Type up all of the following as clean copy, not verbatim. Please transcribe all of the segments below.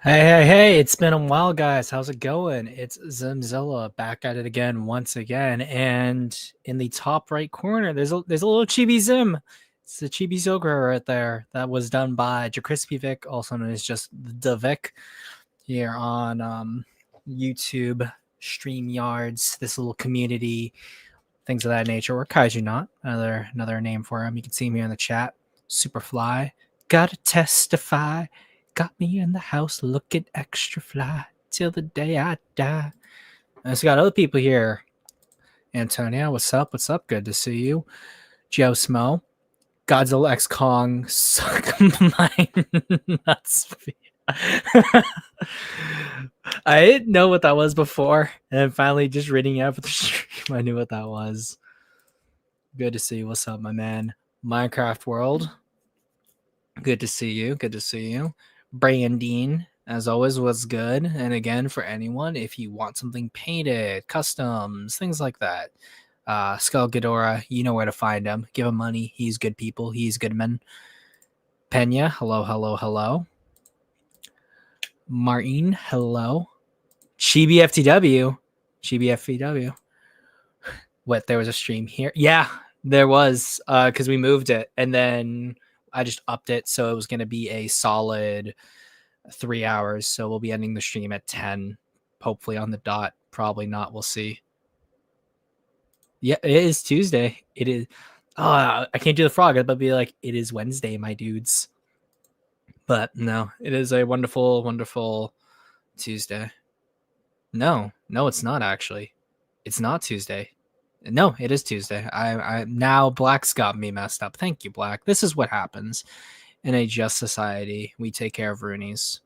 Hey, it's been a while, guys. How's it going? It's Zimzilla back at it again, once again. And in the top right corner, there's a little Chibi Zim. It's the Chibi Zogra right there. That was done by Jacrispy Vic, also known as just the Vic, here on YouTube, StreamYards, this little community, things of that nature. Or Kaiju Not, another name for him. You can see him here in the chat. Superfly. Gotta testify. Got me in the house looking extra fly till the day I die. And it's got other people here. Antonia, what's up? What's up? Good to see you. Joe Smo. Godzilla X Kong. Suck my nuts. I didn't know what that was before. And finally just reading out for the stream, I knew what that was. Good to see you. What's up, my man? Minecraft World. Good to see you. Good to see you. Brandine, as always, was good. And again, for anyone, if you want something painted, customs, things like that, Skull Ghidorah, you know where to find him. Give him money. He's good people. He's good men. Pena, hello. Martin, hello. Chibi FTW. What, there was a stream here? Yeah, there was, because we moved it. And then I just upped it, so it was going to be a solid 3 hours. So we'll be ending the stream at 10, hopefully on the dot. Probably not. We'll see. Yeah, it is Tuesday. It is. I can't do the frog. I'd be like, it is Wednesday, my dudes. But no, it is a wonderful, wonderful Tuesday. No, it's not actually. It's not Tuesday. No, it is Tuesday. I now Black's got me messed up. Thank you, Black. This is what happens in a just society. We take care of Roonies.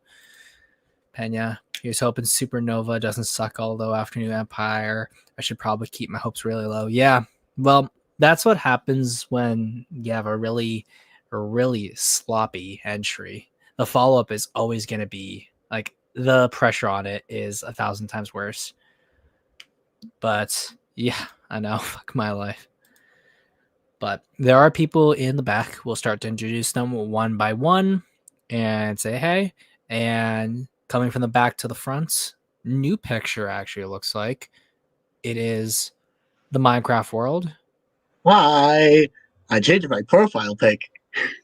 Pena, here's hoping Supernova doesn't suck, although after New Empire, I should probably keep my hopes really low. Yeah, well, that's what happens when you have a really sloppy entry. The follow-up is always going to be, like, the pressure on it is 1,000 times worse. But yeah, I know. Fuck my life. But there are people in the back. We'll start to introduce them one by one and say hey. And coming from the back to the front, new picture actually looks like. It is the Minecraft world. Hi. I changed my profile pic.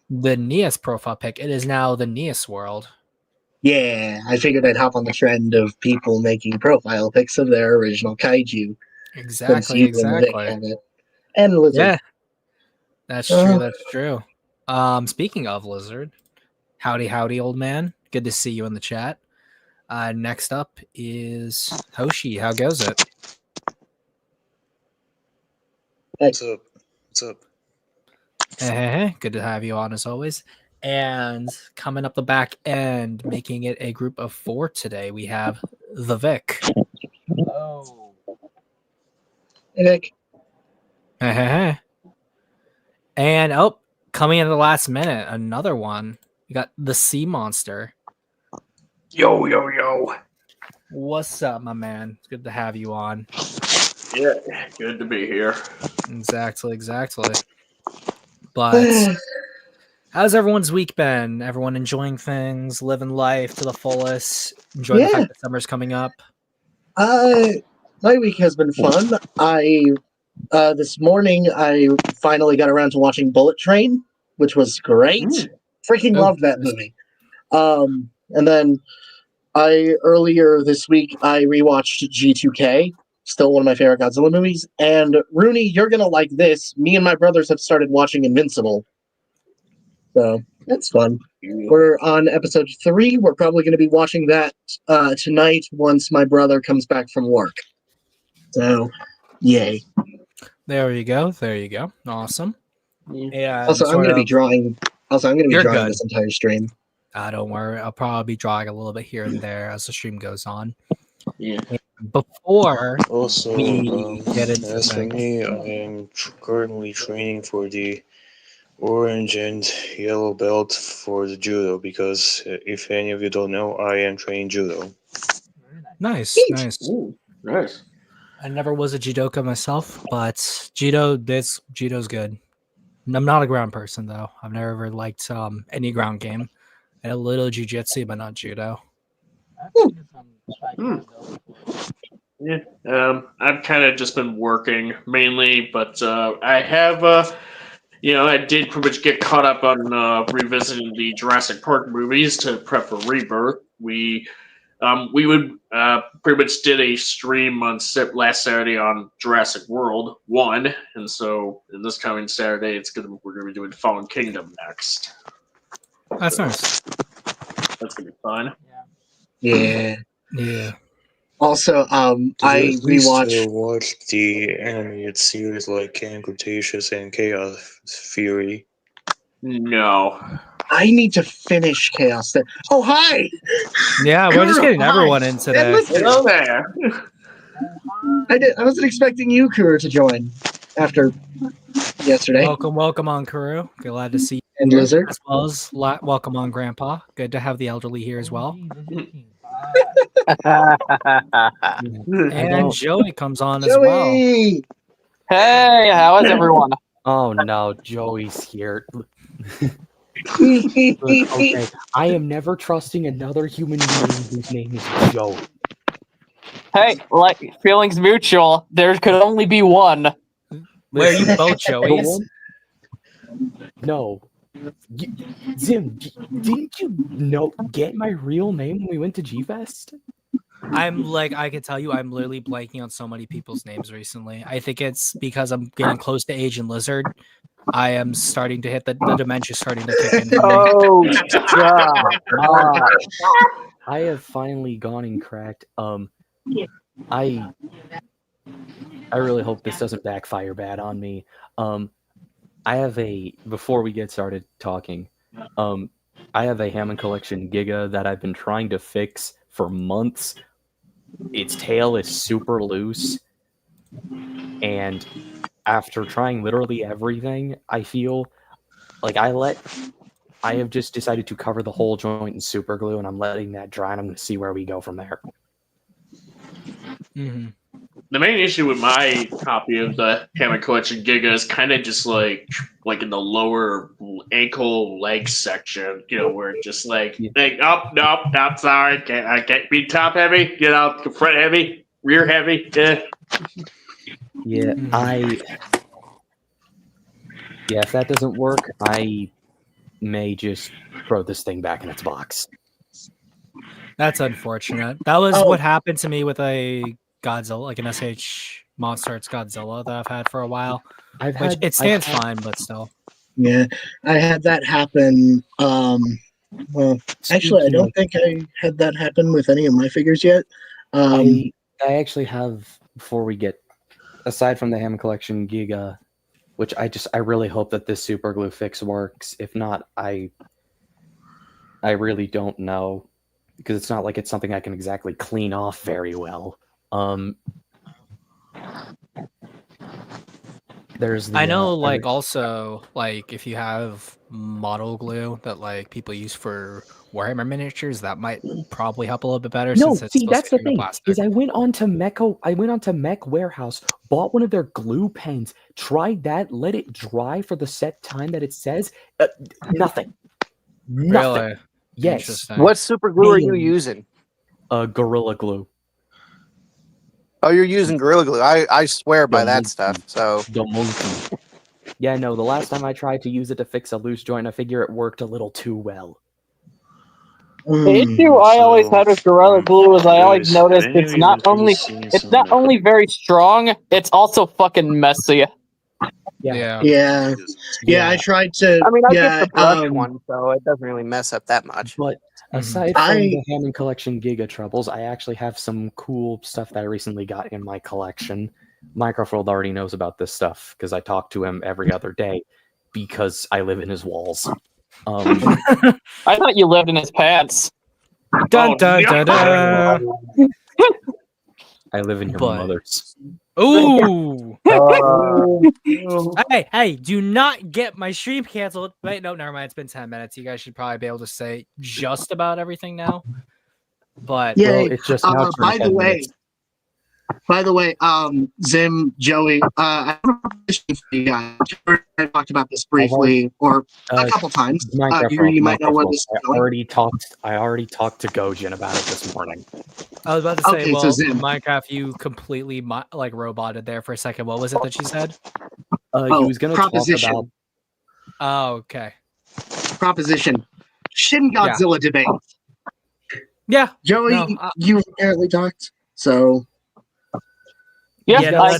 The Neas profile pic. It is now the Neas world. Yeah, I figured I'd hop on the trend of people making profile pics of their original kaiju. Since Exactly. you and Vic have it. And Lizard. Yeah, that's true. Speaking of Lizard, howdy, old man. Good to see you in the chat. Next up is Hoshi. How goes it? What's up? Hey. Good to have you on as always. And coming up the back end, making it a group of 4 today, we have the Vic. Oh. Hey, Vic. Hey. And coming in the last minute, another one. You got the Sea Monster. Yo. What's up, my man? It's good to have you on. Yeah, good to be here. Exactly. But how's everyone's week been? Everyone enjoying things, living life to the fullest, enjoying the fact that summer's coming up? My week has been fun. This morning I finally got around to watching Bullet Train, which was great. Freaking loved that movie. And then earlier this week I rewatched G2K, still one of my favorite Godzilla movies. And Rooney, you're gonna like this. Me and my brothers have started watching Invincible. So that's fun. We're on episode 3. We're probably going to be watching that tonight once my brother comes back from work. So, yay. There you go. Awesome. Yeah. Also, I'm going to be drawing. This entire stream. Don't worry. I'll probably be drawing a little bit here and there as the stream goes on. Yeah. Before we get into as for me, I am currently training for the orange and yellow belt for the judo because if any of you don't know, I am training judo. Nice. Ooh, nice. I never was a judoka myself, but judo's good. I'm not a ground person though. I've never liked any ground game. I had a little jiu-jitsu, but not judo. Yeah, I've kind of just been working mainly, but I have, I did pretty much get caught up on revisiting the Jurassic Park movies to prep for Rebirth. We would pretty much did a stream on last Saturday on Jurassic World 1, and so in this coming Saturday, we're gonna be doing Fallen Kingdom next. That's nice. That's gonna be fun. Yeah. Yeah. Also, Did I you at least rewatched. watch the animated series like King Cretaceous and Chaos Fury? No. I need to finish Chaos. Oh, hi! Yeah, we're just Kuro, getting hi. everyone in And today. listen, Hello there. I wasn't expecting you, Kuro, to join after yesterday. Welcome on, Kuru. Glad to see you. And here, Lizard. as well as welcome on, Grandpa. Good to have the elderly here as well. And Joey comes on as well. Joey! Hey, how is everyone? Oh no, Joey's here. Look, okay, I am never trusting another human being whose name is Joey. Hey, like feelings mutual. There could only be one. Where are you both The Joeys? one- No. Zim, didn't you get my real name when we went to G-Fest? I can tell you, I'm literally blanking on so many people's names recently. I think it's because I'm getting close to Age and Lizard. I am starting to hit the dementia starting to kick in. For me. Oh, stop. I have finally gone and cracked. I really hope this doesn't backfire bad on me. I have before we get started talking, I have a Hammond Collection Giga that I've been trying to fix for months. Its tail is super loose, and after trying literally everything, I feel like I have just decided to cover the whole joint in super glue, and I'm letting that dry, and I'm going to see where we go from there. Mm-hmm. The main issue with my copy of the Hammond Collection Giga is kind of just like in the lower ankle leg section, where it just like, oh, no, sorry, I can't be top heavy, front heavy, rear heavy. Yeah, if that doesn't work, I may just throw this thing back in its box. That's unfortunate. That was what happened to me with a Godzilla, like an SH Monsterverse Godzilla that I've had for a while. It stands fine, but still. Yeah, I had that happen. Well, actually, I don't think I had that happen with any of my figures yet. I actually have, before we get, aside from the Hammond Collection Giga, which I really hope that this super glue fix works. If not, I really don't know, because it's not like it's something I can exactly clean off very well. There's I know, like, also, like, if you have model glue that like people use for Warhammer miniatures, that might probably help a little bit better. No, since it's see, that's the thing. plastic. Is I went on to Mech Warehouse, bought one of their glue pens, tried that, let it dry for the set time that it says. Nothing. Really? Yes. Interesting. What super glue are you using? Gorilla Glue. Oh, you're using Gorilla Glue. I swear by that stuff. So The monkey. Yeah, no, the last time I tried to use it to fix a loose joint, I figure it worked a little too well. the issue I always had with Gorilla Glue is I always noticed it's not only very strong, it's also fucking messy. Yeah. I tried to. I mean, I get the brush one, so it doesn't really mess up that much. But aside from the Hammond Collection Giga troubles, I actually have some cool stuff that I recently got in my collection. Microfold already knows about this stuff because I talk to him every other day because I live in his walls. I thought you lived in his pants. Dun, dun, dun, dun. I live in your mother's. Ooh! Hey, do not get my stream canceled. Wait, no, never mind. It's been 10 minutes. You guys should probably be able to say just about everything now. But Yay. Well, it's just now By the way, By the way, Zim, Joey, I have a proposition for you guys. I talked about this briefly, or a couple times. You might know where this is going. I already talked to Gojin about it this morning. I was about to say, Okay, well, so Zim. Minecraft, you completely like roboted there for a second. What was it that she said? He was going to talk proposition. about. Oh, okay. Proposition. Shin Godzilla debate. Yeah. Joey, you apparently talked, so. Yeah, that's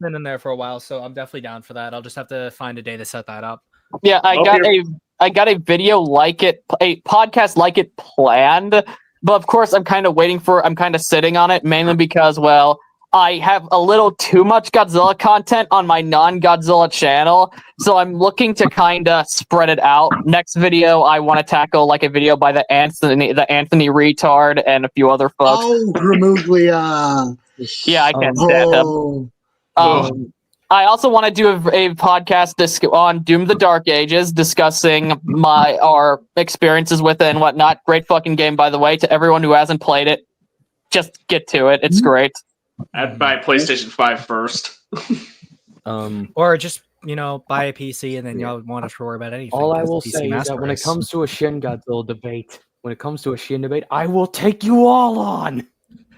been in there for a while, so I'm definitely down for that. I'll just have to find a day to set that up. Yeah, I got a video like it, a podcast like it planned, but of course I'm kind of sitting on it mainly because, well, I have a little too much Godzilla content on my non-Godzilla channel, so I'm looking to kind of spread it out. Next video, I want to tackle like a video by the Anthony retard and a few other folks. Oh, Gramuglia. Yeah, I can't stand him. I also want to do a podcast on Doom the Dark Ages, discussing our experiences with it and whatnot. Great fucking game, by the way. To everyone who hasn't played it, just get to it. It's great. I'd buy PlayStation 5 first. Or just, buy a PC and then y'all won't have to worry about anything. All I will say is that when it comes to a Shin Godzilla debate, I will take you all on.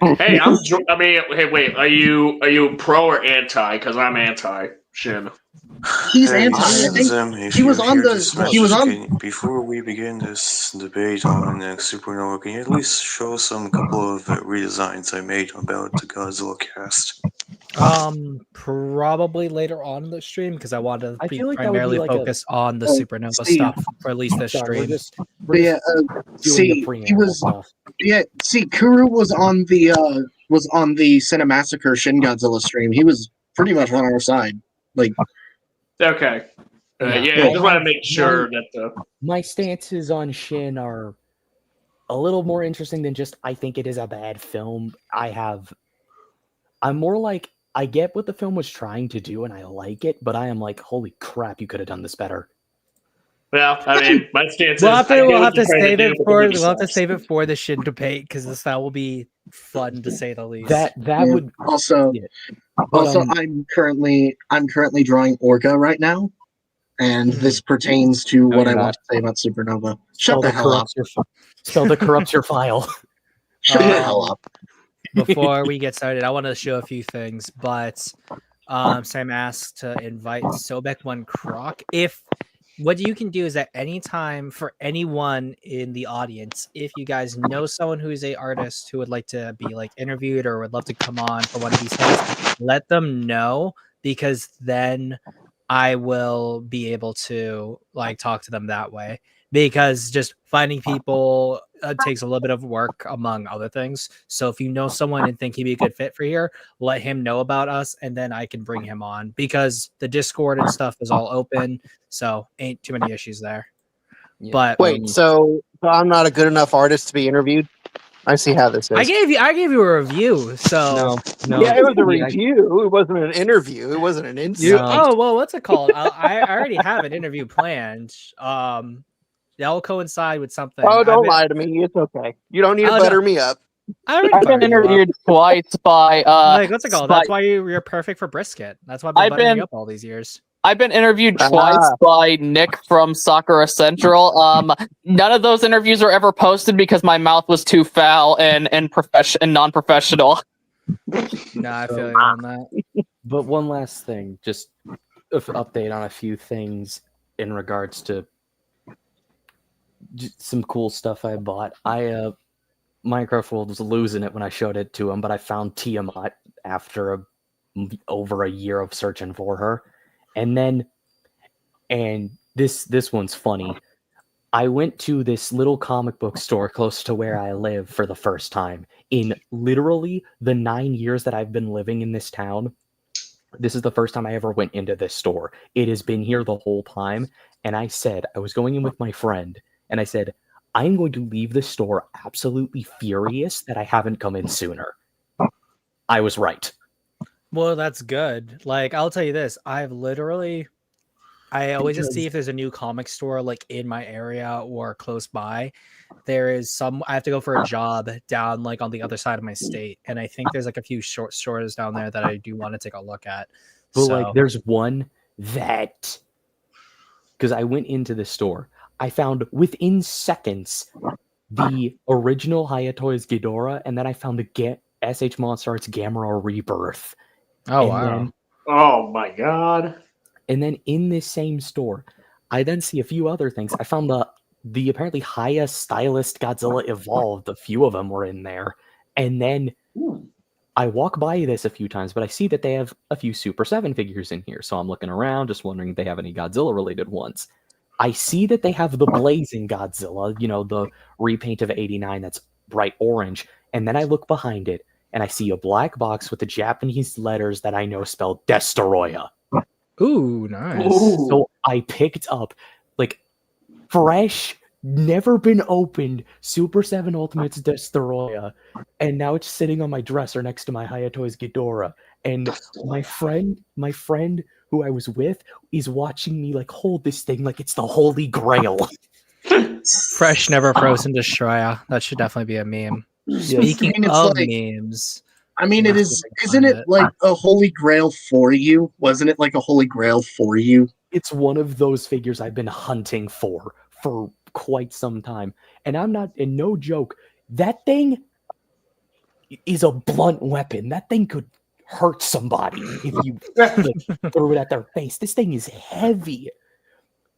Hey, wait, are you pro or anti? Because I'm anti Shin. He's anti. He was on. Before we begin this debate on the next Supernova, can you at least show some couple of redesigns I made about the Godzilla cast? Probably later on in the stream, because I wanted to primarily focus on the Supernova stuff for at least this stream. Kuru was on the Cinemassacre Shin Godzilla stream. He was pretty much on our side. Okay. I just want to make sure that my stances on Shin are a little more interesting than just I think it is a bad film. I'm more like I get what the film was trying to do and I like it, but I am like, holy crap, you could have done this better. Well, my stance we'll is have to save it for the Shin debate, because that will be fun to say the least. That would also. I'm currently drawing Orca right now, and this pertains to what I want to say about Supernova. Shut the hell up. Spell that corrupts your file. Shut the hell up. Before we get started, I want to show a few things, but Sam asked to invite Sobek1 Croc. What you can do is at any time, for anyone in the audience, if you guys know someone who's an artist who would like to be interviewed or would love to come on for one of these things, let them know, because then I will be able to talk to them that way. Because just finding people takes a little bit of work, among other things. So if you know someone and think he'd be a good fit for here, let him know about us, and then I can bring him on, because the Discord and stuff is all open, so ain't too many issues there. Yeah. But wait, so I'm not a good enough artist to be interviewed? I see how this is. I gave you a review, so no. Yeah, it was a review. It wasn't an interview. It wasn't an interview. Oh well, what's it called? I already have an interview planned. That'll coincide with something. Oh, don't lie to me. It's okay. You don't need to butter me up. I've been interviewed twice by what's it called? That's why you're perfect for brisket. That's why I've been buttering you up all these years. I've been interviewed twice by Nick from Sakura Central. None of those interviews were ever posted because my mouth was too foul and non-professional. No, I feel you on that. But one last thing, just an update on a few things in regards to some cool stuff I bought. Minecraft was losing it when I showed it to him, but I found Tiamat after over a year of searching for her. And this one's funny. I went to this little comic book store close to where I live for the first time in literally the 9 years that I've been living in this town. This is the first time I ever went into this store. It has been here the whole time. And I was going in with my friend, and I said, I'm going to leave the store absolutely furious that I haven't come in sooner. I was right. Well, that's good. I'll tell you this. I always just see if there's a new comic store in my area or close by. there is some. I have to go for a job down like on the other side of my state, and I think there's like a few short stores down there that I do want to take a look at. But So like, there's one that, because I went into the store, I found within seconds the original Hayato's Ghidorah, and then I found the SH Monster Arts Gamera Rebirth. oh and wow, then Oh my god. And then in this same store, I then see a few other things. I found the apparently highest stylist Godzilla Evolved. A few of them were in there. And then I walk by this a few times, but I see that they have a few Super 7 figures in here. So I'm looking around, just wondering if they have any Godzilla-related ones. I see that they have the Blazing Godzilla, the repaint of 89 that's bright orange. And then I look behind it, and I see a black box with the Japanese letters that I know spell Destoroyah. ooh, nice. Ooh. So I picked up, like, fresh, never been opened Super 7 Ultimates Destoroyah, and now it's sitting on my dresser next to my Hayato's Ghidorah. And my friend who I was with is watching me like hold this thing like it's the Holy Grail. Fresh, never frozen destroyer. That should definitely be a meme. Speaking it's of like- memes, I mean, it Yeah, is. I can Isn't find it it. like a holy grail for you? Wasn't it like a holy grail for you? It's one of those figures I've been hunting for quite some time. And I'm not, and no joke, that thing is a blunt weapon. That thing could hurt somebody if you throw it at their face. This thing is heavy.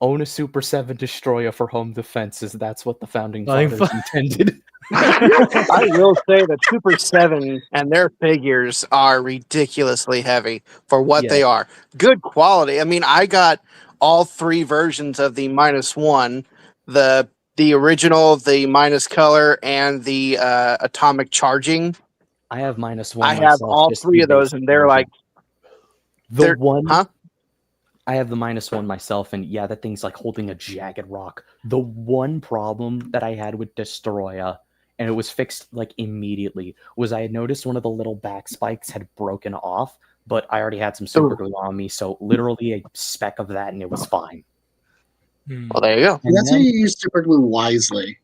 Own a Super 7 Destroyer for home defenses. That's what the founding fathers intended. I will say that Super 7 and their figures are ridiculously heavy for what they are. Good quality. I mean, I got all three versions of the -1, the original, the minus color, and the atomic charging. I have -1. I have myself, all just three the of those, basic and they're version. like, the one. huh? I have the -1 myself, and yeah, that thing's like holding a jagged rock. The one problem that I had with Destroya, and it was fixed like immediately, was I had noticed one of the little back spikes had broken off, but I already had some super glue on me, so literally a speck of that, and it was fine. Well, there you go. And That's how you use super glue wisely.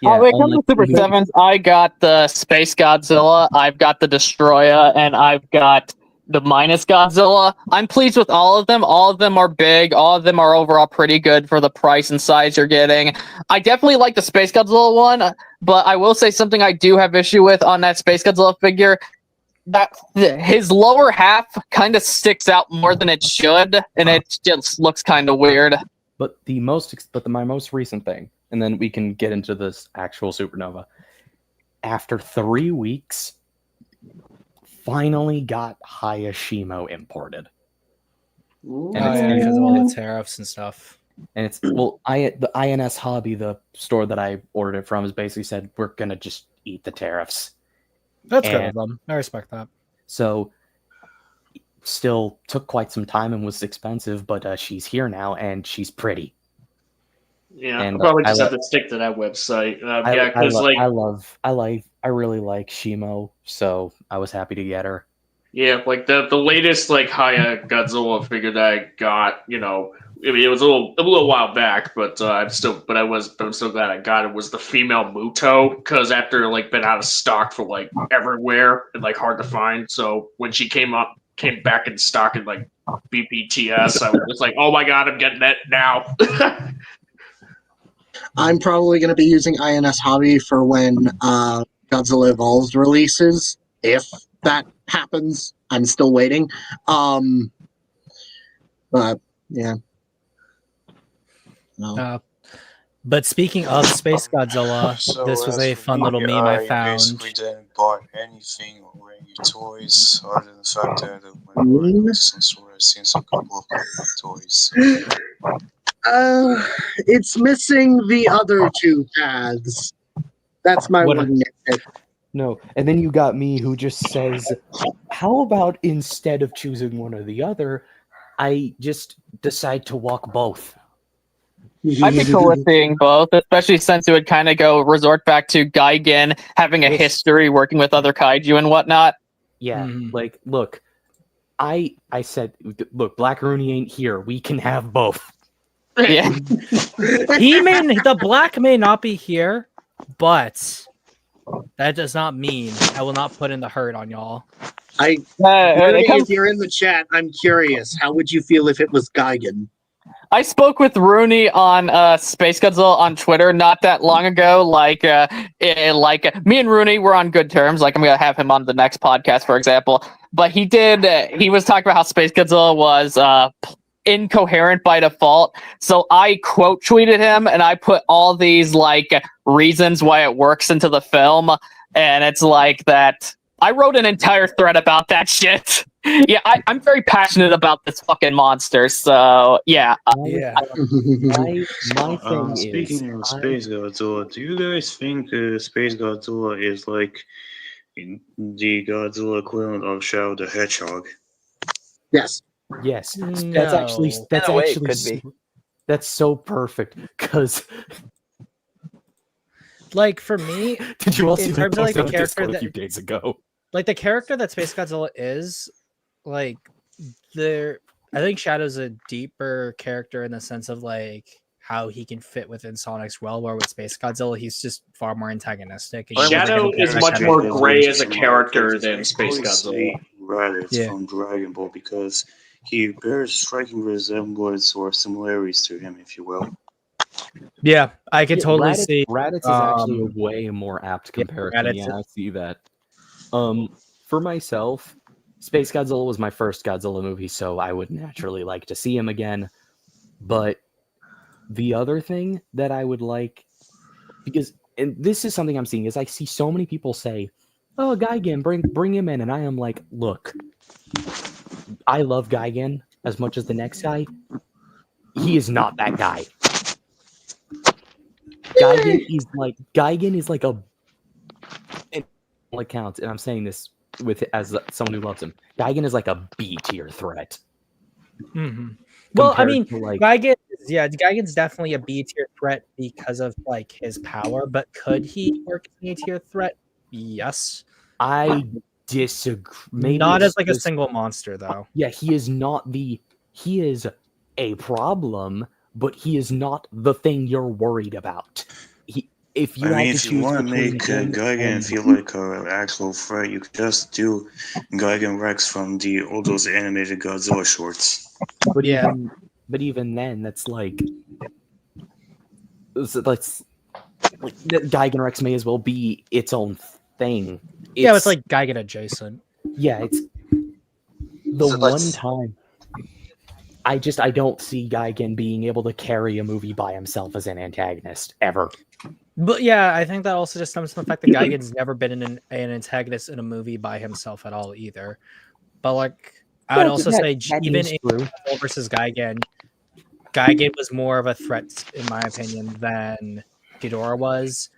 When it comes unlike to Super the- 7s, I got the Space Godzilla, I've got the Destroyer, and I've got the minus Godzilla. I'm pleased with all of them. All of them are big. All of them are overall pretty good for the price and size you're getting. I definitely like the Space Godzilla one, but I will say something I do have issue with on that Space Godzilla figure. That his lower half kind of sticks out more than it should, and it just looks kind of weird. But my most recent thing, and then we can get into this actual Supernova. After 3 weeks, finally got Hayashimo imported. Ooh. And oh it's- yeah, because of all the tariffs and stuff. And it's the INS Hobby, the store that I ordered it from, has basically said we're gonna just eat the tariffs. That's good And- of them. I respect that. So still took quite some time and was expensive, but she's here now and she's pretty. Yeah, And, I'll probably I just lo- have to stick to that website. I- Yeah, because I really like Shimo, so I was happy to get her. yeah, like the latest like Haya Godzilla figure that I got, I mean, it was a little while back, but I'm still glad I got it. Was the female Muto, because after like been out of stock for like everywhere and like hard to find, so when she came back in stock in like BPTS, I was just like, oh my god, I'm getting that now. I'm probably going to be using INS Hobby for when Godzilla Evolved releases, if that happens. I'm still waiting. But yeah. No. But speaking of Space Godzilla, So this was as a for fun me, little meme I basically found. didn't buy anything or any toys other than the fact that when I was some sort of seen some couple of toys. It's missing the other two paths. That's my What- one nitpick. No, and then you got me who just says, how about instead of choosing one or the other, I just decide to walk both? I'd be cool with seeing both, especially since it would kind of resort back to Gigan having a Yes. history working with other kaiju and whatnot. Yeah, Mhm. like, look, I said, look, Black Rooney ain't here. We can have both. Yeah. The black may not be here, but that does not mean I will not put in the hurt on y'all. Rudy, if you're in the chat, I'm curious. How would you feel if it was Gigan? I spoke with Rooney on Space Godzilla on Twitter not that long ago. Like me and Rooney were on good terms. Like I'm gonna have him on the next podcast, for example. But he was talking about how Space Godzilla was incoherent by default. So I quote tweeted him and I put all these like reasons why it works into the film, and it's like that. I wrote an entire thread about that shit. Yeah, I'm very passionate about this fucking monster. So yeah, Yeah. My thing Speaking of Space Godzilla, do you guys think Space Godzilla is like the Godzilla equivalent of Shadow the Hedgehog? Yes. Yes, No. that's so perfect because Like for me, did you all see in the terms of like post the on character Discord a that, few days ago? like the character that Space Godzilla is, like I think Shadow's a deeper character in the sense of like how he can fit within Sonic's world, where with Space Godzilla, he's just far more antagonistic. And Shadow is much more gray as a character than Space Godzilla. Raditz from Dragon Ball because he bears striking resemblance or similarities to him, if you will. Yeah, I could totally see. Raditz is actually a way more apt comparison. Yeah, I see that. For myself, Space Godzilla was my first Godzilla movie, so I would naturally like to see him again. But the other thing that I would like, and this is something I'm seeing, is I see so many people say, "Oh, Gigan, bring him in," and I am like, look, I love Gigan as much as the next guy. He is not that guy. Gigan is like a, in all accounts, and I'm saying this as someone who loves him. Gigan is like a B tier threat. Mm-hmm. Well, I mean, like, Gigan's definitely a B tier threat because of like his power, but could he work as an A tier threat? Yes. I disagree. Maybe not as like a single monster, though. Yeah, he is a problem, but he is not the thing you're worried about. If you want to make Gigan feel like an actual threat, you could just do Gigan Rex from all those animated Godzilla shorts. But even then, that's like Gigan Rex may as well be its own thing. It's like Gigan adjacent. Yeah, it's the one time. I don't see Gigan being able to carry a movie by himself as an antagonist ever. But yeah, I think that also just stems from the fact that Gigan's never been an antagonist in a movie by himself at all either. But like, I would also say even in Godzilla versus Gigan was more of a threat, in my opinion, than Ghidorah was.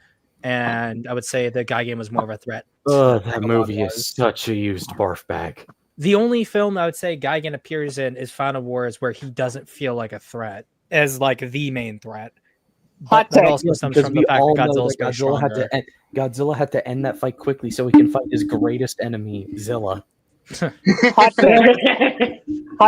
And I would say that Gigan was more of a threat. That movie is such a used barf bag. The only film I would say Gigan appears in is Final Wars, where he doesn't feel like a threat as like the main threat. But that also stems from the fact that Godzilla had to end that fight quickly so he can fight his greatest enemy, Zilla. Hot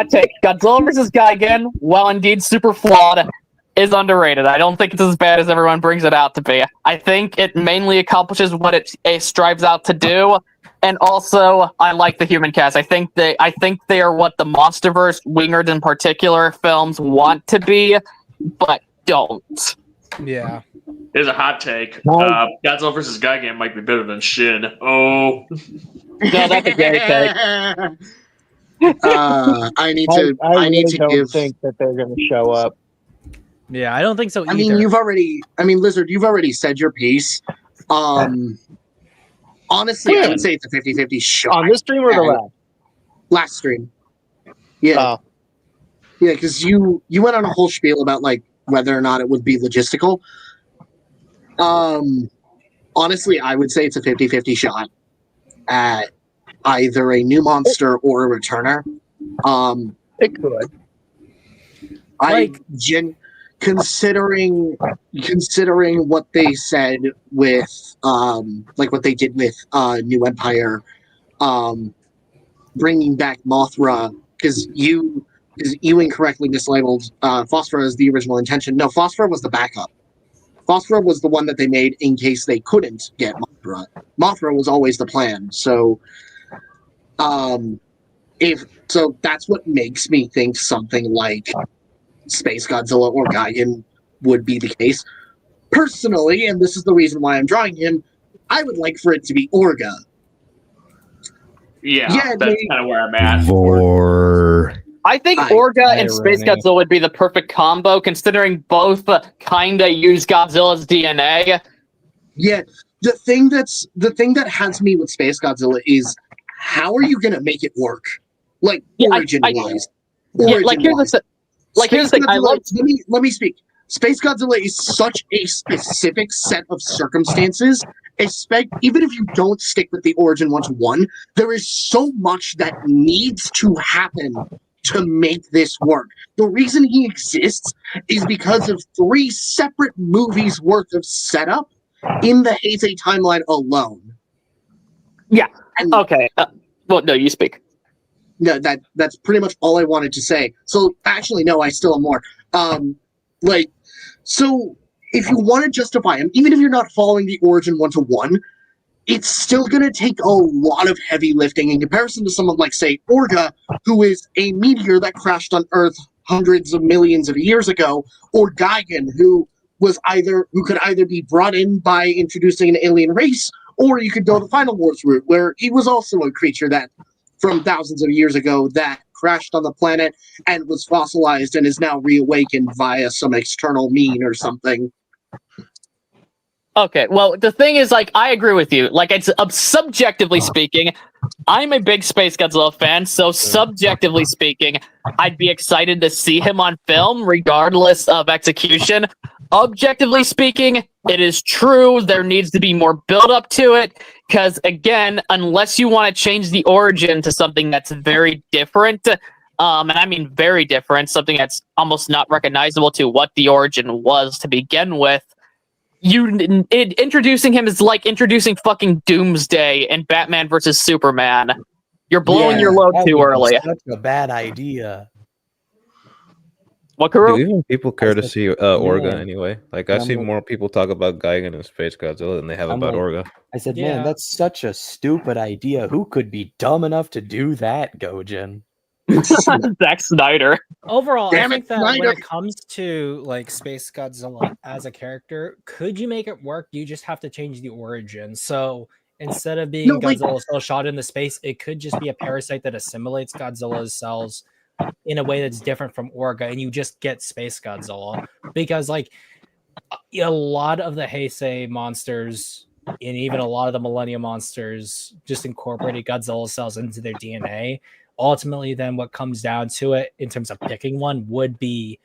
take. Godzilla vs. Gigan, while indeed super flawed, is underrated. I don't think it's as bad as everyone brings it out to be. I think it mainly accomplishes what it strives out to do. And also, I like the human cast. I think they are what the Monsterverse, Wingard in particular, films want to be, but don't. Yeah. Here's a hot take. Godzilla vs. Gigan might be better than Shin. Oh. No, that's a gay take. I don't think that they're going to show up. Yeah, I don't think so either. I mean, Lizard, you've already said your piece. Honestly, I would say it's a 50-50 shot. On this stream or the last? Last stream. Yeah. Yeah, because you went on a whole spiel about like whether or not it would be logistical. Honestly, I would say it's a 50-50 shot at either a new monster or a returner. It could. Considering what they said with like what they did with New Empire, bringing back Mothra, because you Because you incorrectly mislabeled Phosphor as the original intention. No, Phosphor was the backup. Phosphor was the one that they made in case they couldn't get Mothra. Mothra was always the plan. So, that's what makes me think something like Space Godzilla or Gigan would be the case. Personally, and this is the reason why I'm drawing him, I would like for it to be Orga. Yeah, Yeah, that's maybe- kind of where I'm at. Vor. I think I- Orga and Space irony. Godzilla would be the perfect combo, considering both kinda use Godzilla's DNA. Yeah, the thing that has me with Space Godzilla is how are you gonna make it work? Like Yeah, origin wise. Yeah, like here's the thing. I love. Let me speak. Space Godzilla is such a specific set of circumstances. Even if you don't stick with the origin 1-to-1, there is so much that needs to happen to make this work. The reason he exists is because of 3 separate movies worth of setup in the Heisei timeline alone. Yeah. And Okay. Well, no, you speak. no, that's pretty much all I wanted to say. So actually, no, I still have more. So if you want to justify him, even if you're not following the origin 1-to-1, it's still going to take a lot of heavy lifting in comparison to someone like, say, Orga, who is a meteor that crashed on Earth hundreds of millions of years ago, or Gigan, who could either be brought in by introducing an alien race, or you could go the Final Wars route, where he was also a creature that, from thousands of years ago, that crashed on the planet and was fossilized and is now reawakened via some external mean or something. Okay, well, the thing is, like, I agree with you. Like, it's subjectively speaking, I'm a big Space Godzilla fan, so subjectively speaking, I'd be excited to see him on film, regardless of execution. Objectively speaking, it is true there needs to be more build-up to it, because, again, unless you want to change the origin to something that's very different, and I mean very different, something that's almost not recognizable to what the origin was to begin with, introducing him is like introducing fucking Doomsday and Batman versus Superman. You're blowing your load That too would be early. Such a bad idea. What, Do Kuro? even people care to said, see Orga man. anyway? Like, I I'm see like- more people talk about Gigan and Space Godzilla than they have I'm about like- Orga. I said, Yeah. man, that's such a stupid idea. Who could be dumb enough to do that, Gojin? Zack Snyder. Overall, Damn I it, think that when Snyder. it comes to like Space Godzilla as a character, could you make it work? You just have to change the origin. So instead of being No, like- Godzilla cell shot into space, it could just be a parasite that assimilates Godzilla's cells in a way that's different from Orga, and you just get Space Godzilla. Because like a lot of the Heisei monsters and even a lot of the Millennium monsters just incorporated Godzilla cells into their DNA. Ultimately, then what comes down to it in terms of picking one would be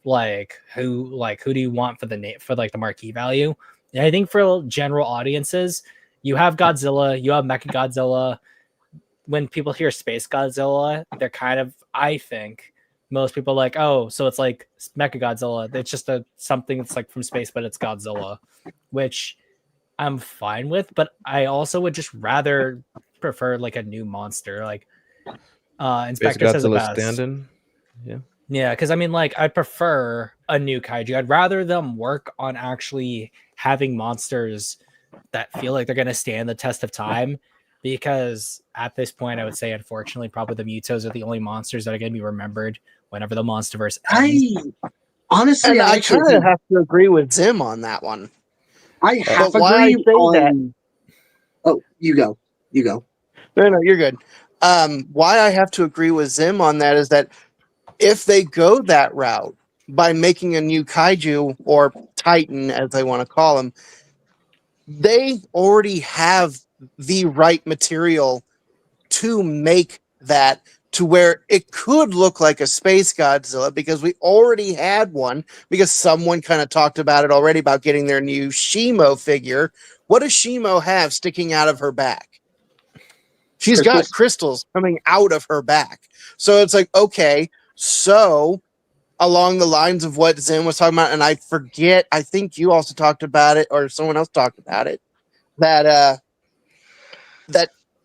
who do you want for the name for like the marquee value? And I think for general audiences, you have Godzilla, you have Mechagodzilla. When people hear Space Godzilla, they're kind of, I think most people are like, oh, so it's like Mechagodzilla. It's just something that's like from space, but it's Godzilla, which I'm fine with. But I also would just rather prefer like a new monster, like Inspector says it Godzilla best. stand-in. Yeah, because I mean, like, I prefer a new kaiju. I'd rather them work on actually having monsters that feel like they're going to stand the test of time. Because at this point, I would say, unfortunately, probably the Mutos are the only monsters that are going to be remembered whenever the Monsterverse ends. Honestly, And I actually kind of have to agree with Zim on that one. I half But why I agree say on. that- Oh, you go. No, you're good. Why I have to agree with Zim on that is that if they go that route by making a new kaiju or titan, as they want to call him, they already have the right material to make that to where it could look like a Space Godzilla, because we already had one, because someone kind of talked about it already about getting their new Shimo figure. What does Shimo have sticking out of her back? She's got crystals coming out of her back. So it's like, okay, so along the lines of what Zim was talking about, and I forget, I think you also talked about it, or someone else talked about it, that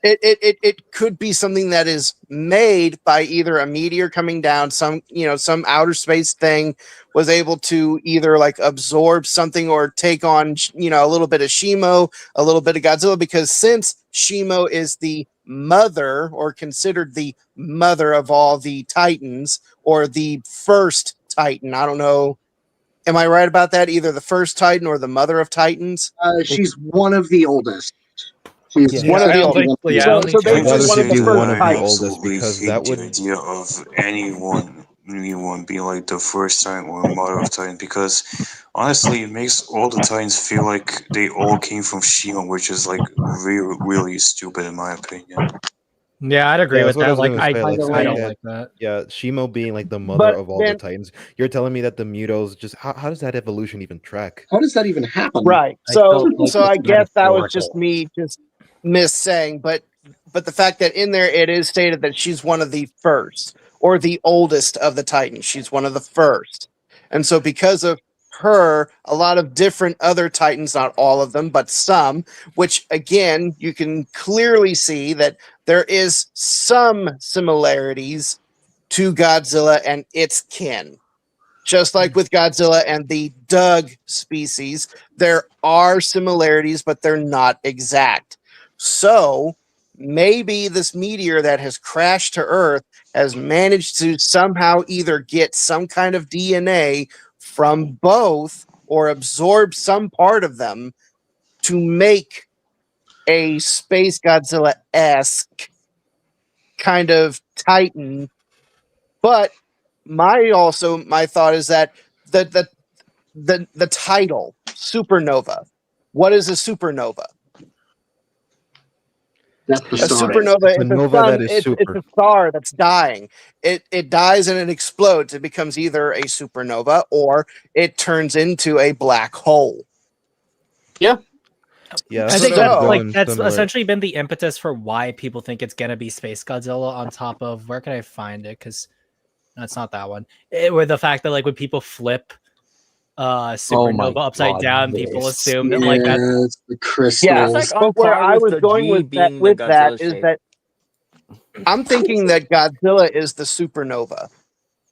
it could be something that is made by either a meteor coming down, some outer space thing was able to either like absorb something or take on a little bit of Shimo, a little bit of Godzilla, because since Shimo is the mother or considered the mother of all the Titans or the first Titan, I don't know. Am I right about that? Either the first Titan or the mother of Titans? She's one of the oldest. She's one of the oldest. So I would basically one of the say first that I Titans. absolutely because hate that the would- idea of anyone being like the first Titan or mother of Titan, because honestly, it makes all the Titans feel like they all came from Shima, which is like really, really stupid in my opinion. Yeah, I'd agree Yeah, with that's what I that. was Like, gonna I, say. Like, I don't yeah, like that. Yeah, Shimo being like the mother But of all then- the Titans. You're telling me that the Mutos just how does that evolution even track? How does that even happen? Right. I So felt like so I it's guess that was just metaphorical. me just saying, but the fact that in there it is stated that she's one of the first or the oldest of the Titans. She's one of the first. And so because of her, a lot of different other Titans, not all of them, but some, which again, you can clearly see that there is some similarities to Godzilla and its kin. Just like with Godzilla and the Doug species, there are similarities, but they're not exact. So maybe this meteor that has crashed to Earth has managed to somehow either get some kind of DNA from both or absorb some part of them to make a Space Godzilla-esque kind of Titan. But my thought is that the title supernova. What is a supernova? That's the A starting. supernova It's a is a nova sun, that is it's super. a star that's dying. It dies and it explodes. It becomes either a supernova or it turns into a black hole. Yeah, I think So- that's essentially been the impetus for why people think it's gonna be Space Godzilla. On top of where can I find it? Because no, it's not that one. With the fact that like when people flip supernova upside God, down, people yes. assume that like that's it's the crystals. Yeah, It's like on but where par I with was the going G with being the with that Godzilla is shape. that I'm thinking that Godzilla is the supernova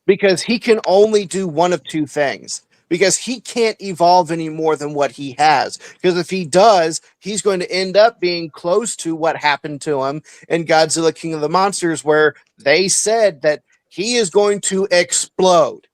because he can only do one of two things. Because he can't evolve any more than what he has. Because if he does, he's going to end up being close to what happened to him in Godzilla King of the Monsters, where they said that he is going to explode.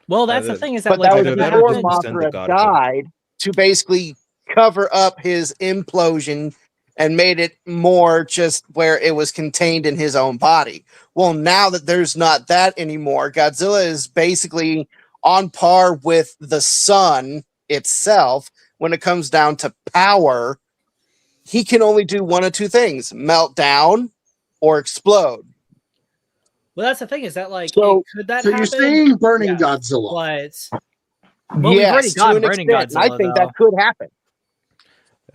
well, that's the thing is that But like that if was that before happened- just descend to Mothra godhood. died to basically cover up his implosion and made it more just where it was contained in his own body. Well, now that there's not that anymore, Godzilla is basically on par with the sun itself when it comes down to power. He can only do one of two things: melt down or explode. well, that's the thing is that like So- could that So happen? you're saying burning Yes, Godzilla? but well, we've already Yes, to got an Burning extent, and I Godzilla think though. that could happen.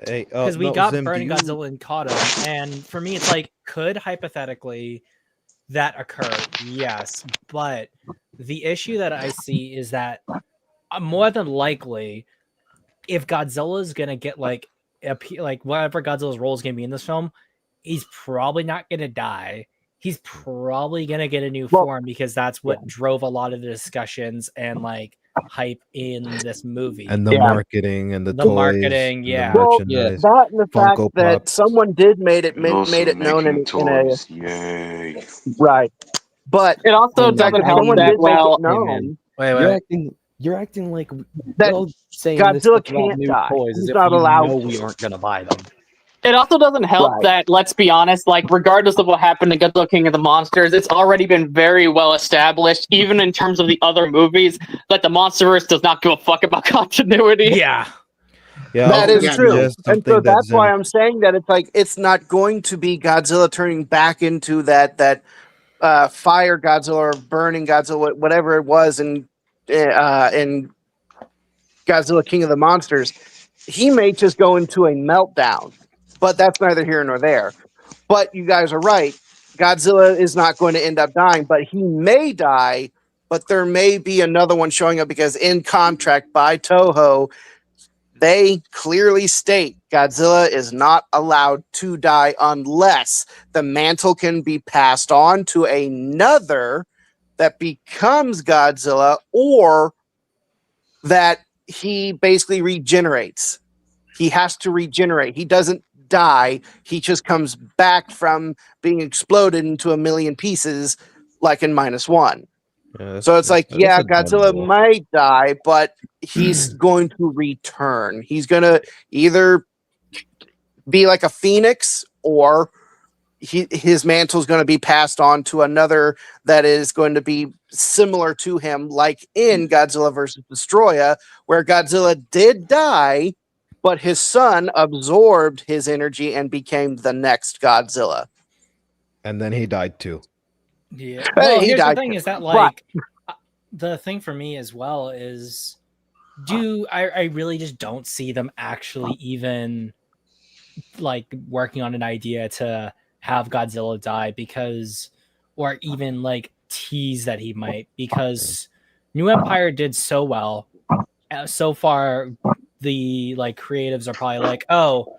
Hey, Because we no, got Zim, do Burning you- Godzilla and caught him, and for me, it's like, could hypothetically that occur? Yes, but the issue that I see is that more than likely, if Godzilla is gonna get like whatever Godzilla's role is gonna be in this film, he's probably not gonna die. He's probably gonna get a new Well, form because that's what drove a lot of the discussions and like hype in this movie. and the Yeah. marketing and the The toys, marketing, and yeah. the Well, merchandise. that and the fact Funko that Pops. someone did made it And also known in making a toys. Yay. right, but It also Hey, doesn't man, help someone that did make well. it known Wait. You're acting like that well, saying Godzilla this stuff about can't new die. toys He's as if not you allowed know to. we aren't gonna buy them. It also doesn't help Right. that, let's be honest, like, regardless of what happened to Godzilla King of the Monsters, it's already been very well established, even in terms of the other movies, that the Monsterverse does not give a fuck about continuity. Yeah. Yeah, That I'll is yeah, true, suggest and something so that that's why Zim- I'm saying that it's like it's not going to be Godzilla turning back into that fire Godzilla or burning Godzilla, whatever it was in Godzilla King of the Monsters. He may just go into a meltdown, but that's neither here nor there. But you guys are right. Godzilla is not going to end up dying, but he may die, but there may be another one showing up because in contract by Toho, they clearly state Godzilla is not allowed to die unless the mantle can be passed on to another that becomes Godzilla, or that he basically regenerates. He has to regenerate. He doesn't die. He just comes back from being exploded into a million pieces, like in -1. Yeah, So it's like, that's yeah, a dumb Godzilla rule. might die, but he's going to return. He's going to either be like a phoenix, or his mantle is going to be passed on to another that is going to be similar to him, like in Godzilla versus Destroya, where Godzilla did die, but his son absorbed his energy and became the next Godzilla. And then he died too. Yeah. Well, He here's the died thing: too. is that like the thing for me as well is, I really just don't see them actually even like working on an idea to have Godzilla die, because, or even like tease that he might, because New Empire did so well. So far, the like creatives are probably like, oh,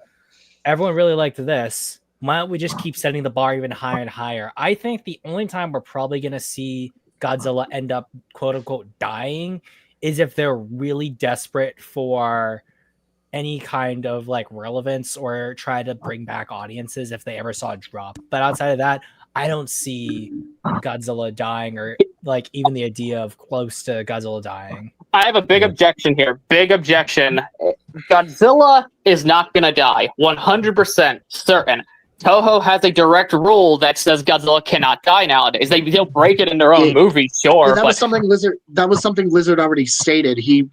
everyone really liked this. Why don't we just keep setting the bar even higher and higher? I think the only time we're probably going to see Godzilla end up quote unquote dying is if they're really desperate for any kind of like relevance or try to bring back audiences if they ever saw a drop. But outside of that, I don't see Godzilla dying, or like even the idea of close to Godzilla dying. I have a big objection here. Big objection. Godzilla is not going to die. 100% certain. Toho has a direct rule that says Godzilla cannot die nowadays. They'll break it in their own movie, sure. Yeah, that was something Lizard already stated. He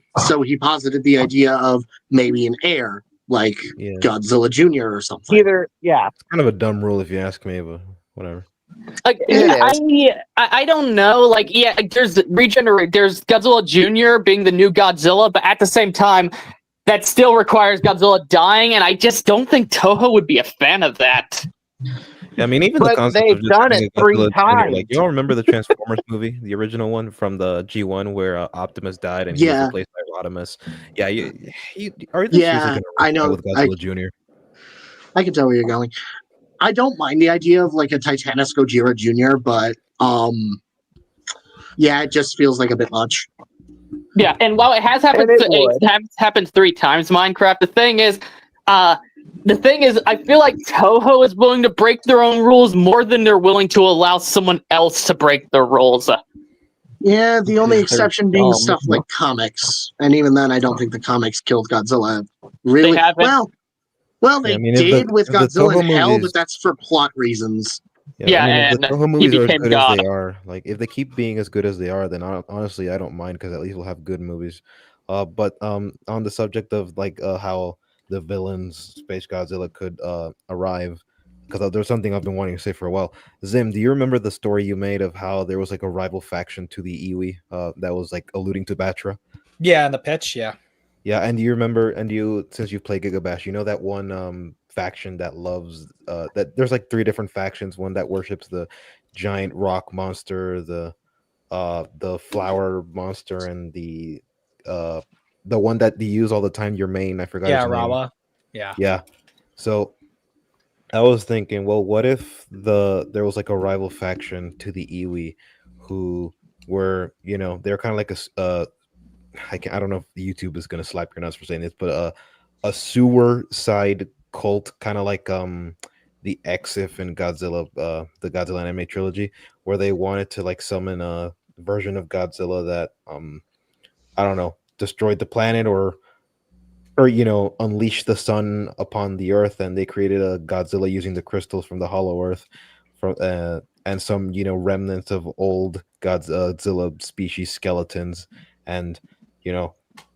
posited the idea of maybe an heir, like Godzilla Jr. or something. Either, yeah. It's kind of a dumb rule if you ask me, but whatever. Like, I don't know. Like, yeah, there's Godzilla Jr. being the new Godzilla, but at the same time, that still requires Godzilla dying, and I just don't think Toho would be a fan of that. Yeah, I mean, even the concept they've of just done being it a 3 Godzilla times. Jr., like, you all remember the Transformers movie, the original one from the G1 where Optimus died and he was replaced by Rodimus? Yeah, I know. With Godzilla Jr. I can tell where you're going. I don't mind the idea of like a Titanis Gojira Jr., but yeah, it just feels like a bit much. Yeah, and while it has happened, happened 3 times, Minecraft. The thing is, I feel like Toho is willing to break their own rules more than they're willing to allow someone else to break their rules. Yeah, the only exception being stuff like comics, and even then, I don't think the comics killed Godzilla. Really? They haven't. Well, they did with Godzilla in Hell, but that's for plot reasons. Yeah, I mean, if the Toho movies are as good as they are, like if they keep being as good as they are, then honestly, I don't mind, because at least we'll have good movies. But on the subject of like how the villains Space Godzilla could arrive, because there's something I've been wanting to say for a while. Zim, do you remember the story you made of how there was like a rival faction to the Iwi that was like alluding to Batra? Yeah, in the pitch, yeah. Yeah, and do you remember, since you've played Gigabash, you know that one faction that loves that there's like 3 different factions, one that worships the giant rock monster, the flower monster, and the one that they use all the time, your main, I forgot his name. Rawa. Yeah. So I was thinking, well, what if there was like a rival faction to the Iwi who were, they're kind of like I don't know if YouTube is gonna slap your nuts for saying this, but a sewer side cult, kind of like the Exif and Godzilla, the Godzilla anime trilogy, where they wanted to like summon a version of Godzilla that I don't know, destroyed the planet or unleashed the sun upon the earth, and they created a Godzilla using the crystals from the Hollow Earth, and some remnants of old Godzilla species skeletons, and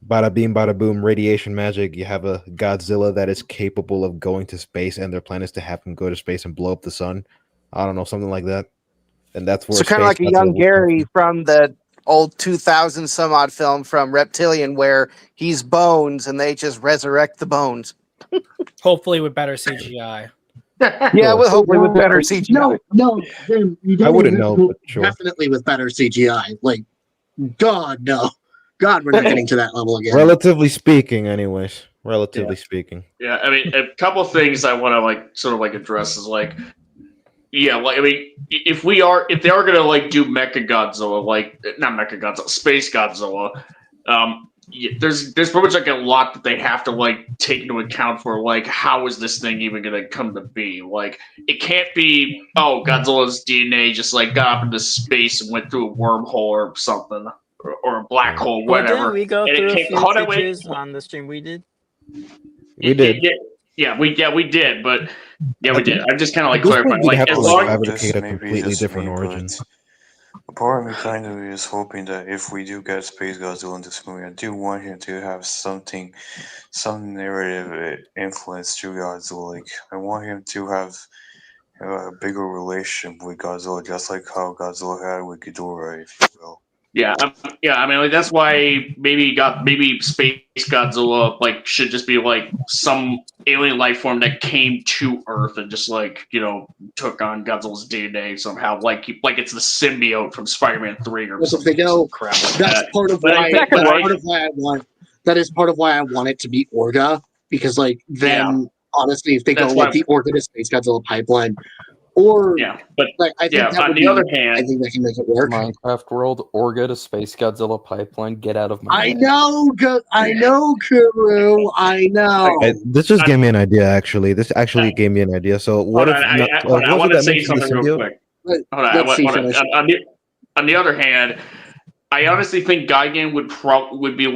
bada beam, bada boom, radiation magic. You have a Godzilla that is capable of going to space, and their plan is to have him go to space and blow up the sun. I don't know, something like that. And that's where so kind of like a young Gary from the old 2000 some odd film from Reptilian, where he's bones and they just resurrect the bones. Hopefully with better CGI. Yeah, well, hopefully with better CGI. No, I wouldn't know, but sure. Definitely with better CGI. Like, God, no. God, we're not getting to that level again. Relatively speaking, anyways. relatively speaking. Yeah, I mean, a couple things I want to address is if they are gonna do Mecha Godzilla, not Mecha Godzilla, Space Godzilla, there's pretty much a lot that they have to take into account for how is this thing even gonna come to be? It can't be Godzilla's DNA just got up into space and went through a wormhole or something or a black hole, whatever. Well, didn't we go and through it a can't few cut footages on the stream we did? We did. We did, but we did. I'm just kind of At this point, clarifying. we'd have to As long fabricate a Maybe completely just different me, origin. but part of me kind of is hoping that if we do get Space Godzilla in this movie, I do want him to have some narrative influence to Godzilla. I want him to have a bigger relationship with Godzilla, just like how Godzilla had with Ghidorah, if you will. I mean, that's why maybe Space Godzilla should just be some alien life form that came to Earth and just took on Godzilla's DNA somehow, like it's the symbiote from Spider-Man 3 or So if something. they go, Crap like that's that. part of But why. I- That's part of why I want. That is part of why I want it to be Orga, because honestly, if they That's go why- with the Orga to Space Godzilla pipeline, or but I think that on would the be, other I hand, think that can make it work. Minecraft World, Orga to Space Godzilla pipeline. Get out of my I way. know, Kuru. I know. This just gave me an idea. Actually, this actually gave me an idea. So what if? I was want it to that say mentioned the something real symbiote? quick. Let- Hold on, let's see, finish. on the other hand, I honestly think Gigan would be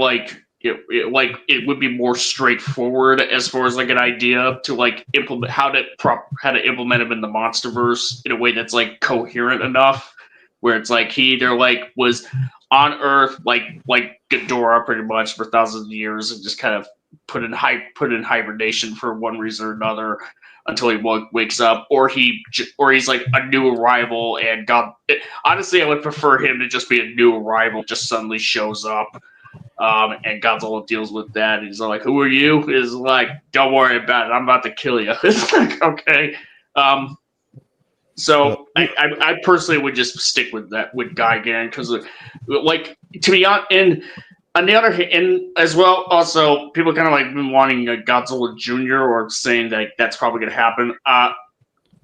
it would be more straightforward as far as an idea to implement how to implement him in the Monsterverse in a way that's coherent enough, where it's he either was on Earth like Ghidorah pretty much for thousands of years and just kind of put in hibernation for one reason or another until he wakes up, or he's a new arrival and honestly, I would prefer him to just be a new arrival, just suddenly shows up, and Godzilla deals with that. And he's like, "Who are you?" Is "Don't worry about it. I'm about to kill you." It's okay. So I personally would just stick with that with Gigan because, to be honest, and on the other hand, and as well, also people kind of been wanting a Godzilla Jr. or saying that that's probably going to happen.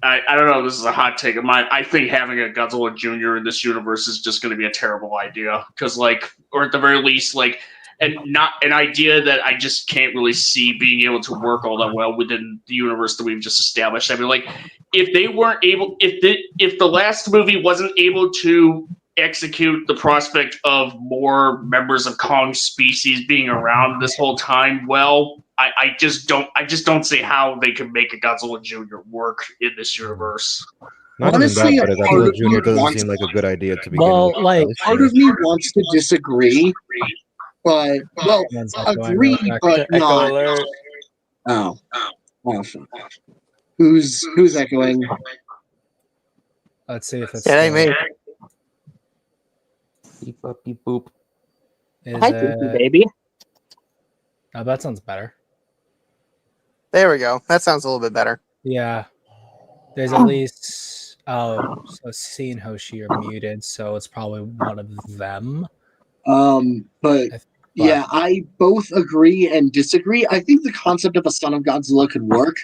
I don't know. This is a hot take of mine. I think having a Godzilla Jr. in this universe is just going to be a terrible idea because, or at the very least, and not an idea that I just can't really see being able to work all that well within the universe that we've just established. I mean, if they weren't able, if the last movie wasn't able to execute the prospect of more members of Kong's species being around this whole time, well, I just don't see how they could make a Godzilla Jr. work in this universe. Not Honestly, even that, but a part Godzilla of me Jr. doesn't wants- seem like a good idea to begin Well, with. Part of me wants to disagree, but One's echoing agree, real quick. but Echo not. alert. Oh, fuck. Who's echoing? Let's see if it's It ain't me. Beep up, beep boop. Is Hi, it... baby. Oh, that sounds better. There we go. That sounds a little bit better. Yeah. There's at least so C and Hoshi are muted, so it's probably one of them. But yeah, I both agree and disagree. I think the concept of a son of Godzilla could work.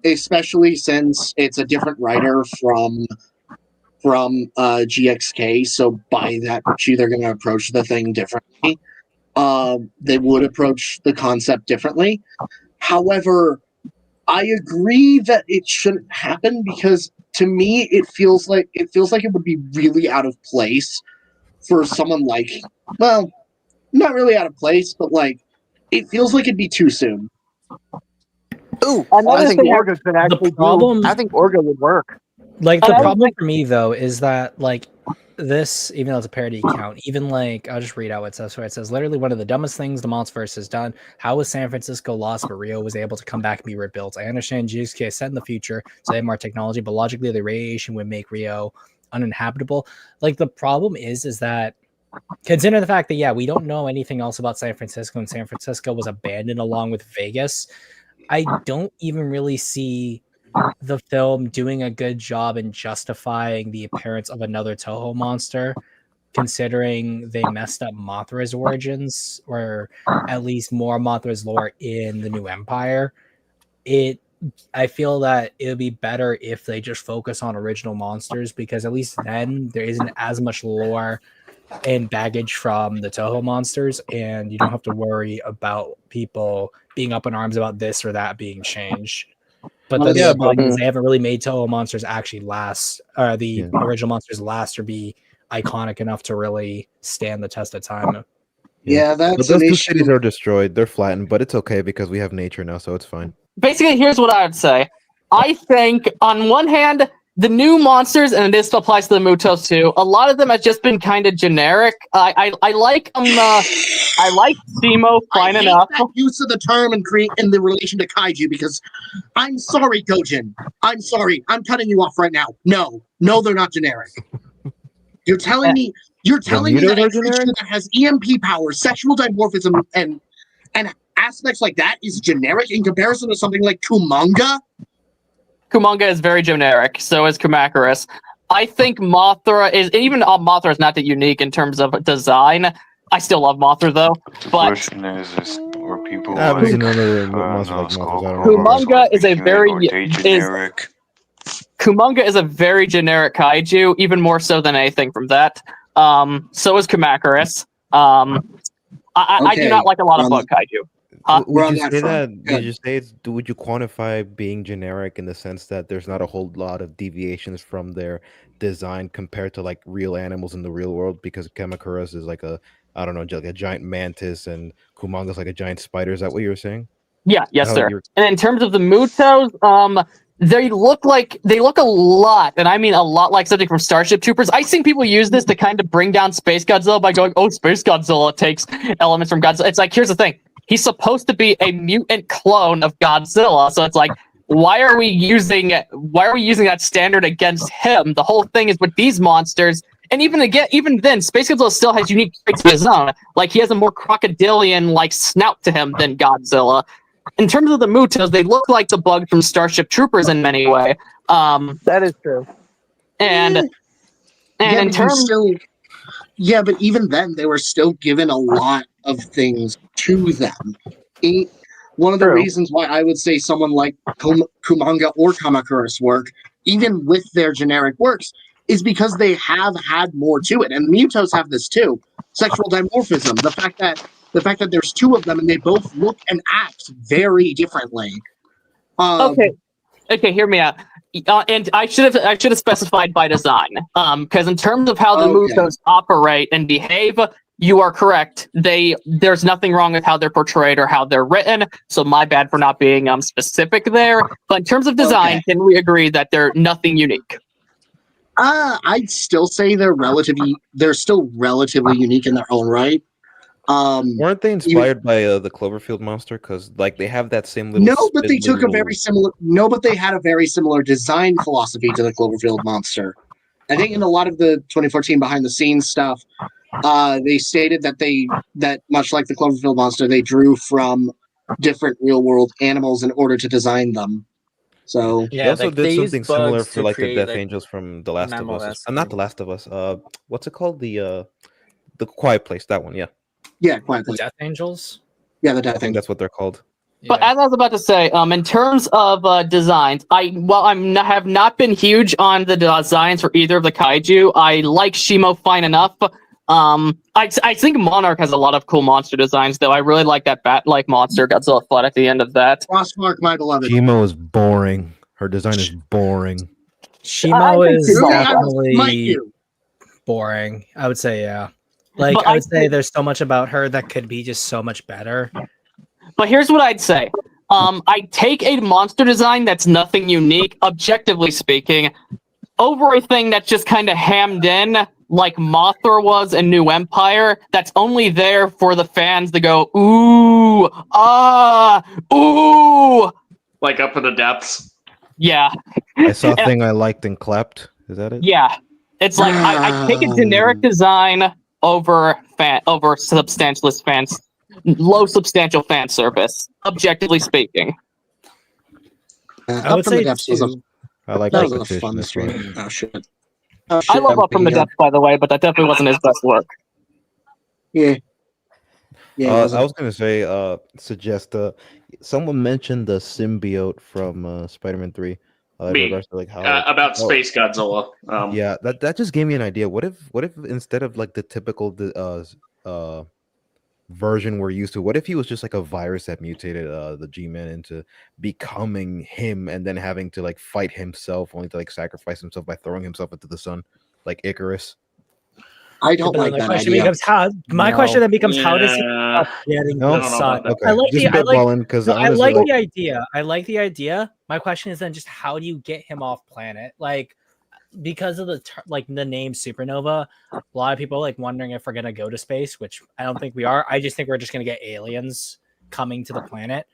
Especially since it's a different writer from GXK, so by that virtue they're gonna approach the thing differently. They would approach the concept differently. However, I agree that it shouldn't happen because to me it feels like it would be really out of place for someone well, not really out of place, but it feels like it'd be too soon. Ooh, Another I think thing- Orga could actually problem- I think Orga would work. The And I problem for me though is that this, even though it's a parody account, even I'll just read out what it says. Where it says, literally one of the dumbest things the Monsterverse has done. How was San Francisco lost, but Rio was able to come back and be rebuilt? I understand GXK is set in the future, so they have more technology, but logically the radiation would make Rio uninhabitable. The problem is that consider the fact that we don't know anything else about San Francisco, and San Francisco was abandoned along with Vegas. I don't even really see the film doing a good job in justifying the appearance of another Toho monster, considering they messed up Mothra's origins, or at least more Mothra's lore in the New Empire. I feel that it would be better if they just focus on original monsters, because at least then there isn't as much lore and baggage from the Toho monsters, and you don't have to worry about people being up in arms about this or that being changed. But then the other problem is they haven't really made Toho monsters actually last, or the original monsters last or be iconic enough to really stand the test of time. Yeah, that's but those two cities are destroyed. They're flattened, but it's okay because we have nature now, so it's fine. Basically, here's what I would say. I think, on one hand, the new monsters, and this applies to the Mutos too, a lot of them have just been kind of generic. I like Simo fine enough. That use of the term in the relation to kaiju, because I'm sorry, Gojin. I'm sorry. I'm cutting you off right now. No, they're not generic. You're telling me that a creature that has EMP powers, sexual dimorphism, and aspects like that is generic in comparison to something like Kumanga? Kumanga is very generic, so is Kamacuras. I think Mothra is, even Mothra is not that unique in terms of design. I still love Mothra though. But question is were people Kumanga is a very generic. Kumanga is a very generic kaiju, even more so than anything from that. So is Kamacuras. I do not like a lot of bug kaiju. Would you say that? Would you quantify being generic in the sense that there's not a whole lot of deviations from their design compared to like real animals in the real world? Because Kamacuras is like a giant mantis, and Kumanga's like a giant spider. Is that what you were saying? Yeah, yes, sir. And in terms of the Mutos, they look a lot, and I mean a lot, like something from Starship Troopers. I've seen people use this to kind of bring down Space Godzilla by going, "Oh, Space Godzilla takes elements from Godzilla." It's like, here's the thing: he's supposed to be a mutant clone of Godzilla, so it's like, why are we using that standard against him? The whole thing is with these monsters, and even then, Space Godzilla still has unique traits of his own. Like, he has a more crocodilian like snout to him than Godzilla. In terms of the Mutos, they look like the bug from Starship Troopers in many ways. That is true. And in terms, but even then, they were still given a lot of things to them. One of the reasons why I would say someone like Kumanga or Kamacuras work, even with their generic works, is because they have had more to it. And Mutos have this too. Sexual dimorphism. The fact that there's two of them and they both look and act very differently. Okay, hear me out. And I should have specified by design. Because in terms of how the Mutos operate and behave, you are correct. There's nothing wrong with how they're portrayed or how they're written. So my bad for not being specific there. But in terms of design, can we agree that they're nothing unique? I'd still say they're still relatively unique in their own right. Weren't they inspired by the Cloverfield monster? Because like they have that same little. No, but they took a very similar. No, but they had a very similar design philosophy to the Cloverfield monster. I think in a lot of the 2014 behind the scenes stuff, they stated that much like the Cloverfield monster, they drew from different real world animals in order to design them. So they also did something similar for like the Death Angels from The Last of Us. Not The Last of Us. What's it called? The Quiet Place. That one. Yeah. Yeah, Quiet Place. The Death Angels. Yeah, the Death I think that's what they're called. But as I was about to say, in terms of designs, have not been huge on the designs for either of the kaiju. I like Shimo fine enough. I think Monarch has a lot of cool monster designs, though. I really like that bat-like monster Godzilla fought at the end of that. Frostmark, my beloved. Shimo is boring. Her design is boring. Shimo is definitely boring. I would say, yeah. Like, I would say there's so much about her that could be just so much better. But here's what I'd say. I take a monster design that's nothing unique, objectively speaking, over a thing that's just kind of hammed in, like Mothra was in New Empire, that's only there for the fans to go, ooh, ah, ooh. Like up in the depths. Yeah. I saw a thing I liked and clapped. Is that it? Yeah. It's like, I take a generic design over substantialist fans, low substantial fan service, objectively speaking. I would say I like that was a fun stream. Oh shit! Oh, I shit, love I'm Up from the picking up. Depths, by the way, but that definitely wasn't his best work. Yeah. Yeah, it I wasn't. was gonna say, suggest. Someone mentioned the symbiote from Spider-Man 3. In Me. regards to like how. About Oh, Space Godzilla. yeah, that just gave me an idea. What if instead of like the typical version we're used to, what if he was just like a virus that mutated the G-Man into becoming him, and then having to like fight himself, only to like sacrifice himself by throwing himself into the sun, like Icarus. I Yeah, don't but then like the that question idea. becomes how. My question then becomes how does he end Yeah, up getting No, the I don't know sun? about that. okay, I like just the I like spitballing because no, I honestly, like like, the idea. I like the idea. My question is then just how do you get him off planet? Like because of like the name Supernova, a lot of people are like wondering if we're gonna go to space, which I don't think we are. I just think we're just gonna get aliens coming to the planet.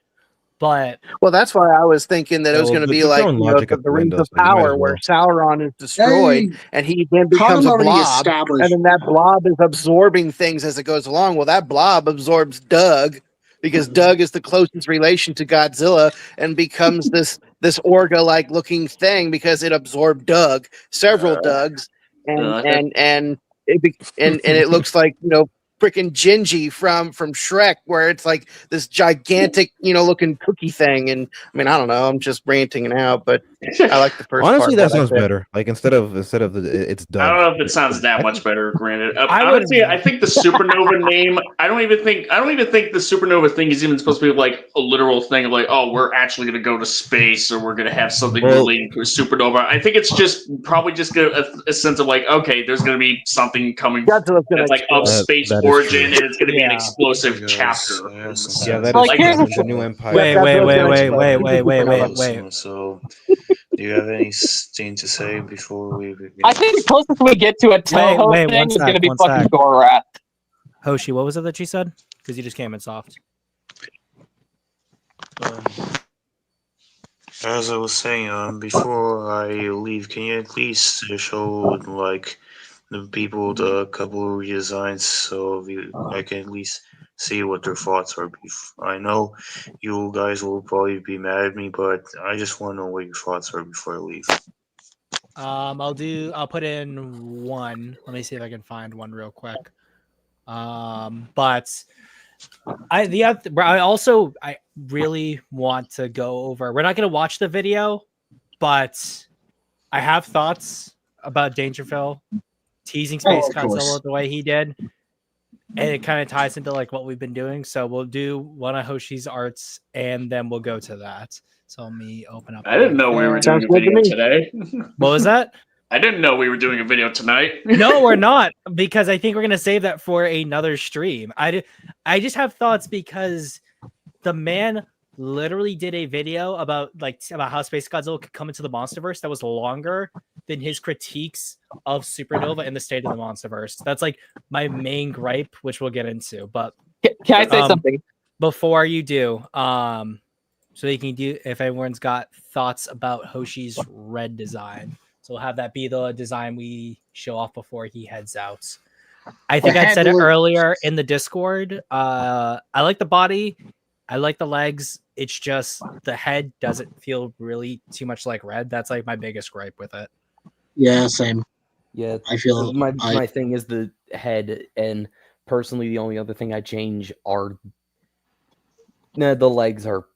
But Well, that's why I was thinking that it yeah, was well, going to be you're like, throwing you know, logic out the the Rings window, of so you might as Power, where well. Sauron is destroyed, Hey, and he then Connor becomes a already blob, and established. then that blob is absorbing things as it goes along. Well, that blob absorbs Doug because Doug is the closest relation to Godzilla, and becomes this Orga-like looking thing because it absorbed Doug, several Dougs, and that- and it looks like, you know, freaking Gingy from Shrek, where it's like this gigantic, you know, looking cookie thing. And I mean, I don't know, I'm just ranting now, but I like the first Honestly, part that what I sounds said. better. Like instead of it's I don't Doug. know if it sounds that I much think better. Granted, I would honestly, I think the supernova name. I don't even think the supernova thing is even supposed to be like a literal thing of like, oh, we're actually going to go to space or we're going to have something Well, relating to a supernova. I think it's just probably just a sense of like, okay, there's going to be something coming Godzilla's gonna that's like of explode. space that is origin, true. and it's going to be an Yeah. explosive Yes, chapter. I have some Yeah, sense. that is Like, true. here's The new Empire. wait, Yep, wait, Godzilla's wait, gonna wait, explode. wait, He's wait, a wait, supernova. wait, wait. So, do you have anything to say before we begin? I think the closest we get to a Toho wait, thing one is going to sec, be one fucking sec. Gorat. Hoshi, what was it that you said? Because you just came in soft. As I was saying, before I leave, can you at least show like the people the couple of redesigns so I can at least see what their thoughts are? I know you guys will probably be mad at me, but I just want to know what your thoughts are before I leave. I'll put in one. Let me see if I can find one real quick. But I really want to go over. We're not going to watch the video, but I have thoughts about Dangerfield teasing Space of course. Godzilla the way he did, and it kind of ties into like what we've been doing. So we'll do one of Hoshi's arts, and then we'll go to that. So let me open up. I didn't know we were doing Sounds a good to video me. today. What was that? I didn't know we were doing a video tonight. No, we're not, because I think we're gonna save that for another stream. I just have thoughts because the man literally did a video about how Space Godzilla could come into the Monsterverse that was longer than his critiques of Supernova and the state of the Monsterverse. That's like my main gripe, which we'll get into. But Can I say something? before you do, so you can do if everyone's got thoughts about Hoshi's red design. So we'll have that be the design we show off before he heads out. I think I said it earlier in the Discord. I like the body. I like the legs. It's just the head doesn't feel really too much like red. That's like my biggest gripe with it. Yeah, same. Yeah, I feel my thing is the head, and personally, the only other thing I change are the legs. Are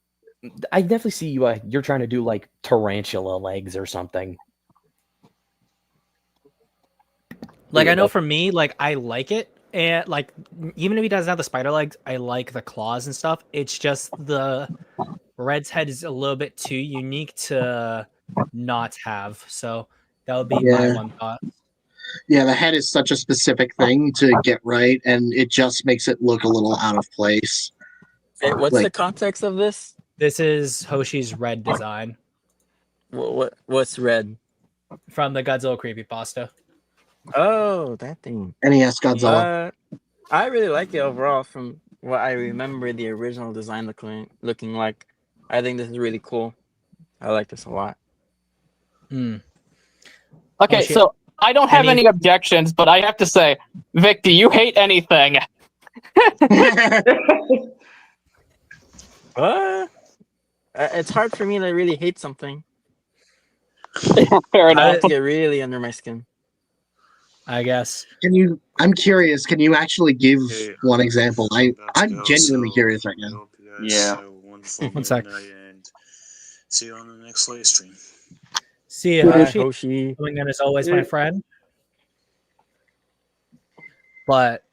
I definitely see you? You're trying to do like tarantula legs or something. Like I know for me, like I like it, and like even if he doesn't have the spider legs, I like the claws and stuff. It's just the red's head is a little bit too unique to not have. So that would be my one thought. Yeah, the head is such a specific thing to get right, and it just makes it look a little out of place. What's the context of this? This is Hoshi's red design. What's red? From the Godzilla creepypasta. Oh, that thing. NES Godzilla. I really like it overall. From what I remember, the original design looking like. I think this is really cool. I like this a lot. Mm. Okay, so I don't have any objections, but I have to say, Vic, do you hate anything? It's hard for me to really hate something. Fair enough. To get really under my skin. I guess. I'm curious. Can you actually give Okay, one example? I'm Let's go, genuinely so curious right I now. hope you guys Yeah. have a wonderful One sec. night and see you on the next live stream. See you, Bye, Hoshi. Hoshi. Coming in as always, my friend. But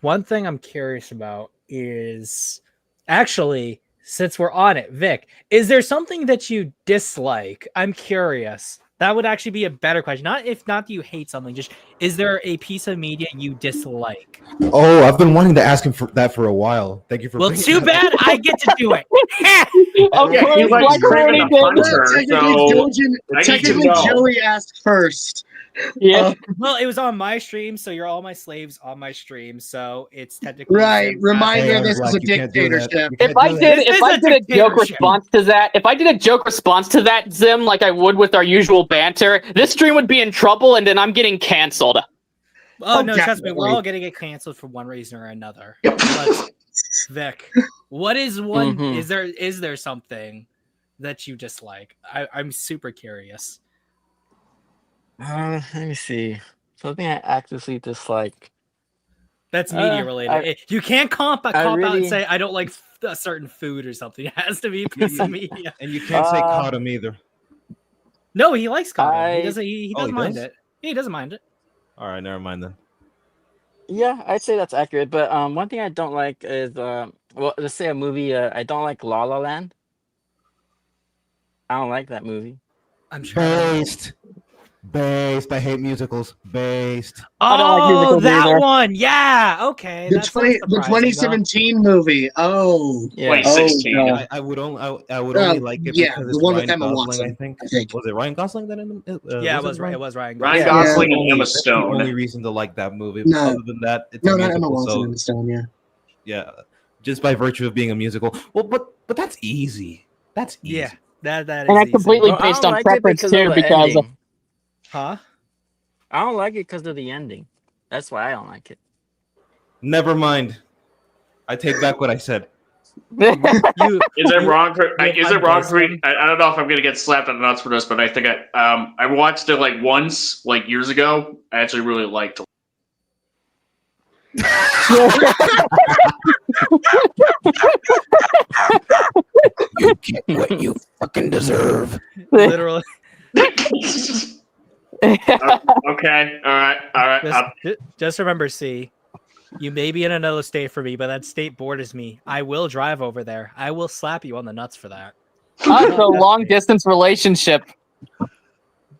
one thing I'm curious about is actually, since we're on it, Vic, is there something that you dislike? I'm curious. That would actually be a better question. Not that you hate something, just is there a piece of media you dislike? Oh, I've been wanting to ask him for that for a while. Thank you for. Well, bringing too that bad I get to do it. Of Yeah, course, he likes like Craven already the did. Hunter, Technically, so I need to technically know. Joey asked first. Yeah. Well, it was on my stream, so you're all my slaves on my stream, so it's technically Right. Zimcast. Reminder: Hey, this is a Black, you can't do that. dictatorship. You If can't I do did, that. This if I is a did a joke dictatorship. response to that, if I did a joke response to that, Zim, like I would with our usual banter, this stream would be in trouble, and then I'm getting canceled. Oh, Oh, no, trust me, we're definitely. all gonna get canceled for one reason or another. But Vic, what is one? Mhm. Is there something that you dislike? I'm super curious. Let me see. Something I actively dislike. That's media related. You can't cop out and say I don't like a certain food or something. It has to be a piece of media. And you can't say Cottom either. No, he likes cotton. He doesn't. He Oh, doesn't he mind does? it. He doesn't mind it. All right, never mind then. Yeah, I'd say that's accurate. But one thing I don't like is well, let's say a movie. I don't like La La Land. I don't like that movie. I'm sure. Based. I hate musicals. Based. I don't like Oh, musicals that either. one. Yeah. Okay. The That's not surprising, the 2017 movie. Oh, Yeah. 2016. Oh, I would only like it yeah, because the it's one with Ryan Emma Gosling. Watson, I think. I think. Was it Ryan Gosling that in the? Yeah, it was was Ryan. Ryan Yeah. Gosling and Emma That's the Stone. only reason to like that movie. No. Other than that, it's no, a not musical. Emma Watson So in the Stone. Yeah. yeah, just by virtue of being a musical. Well, but that's easy. That's easy. Yeah. That is. And that's easy. completely Well, I based don't on like it preference because too, of the because ending. Huh? I don't like it because of the ending. That's why I don't like it. Never mind. I take back what I said. You Is it wrong? Is it wrong for me? Jason? I don't know if I'm gonna get slapped on the nuts for this, but I think I watched it like once, like years ago. I actually really liked it. You get what you fucking deserve. Literally. Okay, all right. Just remember, see, you may be in another state for me, but that state borders me. I will drive over there. I will slap you on the nuts for that. It's a long distance relationship.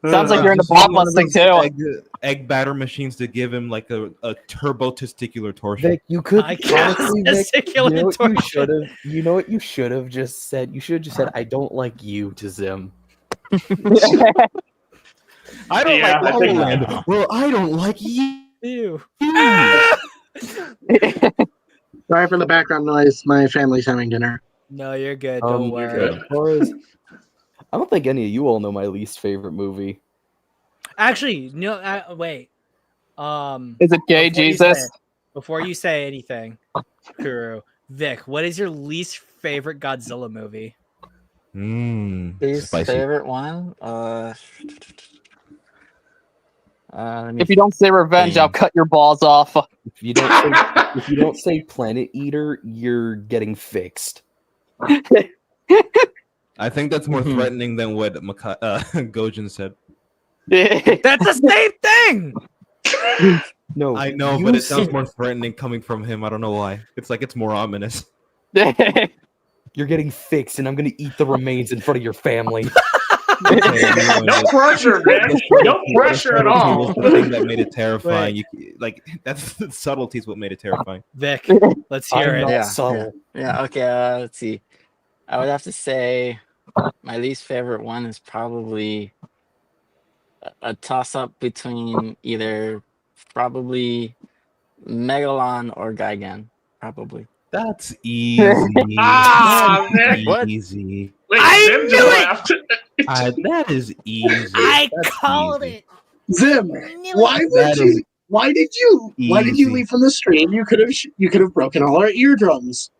Sounds like you're in the Just one of blockbuster those too. egg batter machines to give him like a turbo testicular torsion. Vic, you could I guess honestly, Vic, testicular you know what you should have just said? You should have just said, I don't like you to Zim. I don't Yeah, like I La think- La Land. Well, I don't like you. Ew. Sorry for the background noise. My family's having dinner. No, you're good. Don't worry. good. As far as, I don't think any of you all know my least favorite movie. Actually, no. Wait. Is it gay, Before you Jesus? say- Before you say anything, Kuru, Vic, what is your least favorite Godzilla movie? His Spicy. favorite one? Let me If you don't say revenge, I'll cut your balls off. If you don't say Planet Eater, you're getting fixed. I think that's more threatening than what Gojin said. That's the same thing. No, I know, you but it sounds said- more threatening coming from him. I don't know why. It's like it's more ominous. You're getting fixed, and I'm gonna eat the remains in front of your family. No pressure, man. No pressure at all. Was the thing that made it terrifying. That's the subtlety is what made it terrifying. Vic, let's hear I'm it. not Yeah, subtle. Yeah, okay, let's see. I would have to say my least favorite one is probably a toss-up between either probably Megalon or Gigan. Probably. That's easy. Ah, Vic. What? Easy. Wait, I Zim knew just it! left. That is easy. I That's called easy. it. Zim, why would That is you? Why did you easy. leave from the stream? You could have broken all our eardrums.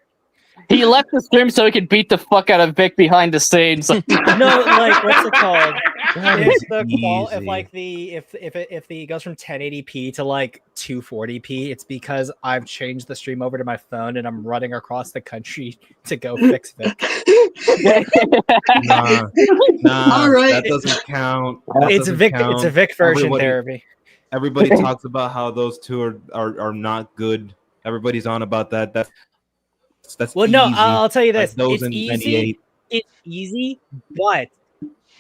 He left the stream so he could beat the fuck out of Vic behind the scenes. No, like what's it called? if the easy. if like the if it goes from 1080p to like 240p, it's because I've changed the stream over to my phone and I'm running across the country to go fix Vic. Nah, All right. that doesn't count. That It's doesn't Vic. count. It's a Vic version Everybody- therapy. Everybody talks about how those two are not good. Everybody's on about that. That's Well, easy. no, I'll tell you Like this: those it's in easy. 98. It's easy, but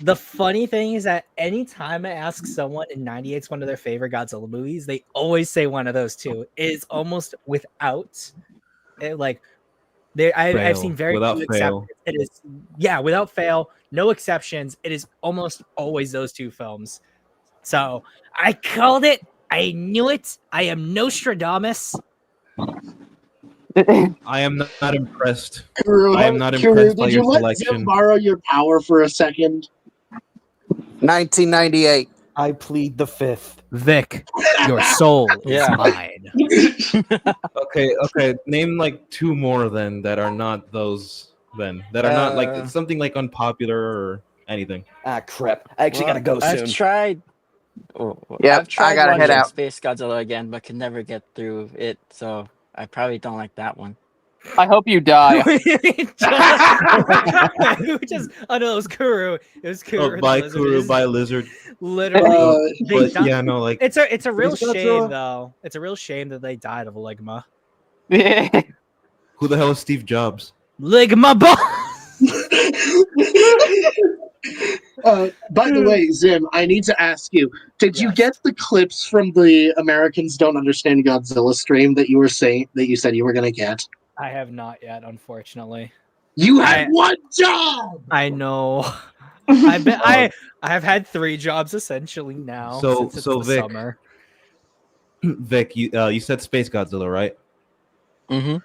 the funny thing is that anytime I ask someone in 98's one of their favorite Godzilla movies, they always say one of those two. It's almost without like I've seen very Without few fail. exceptions. It is without fail, no exceptions. It is almost always those two films. So I called it. I knew it. I am Nostradamus. I am not impressed. Kuru, I am not Kuru, impressed by did your you let selection. Zim borrow your power for a second? 1998. I plead the fifth. Vic, your soul is Yeah. mine. Okay. Name like two more then that are not those. Then that are not like something like unpopular or anything. Ah, crap. I actually gotta go I've soon. tried. Yep, I've tried I gotta head watching out. Space Godzilla again, but can never get through it. So I probably don't like that one. I hope you die. Who just oh no, it was Kuru. It was Kuru. Oh, the by lizard. Kuru, Just by Lizard. literally. They But died- yeah, no, like It's a real Space shame Godzilla? though. It's a real shame that they died of a ligma. who the hell is Steve Jobs? Ligma ball. By the way, Zim, I need to ask you: did you Yes. get the clips from the Americans Don't Understand Godzilla stream that you said you were going to get? I have not yet, unfortunately. You had one job. I know. I have had 3 jobs essentially now since it's the Vic, summer. Vic, you said Space Godzilla, right? Mm-hmm.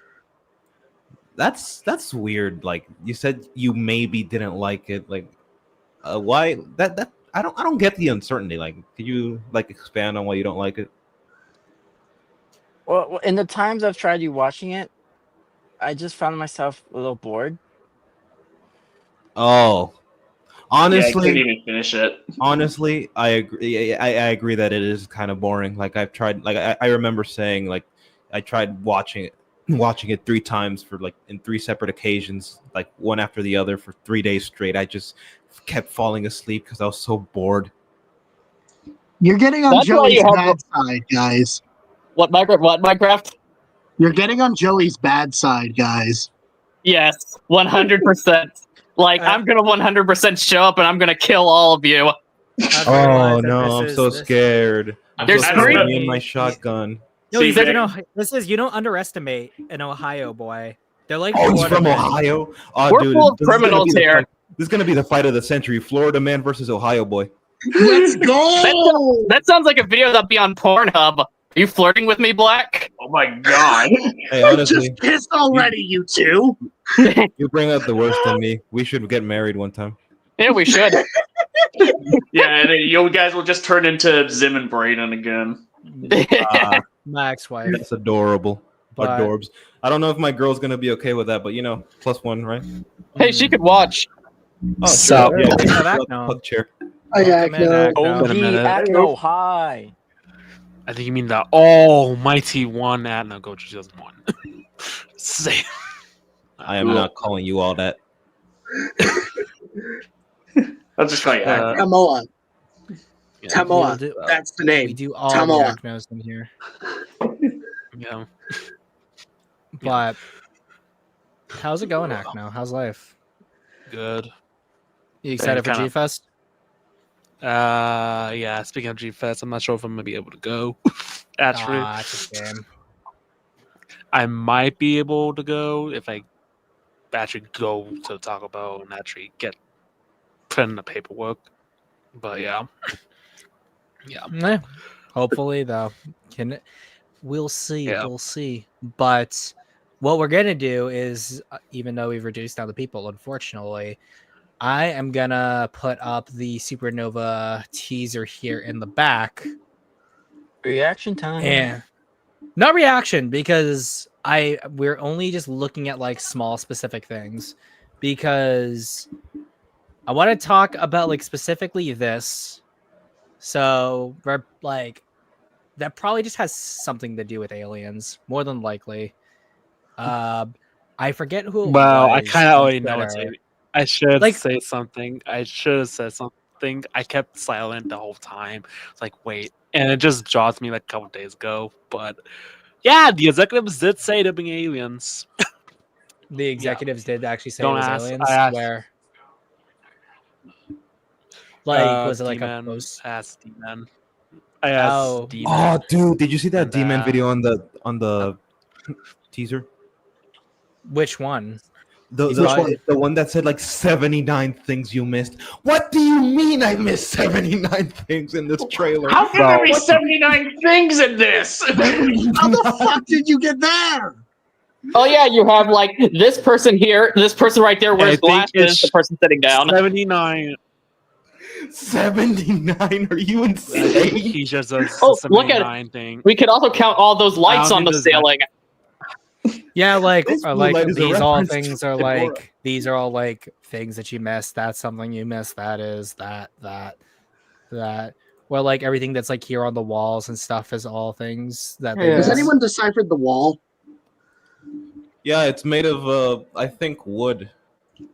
That's weird. Like you said, you maybe didn't like it. Like, why? That I don't get the uncertainty. Like, could you like expand on why you don't like it? Well, in the times I've tried you watching it, I just found myself a little bored. Oh, Yeah, I couldn't honestly, even finish it. honestly, I agree. I agree that it is kind of boring. Like I've tried. Like I remember saying, like I tried watching it 3 times for like in 3 separate occasions, like one after the other for 3 days straight. I just kept falling asleep because I was so bored. You're getting on That's why Joey's you have bad side, guys. What Minecraft? You're getting on Joey's bad side, guys. Yes, 100%. Like I'm gonna 100% show up and I'm gonna kill all of you. I've Oh realized that no, I'm this so is- this- scared. I'm There's so scared. three- Me and my shotgun. No, See, you guys Vic- know this is you don't underestimate an Ohio boy. They're like Oh, he's Florida from men. Ohio. Oh, We're dude, full of this is gonna be criminals the here. fight- This is gonna be the fight of the century: Florida man versus Ohio boy. Let's go. That sounds like a video that'd be on Pornhub. Are you flirting with me, Black? Oh my god. Hey, I'm honestly, just pissed already, you two. you bring out the worst in me. We should get married one time. Yeah, we should. Yeah, and then you guys will just turn into Zim and Brayden again. My ex-wife. That's adorable. But- Adorbs. I don't know if my girl's gonna be okay with that, but you know, +1, right? Hey, she could watch. Oh, So- sure. Yeah, Welcome to fuck- Acno. fuck chair. I Welcome in, know. Acno. a minute. Acno high. I think you mean the almighty one at no Gojo 2001. Say, I am not calling you all that. I'll just call you Acno. Come on. yeah, Tamoa. do- That's the We name. do all Tamoa. the Acnos in here. yeah. But how's it going, Acno? How's life? Good. You excited for kinda- G-Fest? Yeah. Speaking of G-Fest, I'm not sure if I'm gonna be able to go. Actually, It's a shame. I might be able to go if I actually go to Taco Bell and actually get put in the paperwork. But yeah, Eh, hopefully, though, we'll see. Yeah. We'll see. But what we're gonna do is, even though we've reduced down the people, unfortunately, I am gonna put up the Supernova teaser here in the back. Reaction time. And not reaction because we're only just looking at like small specific things because I want to talk about like specifically this. So we're like that probably just has something to do with aliens, more than likely. I forget who it Well, I was kind of on already know it's. Twitter. I should Like- say something. I should have said something. I kept silent the whole time. It's like, wait, and it just jogged me like a couple days ago. But yeah, the executives did say they're being aliens. The executives did actually say Don't it was ask. aliens. I asked. Where? Like, was it like a D-Man, post? asked D-Man. I asked Oh. D-Man. Oh, dude, did you see that And, D-Man video on the teaser? Which one? The, He's the, probably- the one that said like 79 things you missed. What do you mean I missed 79 things in this trailer? How can there be 79 things in this? How the fuck did you get there? Oh yeah, you have like this person here, this person right there wears I think glasses, it's the person sitting down. 79. 79? Are you I insane? think he just does Oh, the look at- 79 thing. We could also count all those lights don't on the think there's ceiling. Yeah, like, This or blue like light is a these all reference to things are Fedora. like these are all like things that you missed. That's something you missed. That is that. Well, like everything that's like here on the walls and stuff is all things that they Yeah. Has missed. anyone deciphered the wall? Yeah, it's made of I think wood.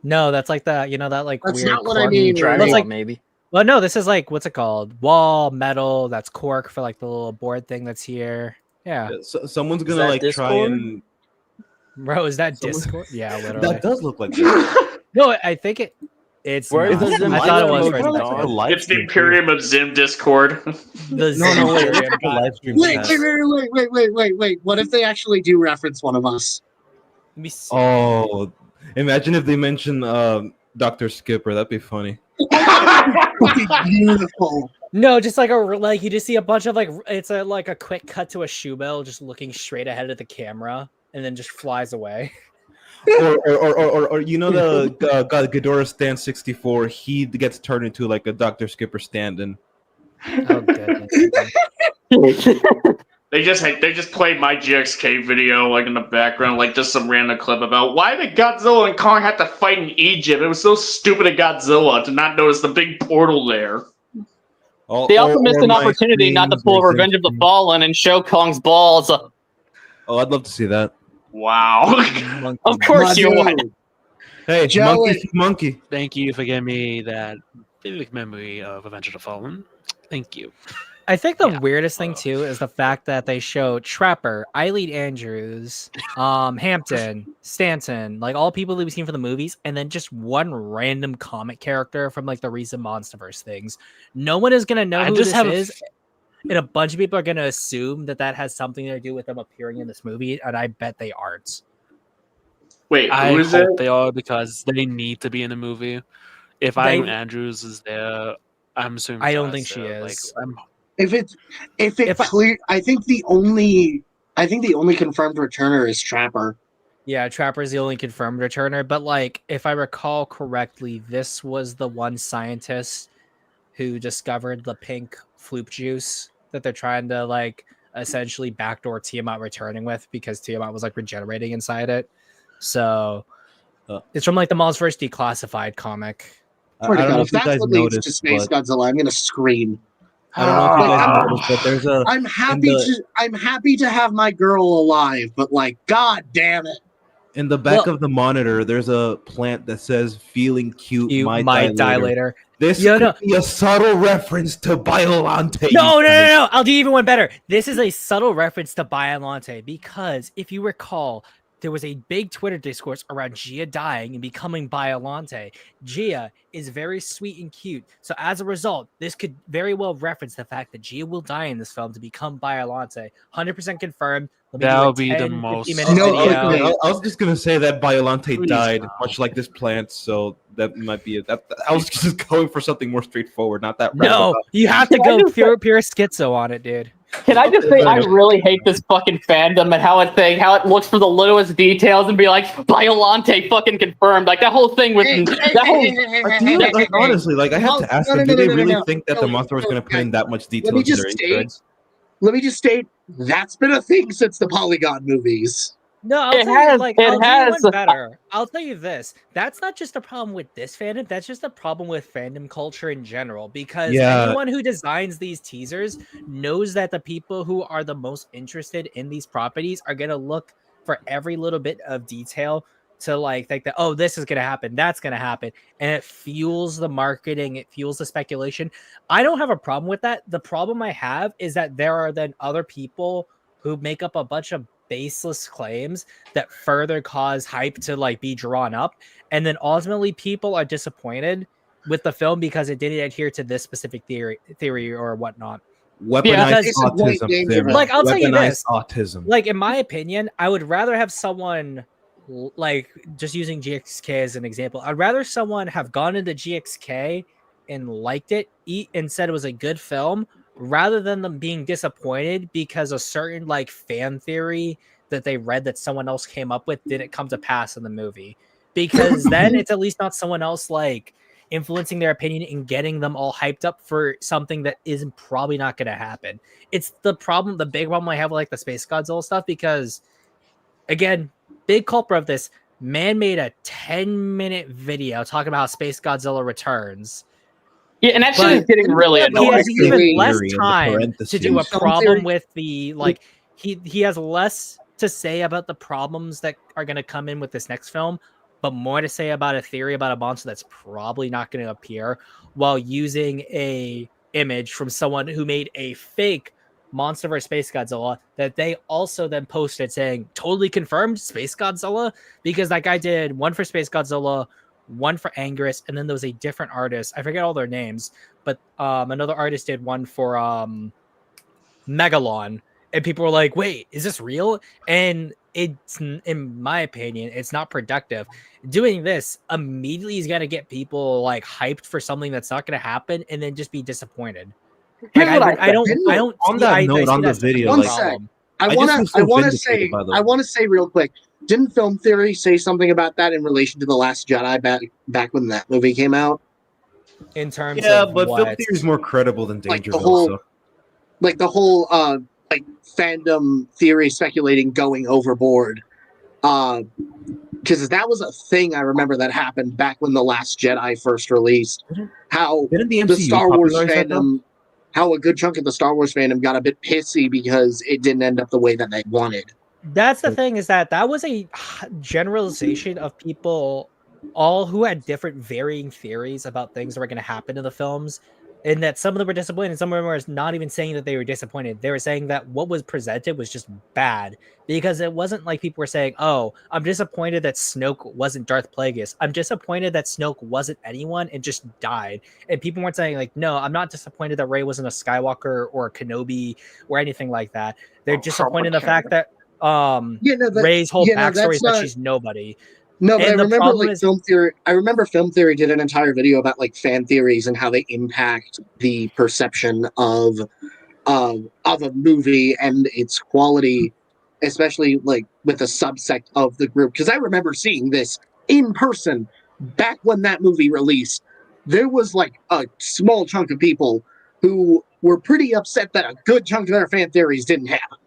No, that's like that. You know that like That's weird. not what I cork- mean. Drywall, It's like- maybe. Well, no, this is like what's it called? Wall metal. That's cork for like the little board thing that's here. Yeah, Someone's gonna that like try Discord? and bro, is that Someone- Discord? Yeah, literally. that does look like that. No, I think it's. Where's not. the Zim I thought it was Discord? for It's Discord. live It's the stream, too. Imperium of Zim Discord. The No, wait, Zim- it's the live stream Wait, chat. wait. What if they actually do reference one of us? Let me see. Oh, imagine if they mention Dr. Skipper. That'd be funny. Fucking beautiful. No, just like you just see a bunch of like it's like a quick cut to a shoe bell just looking straight ahead at the camera and then just flies away. or you know the Ghidorah stand 64. He gets turned into like a Dr. Skipper stand-in. Oh goodness. They just played my GXK video like in the background, like just some random clip about why did Godzilla and Kong have to fight in Egypt? It was so stupid of Godzilla to not notice the big portal there. They also missed an my opportunity not to screams pull or Revenge of the Zim Fallen and show Kong's balls. Oh, I'd love to see that. Wow. Of course you My would. dude. Hey, Joey. monkey. Thank you for giving me that vivid memory of Revenge of the Fallen. Thank you. I think the Yeah. weirdest thing too is the fact that they show Trapper, Eileen Andrews, Hampton, Stanton, like all people that we've seen from the movies, and then just one random comic character from like the recent Monsterverse things. No one is gonna know I who just this have a is, and a bunch of people are gonna assume that that has something to do with them appearing in this movie, and I bet they aren't. Wait, I who is hope it? they are because they need to be in the movie. If They- Eileen Andrews is there, I'm assuming. I don't John's think she there. is. Like, If it If I- clear, I think the only confirmed returner is Trapper. Yeah, Trapper's the only confirmed returner, but like if I recall correctly, this was the one scientist who discovered the pink floop juice that they're trying to like essentially backdoor Tiamat returning with because Tiamat was like regenerating inside it. So it's from like the Monsterverse Declassified comic. Swear to I don't God, know if if you that's guys what leads to noticed, Space but Godzilla, I'm gonna scream. I don't know if you guys Ah. noticed, but there's a I'm happy the- I'm happy to have my girl alive, but like, god damn it. in the back Well- of the monitor. There's a plant that says "Feeling cute, You my might dilator." dilator. This Yeah, could no. be a subtle reference to Biolante. No. I'll do even one better. This is a subtle reference to Biolante because if you recall, there was a big Twitter discourse around Gia dying and becoming Biolante. Gia is very sweet and cute. So as a result, this could very well reference the fact that Gia will die in this film to become Biolante. 100% confirmed. Let me do That a would be the 10, most- 15-minute No, video. okay. I was just gonna say that Biolante Please died, no. much like this plant. So that might be it. I was just going for something more straightforward, not that. No, roundabout. you have to Can I go just pure schizo on it, dude. Can I just say I really hate this fucking fandom and how it looks for the littlest details and be like Biolante fucking confirmed. Like that whole thing with that whole Like, honestly, like I have to ask them, do they really think that the No, monster was going to put in that much detail me into just their state- Easter eggs? Let me just state that's been a thing since the Polygon movies. No, I'll It tell you, has- like, it I'll do you has- one better. I'll tell you this. I'll tell you this. That's not just a problem with this fandom. That's just a problem with fandom culture in general. Because Yeah. anyone who designs these teasers knows that the people who are the most interested in these properties are gonna look for every little bit of detail to like think that, oh, this is gonna happen, that's gonna happen, and it fuels the marketing, it fuels the speculation. I don't have a problem with that. The problem I have is that there are then other people who make up a bunch of baseless claims that further cause hype to like be drawn up, and then ultimately people are disappointed with the film because it didn't adhere to this specific theory or whatnot. Weaponized Case in point, autism. Dangerous. Tim. Like, I'll tell you Weaponized this. autism. Like, in my opinion, I would rather have someone, like, just using GXK as an example, I'd rather someone have gone into GXK and liked it, and said it was a good film, rather than them being disappointed because a certain like fan theory that they read that someone else came up with didn't come to pass in the movie. Because then it's at least not someone else like influencing their opinion and getting them all hyped up for something that isn't probably not going to happen. It's the big problem I have with like the Space Godzilla stuff, because again, big culprit of this, man made a 10-minute video talking about how Space Godzilla returns. Yeah, and that shit is getting really He annoying. has even less Theory in the time to do a parentheses. problem with the like. He has less to say about the problems that are going to come in with this next film, but more to say about a theory about a monster that's probably not going to appear, while using a image from someone who made a fake Monsterverse Space Godzilla that they also then posted saying totally confirmed Space Godzilla, because that guy did one for Space Godzilla, one for Anguirus, and then there was a different artist. I forget all their names, but another artist did one for Megalon, and people were like, "Wait, is this real?" And it's, in my opinion, it's not productive. Doing this immediately is gonna get people like hyped for something that's not gonna happen, and then just be disappointed. Like, I don't. On that note, on the video, One like, sec. I I just feel so want to vindicated say by the- I want to say real quick. Didn't Film Theory say something about that in relation to The Last Jedi back when that movie came out? In terms Yeah, of but what? film theory is more credible than Like Danger the whole- so. Like the whole like fandom theory speculating going overboard. Because that was a thing I remember that happened back when The Last Jedi first released. How Didn't the the MCU Star Wars popularize that, though? fandom, how a good chunk of the Star Wars fandom got a bit pissy because it didn't end up the way that they wanted. That's the thing, is that was a generalization of people all who had different varying theories about things that were going to happen in the films, and that some of them were disappointed. Some of them were not even saying that they were disappointed. They were saying that what was presented was just bad, because it wasn't like people were saying, "Oh, I'm disappointed that Snoke wasn't Darth Plagueis. I'm disappointed that Snoke wasn't anyone and just died." And people weren't saying like, "No, I'm not disappointed that Rey wasn't a Skywalker or a Kenobi or anything like that." They're disappointed in the fact that Rey's whole backstory is that she's nobody. No, but And I the remember problem like is, Film Theory. I remember Film Theory did an entire video about like fan theories and how they impact the perception of a movie and its quality, especially like with a subsect of the group. Because I remember seeing this in person back when that movie released. There was like a small chunk of people who were pretty upset that a good chunk of their fan theories didn't happen.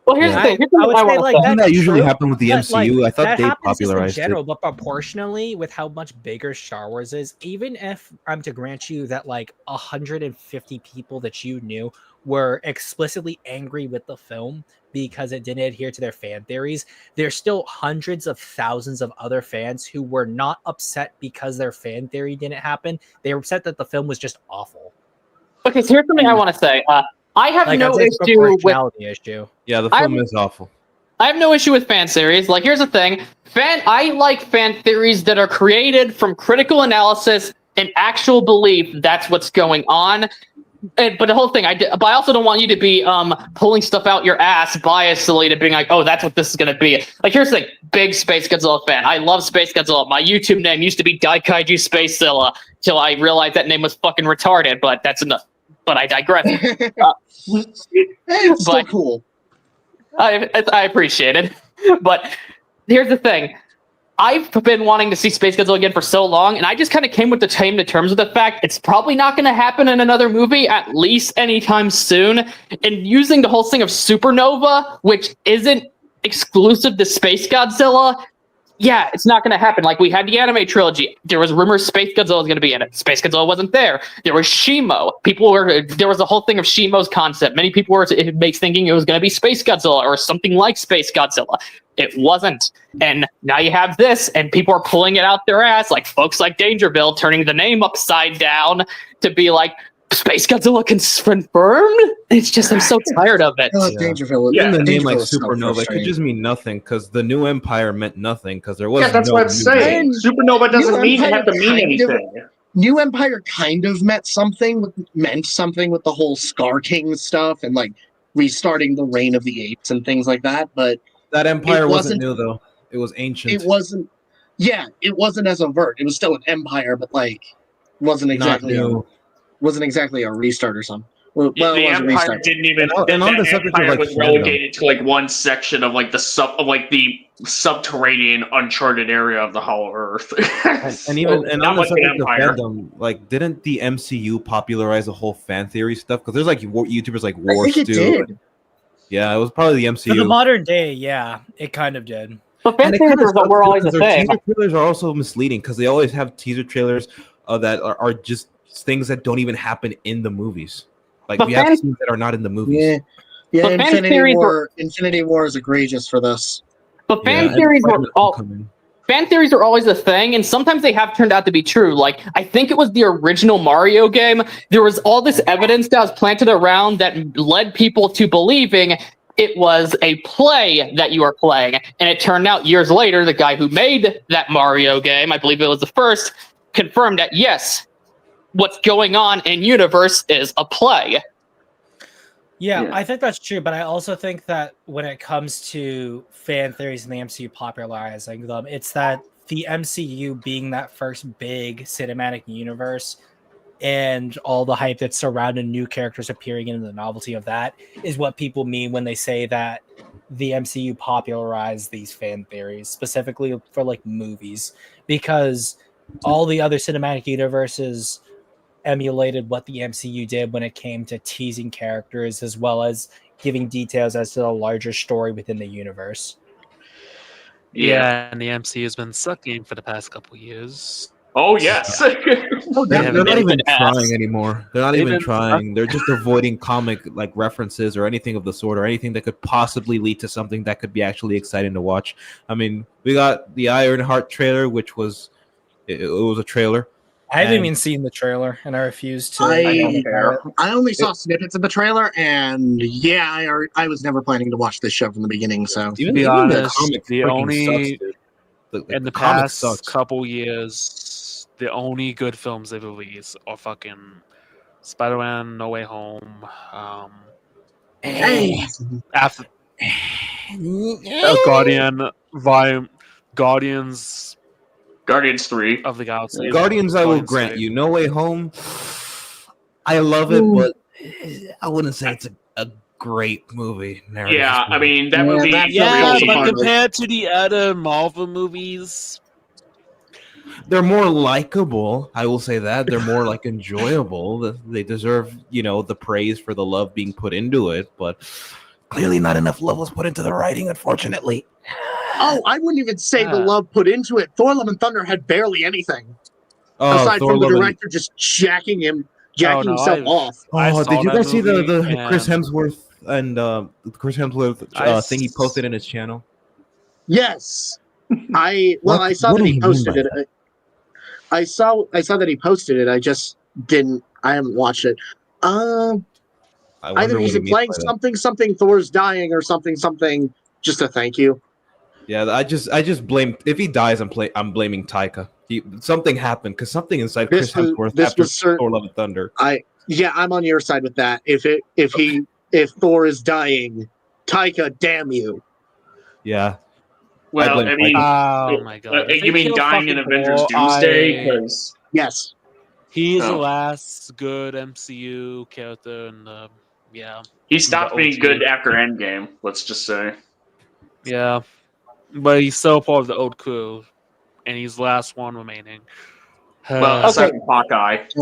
Well, here's the thing. Here's I would say like Doesn't that's that usually true, happen with the but, MCU? I thought that they happens just in popularized general, it. but proportionally with how much bigger Star Wars is, even if I'm to grant you that like 150 people that you knew were explicitly angry with the film because it didn't adhere to their fan theories, there's still hundreds of thousands of other fans who were not upset because their fan theory didn't happen. They were upset that the film was just awful. Okay, so here's something I want to say. I have Like, no I'd say it's a issue with. proportionality issue. Yeah, the film is awful. I have no issue with fan theories. Like, here's the thing: I like fan theories that are created from critical analysis and actual belief. That's what's going on. But the whole thing, but I also don't want you to be pulling stuff out your ass biasly to being like, oh, that's what this is going to be. Like, here's the thing: big Space Godzilla fan. I love Space Godzilla. My YouTube name used to be Daikaiju Spacezilla till I realized that name was fucking retarded. But that's enough. But I digress. It's still cool. I appreciate it. But here's the thing. I've been wanting to see Space Godzilla again for so long, and I just kind of came to terms with the fact it's probably not going to happen in another movie, at least anytime soon. And using the whole thing of Supernova, which isn't exclusive to Space Godzilla, yeah, it's not going to happen. Like, we had the anime trilogy. There was rumors Space Godzilla was going to be in it. Space Godzilla wasn't there. There was Shimo. There was a whole thing of Shimo's concept. Many people were thinking it was going to be Space Godzilla or something like Space Godzilla. It wasn't. And now you have this, and people are pulling it out their ass, like folks like Dangerville turning the name upside down to be like, Space Godzilla confirmed? It's just, I'm so tired of it. Dangerville. Even the name like Dangerville is so Supernova, it could frustrating. just mean nothing because the new Empire meant nothing because there was that's no what I'm new saying. name. Supernova doesn't New Empire have to mean kind of- anything. New Empire kind of meant something with the whole Scar King stuff and like restarting the reign of the apes and things like that. But That Empire It wasn't wasn't- new though; it was ancient. it wasn't. Yeah, it wasn't as overt. It was still an empire, but like wasn't Not exactly new. wasn't exactly a restart or something. Well, Yeah, it the was a Empire restart. didn't even. And on the that subject of, Empire like, was fandom. relegated to like one section of like the subterranean, uncharted area of the Hollow Earth. And even So, and not on the like subject of Empire. fandom, like, didn't the MCU popularize the whole fan theory stuff? Because there's like YouTubers like I War think it Stew. did. Yeah, it was probably the For the MCU. modern day, yeah, it kind of did. But fan And it theories kinda sucks were always a because their thing. teaser trailers are also misleading because they always have teaser trailers that are just things that don't even happen in the movies. Like, But we have fan- scenes that are not in the movies. Yeah, yeah. But fan Infinity theories War. Infinity War is egregious for this. But fan and theories were Spider-Man all. Homecoming. Fan theories are always a thing, and sometimes they have turned out to be true. Like, I think it was the original Mario game. There was all this evidence that was planted around that led people to believing it was a play that you are playing. And it turned out years later, the guy who made that Mario game, I believe it was the first, confirmed that, yes, what's going on in universe is a play. Yeah, Yeah. I think that's true, but I also think that when it comes to fan theories and the MCU popularizing them, it's that the MCU being that first big cinematic universe and all the hype that's surrounding new characters appearing and the novelty of that is what people mean when they say that the MCU popularized these fan theories, specifically for like movies, because all the other cinematic universes emulated what the MCU did when it came to teasing characters as well as giving details as to the larger story within the universe. Yeah, and the MCU has been sucking for the past couple years. Oh yes. They're haven't not even been asked. trying anymore. They're not They've even been- trying. They're just avoiding comic like references or anything of the sort or anything that could possibly lead to something that could be actually exciting to watch. I mean, we got the Ironheart trailer, which was it was a trailer. I haven't And- even seen the trailer, and I refuse to. I don't care. I only saw snippets of the trailer, and yeah, I was never planning to watch this show from the beginning. So Even, be even honest, the comic the freaking only- sucks, dude. In the comic past sucks. couple years, the only good films they've released are fucking Spider-Man: No Way Home. hey, After Guardians Guardians 3. of the Galaxy. Guardians, I will Guardians grant 3. you. No Way Home, I love it, but I wouldn't say it's a great movie. Yeah, I mean that Yeah, movie. that's Yeah, really but hard. compared to the other Marvel movies, they're more likable. I will say that they're more like enjoyable. They deserve, the praise for the love being put into it, but clearly not enough love was put into the writing, unfortunately. oh, I wouldn't even say the love put into it. Thor: Love and Thunder had barely anything aside Thor, from the Love, and- director just jacking no, himself off. I Oh, saw did you that guys see the movie, Chris and Hemsworth and Chris Hemsworth thing he posted in his channel? Yes, I What- saw what that do he you mean posted by it. I saw that he posted it. I just didn't. I haven't watched it. I Either wonder he's what he means playing by that. something. Thor's dying, or something. Just a thank you. Yeah, I just blame if he dies. I'm blaming Taika. Something happened because something inside This Chris was- Hemsworth this after was cer- Thor: Love and Thunder. I'm on your side with that. If Thor is dying, Taika, damn you. Yeah, Well, blame I mean, oh my god! If you they mean kill dying in fucking Avengers Thor, Doomsday? Because Yes. he's the Oh. last good MCU character, and he stopped The being OG. good after Endgame. Let's just say. yeah, but he's still part of the old crew, and he's the last one remaining. Well, Okay. aside from Hawkeye. Okay, If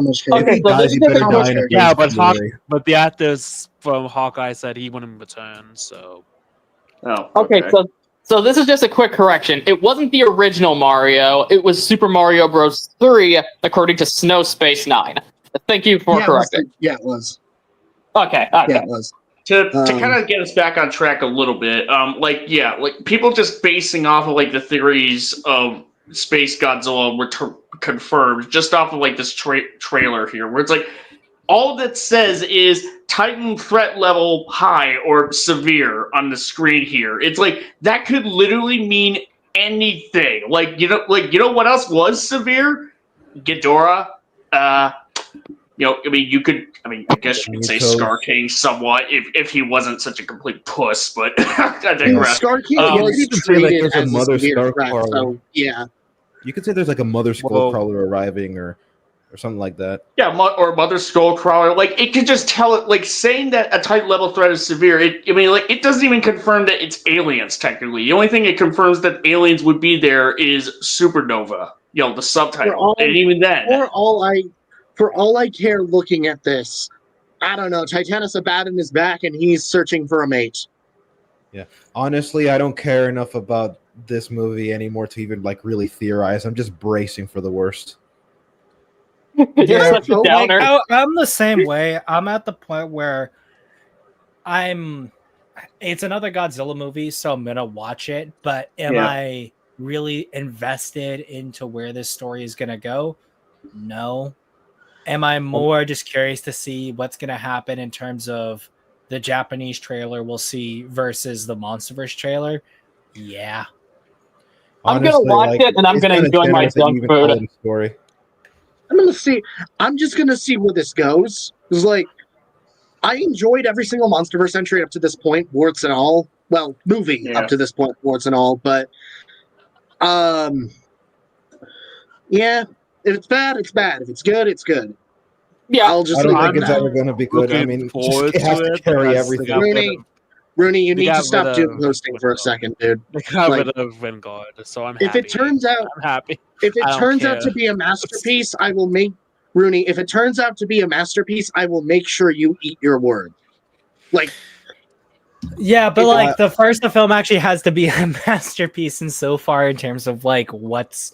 he so dies, this he is a better bit die in a Yeah, great but way. but the actors from Hawkeye said he wouldn't return, so Oh, Okay, so this is just a quick correction. It wasn't the original Mario. It was Super Mario Bros. 3, according to Snow Space 9. Thank you for correcting. It was. Okay. Yeah, it was. To kind of get us back on track a little bit, like people just basing off of like the theories of Space Godzilla were confirmed just off of like this trailer here, where it's like all that says is Titan threat level high or severe on the screen here. It's like that could literally mean anything. Like you know what else was severe? Ghidorah. I guess you could say Scar King somewhat if he wasn't such a complete puss, but I digress. Scar King was treated as a mother severe threat, Skullcrawler. so yeah. You could say there's like a mother Skullcrawler arriving or something like that. Yeah, or Mother Skullcrawler. Like it could just tell it. Like saying that a Titan level threat is severe. It doesn't even confirm that it's aliens. Technically, the only thing it confirms that aliens would be there is Supernova. The subtitle, and even then, For all I care looking at this, I don't know. Titanus Abaddon is back and he's searching for a mate. Yeah. Honestly, I don't care enough about this movie anymore to even like really theorize. I'm just bracing for the worst. You're such a downer. I'm the same way. I'm at the point where it's another Godzilla movie, so I'm gonna watch it, but am I really invested into where this story is gonna go? No. Am I more just curious to see what's going to happen in terms of the Japanese trailer we'll see versus the Monsterverse trailer? Yeah. I'm going to watch it and I'm going to enjoy my junk food. Story. I'm just going to see where this goes. Because, I enjoyed every single Monsterverse entry up to this point, warts and all. Well, moving up to this point, warts and all. But, yeah. If it's bad, it's bad. If it's good, it's good. Yeah, I don't think it's ever going to be good. I mean, it has to carry everything. Rooney, you need to stop doing posting for a second, dude. They got rid of Vanguard, so I'm happy. If it turns out, I'm happy. If it turns out to be a masterpiece, I will make Rooney. If it turns out to be a masterpiece, I will make sure you eat your word. Yeah, but the first film actually has to be a masterpiece, and so far in terms of what's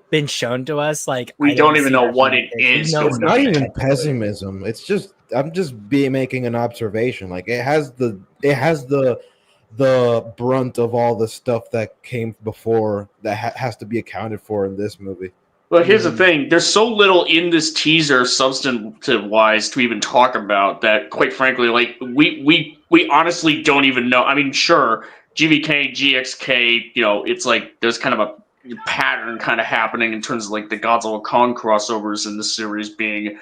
been shown to us, we don't even know what it is. It's not even pessimism. It's just I'm just making an observation. It has the brunt of all the stuff that came before that has to be accounted for in this movie. Well, here's the thing: there's so little in this teaser, substantive-wise, to even talk about that. Quite frankly, we honestly don't even know. I mean, sure, GVK, GXK, it's there's kind of a pattern kind of happening in terms of the Godzilla Kong crossovers in the series being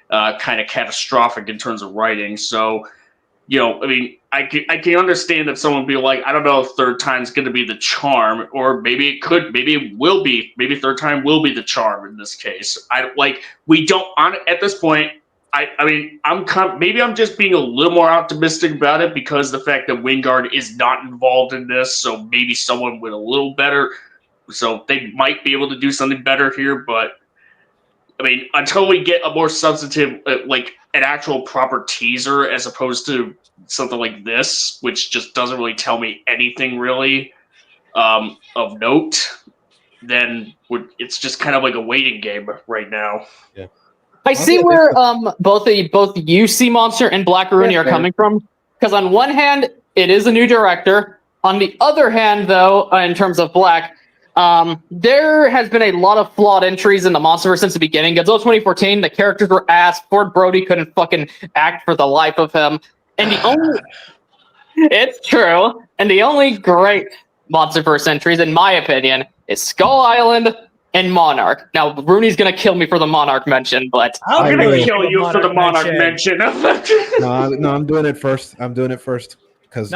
kind of catastrophic in terms of writing. So, I can understand that someone would be like, I don't know if third time's going to be the charm, or maybe it will be. Maybe third time will be the charm in this case. We don't at this point. Maybe I'm just being a little more optimistic about it because the fact that Wingard is not involved in this. So maybe someone with a little better. So they might be able to do something better here, but until we get a more substantive, an actual proper teaser as opposed to something like this, which just doesn't really tell me anything really of note, then it's just kind of like a waiting game right now. Yeah, I see where both UC Monster and Black Rooney are coming from, because on one hand, it is a new director. On the other hand, though, in terms of Black, there has been a lot of flawed entries in the Monsterverse since the beginning. Godzilla 2014, the characters were ass. Ford Brody couldn't fucking act for the life of him. And it's true. And the only great Monsterverse entries, in my opinion, is Skull Island and Monarch. Now, Rooney's gonna kill me for the Monarch mention, but I'm gonna kill you for the Monarch mention. No, I'm doing it first. Because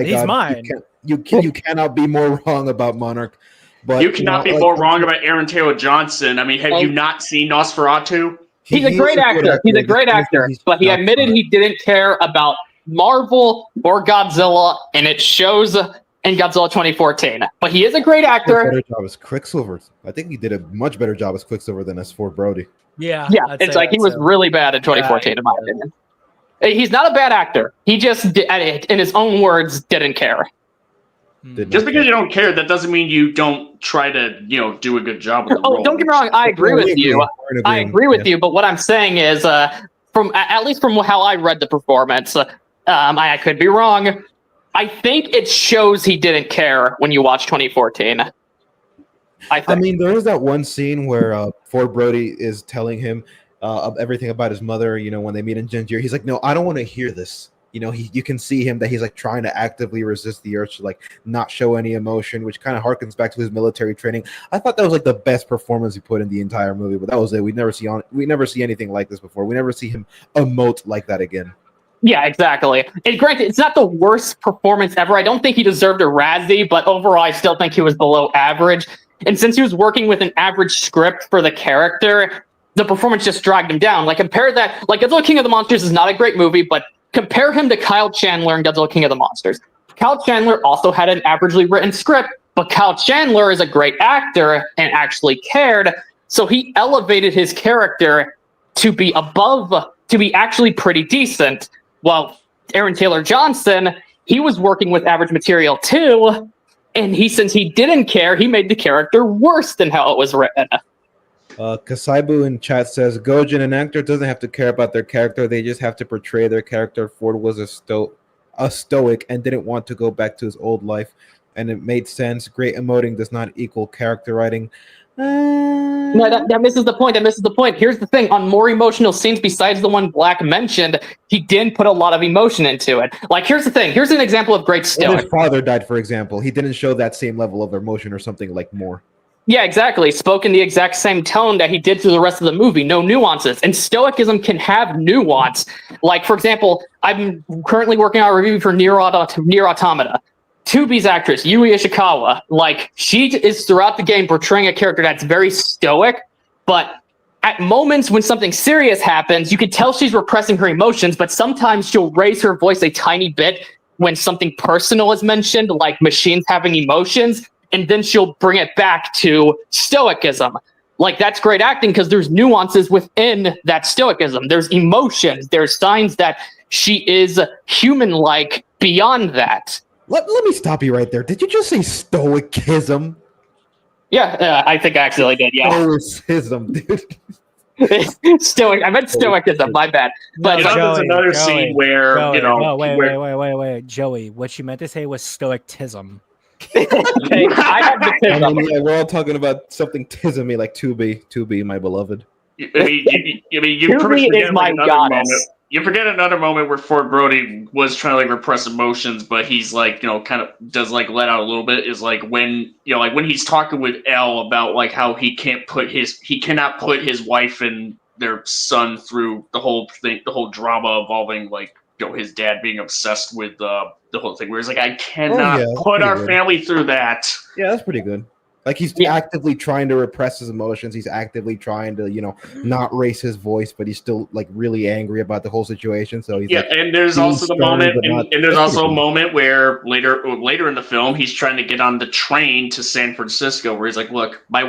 he's mine. You cannot be more wrong about Monarch. But you cannot be more wrong about Aaron Taylor Johnson. Have you not seen Nosferatu? He's a great actor. He's a great actor, but he admitted he didn't care about Marvel or Godzilla, and it shows in Godzilla 2014. But he is a great actor. A better job as Quicksilver. I think he did a much better job as Quicksilver than as Ford Brody. Yeah, it's he was really bad in 2014, in my opinion. He's not a bad actor. He just, in his own words, didn't care. Did Just not because care. you don't care, that doesn't mean you don't try to, do a good job with the role. Don't get me wrong. I agree with you. I agree with you. But what I'm saying is, from at least from how I read the performance, I could be wrong. I think it shows he didn't care when you watch 2014. I mean, there is that one scene where Ford Brody is telling him of everything about his mother. You know, when they meet in Ginger, he's like, "No, I don't want to hear this." You know, you can see him that he's like trying to actively resist the urge to like not show any emotion, which kind of harkens back to his military training. I thought that was like the best performance he put in the entire movie, but that was it. We never see anything like this before. We never see him emote like that again. Yeah, exactly. And granted, it's not the worst performance ever. I don't think he deserved a Razzie, but overall, I still think he was below average. And since he was working with an average script for the character, the performance just dragged him down. Like, compare that. Like, Godzilla King of the Monsters is not a great movie, but compare him to Kyle Chandler in Godzilla King of the Monsters. Kyle Chandler also had an averagely written script, but Kyle Chandler is a great actor and actually cared. So he elevated his character to be actually pretty decent. While Aaron Taylor Johnson, he was working with average material too, and since he didn't care, he made the character worse than how it was written. Kasaibu in chat says, Gojin, an actor doesn't have to care about their character, they just have to portray their character. Ford was a stoic and didn't want to go back to his old life, and it made sense. Great emoting does not equal character writing. No, that misses the point. That misses the point. Here's the thing. On more emotional scenes besides the one Black mentioned, he didn't put a lot of emotion into it. Like, here's the thing. Here's an example of great stoic. When his father died, for example, he didn't show that same level of emotion or something like more. Yeah, exactly. Spoke in the exact same tone that he did through the rest of the movie. No nuances. And stoicism can have nuance. Like, for example, I'm currently working on a review for Nier Automata. 2B's actress, Yui Ishikawa, like, she is throughout the game portraying a character that's very stoic, but at moments when something serious happens, you can tell she's repressing her emotions, but sometimes she'll raise her voice a tiny bit when something personal is mentioned, like machines having emotions, and then she'll bring it back to stoicism. Like, that's great acting because there's nuances within that stoicism. There's emotions. There's signs that she is human-like beyond that. Let me stop you right there. Did you just say stoicism? Yeah, I think I actually did, yeah. Stoicism, dude. Stoic. I meant stoicism, my bad. But there's another scene where, No, wait. Joey, what you meant to say was stoicism. okay, I have the tism. Yeah, we're all talking about something tismy like 2B, my beloved. You forget You forget another moment where Ford Brody was trying to like repress emotions, but he's like, kind of does like let out a little bit. Is like when when he's talking with Elle about like how he cannot put his wife and their son through the whole thing, the whole drama involving like his dad being obsessed with the whole thing. Where he's like, I cannot put our family through that. Yeah, that's pretty good. Like, he's actively trying to repress his emotions. He's actively trying to, not raise his voice, but he's still like really angry about the whole situation. So he's and there's also the moment, and there's also a moment where later in the film, he's trying to get on the train to San Francisco, where he's like, "Look, my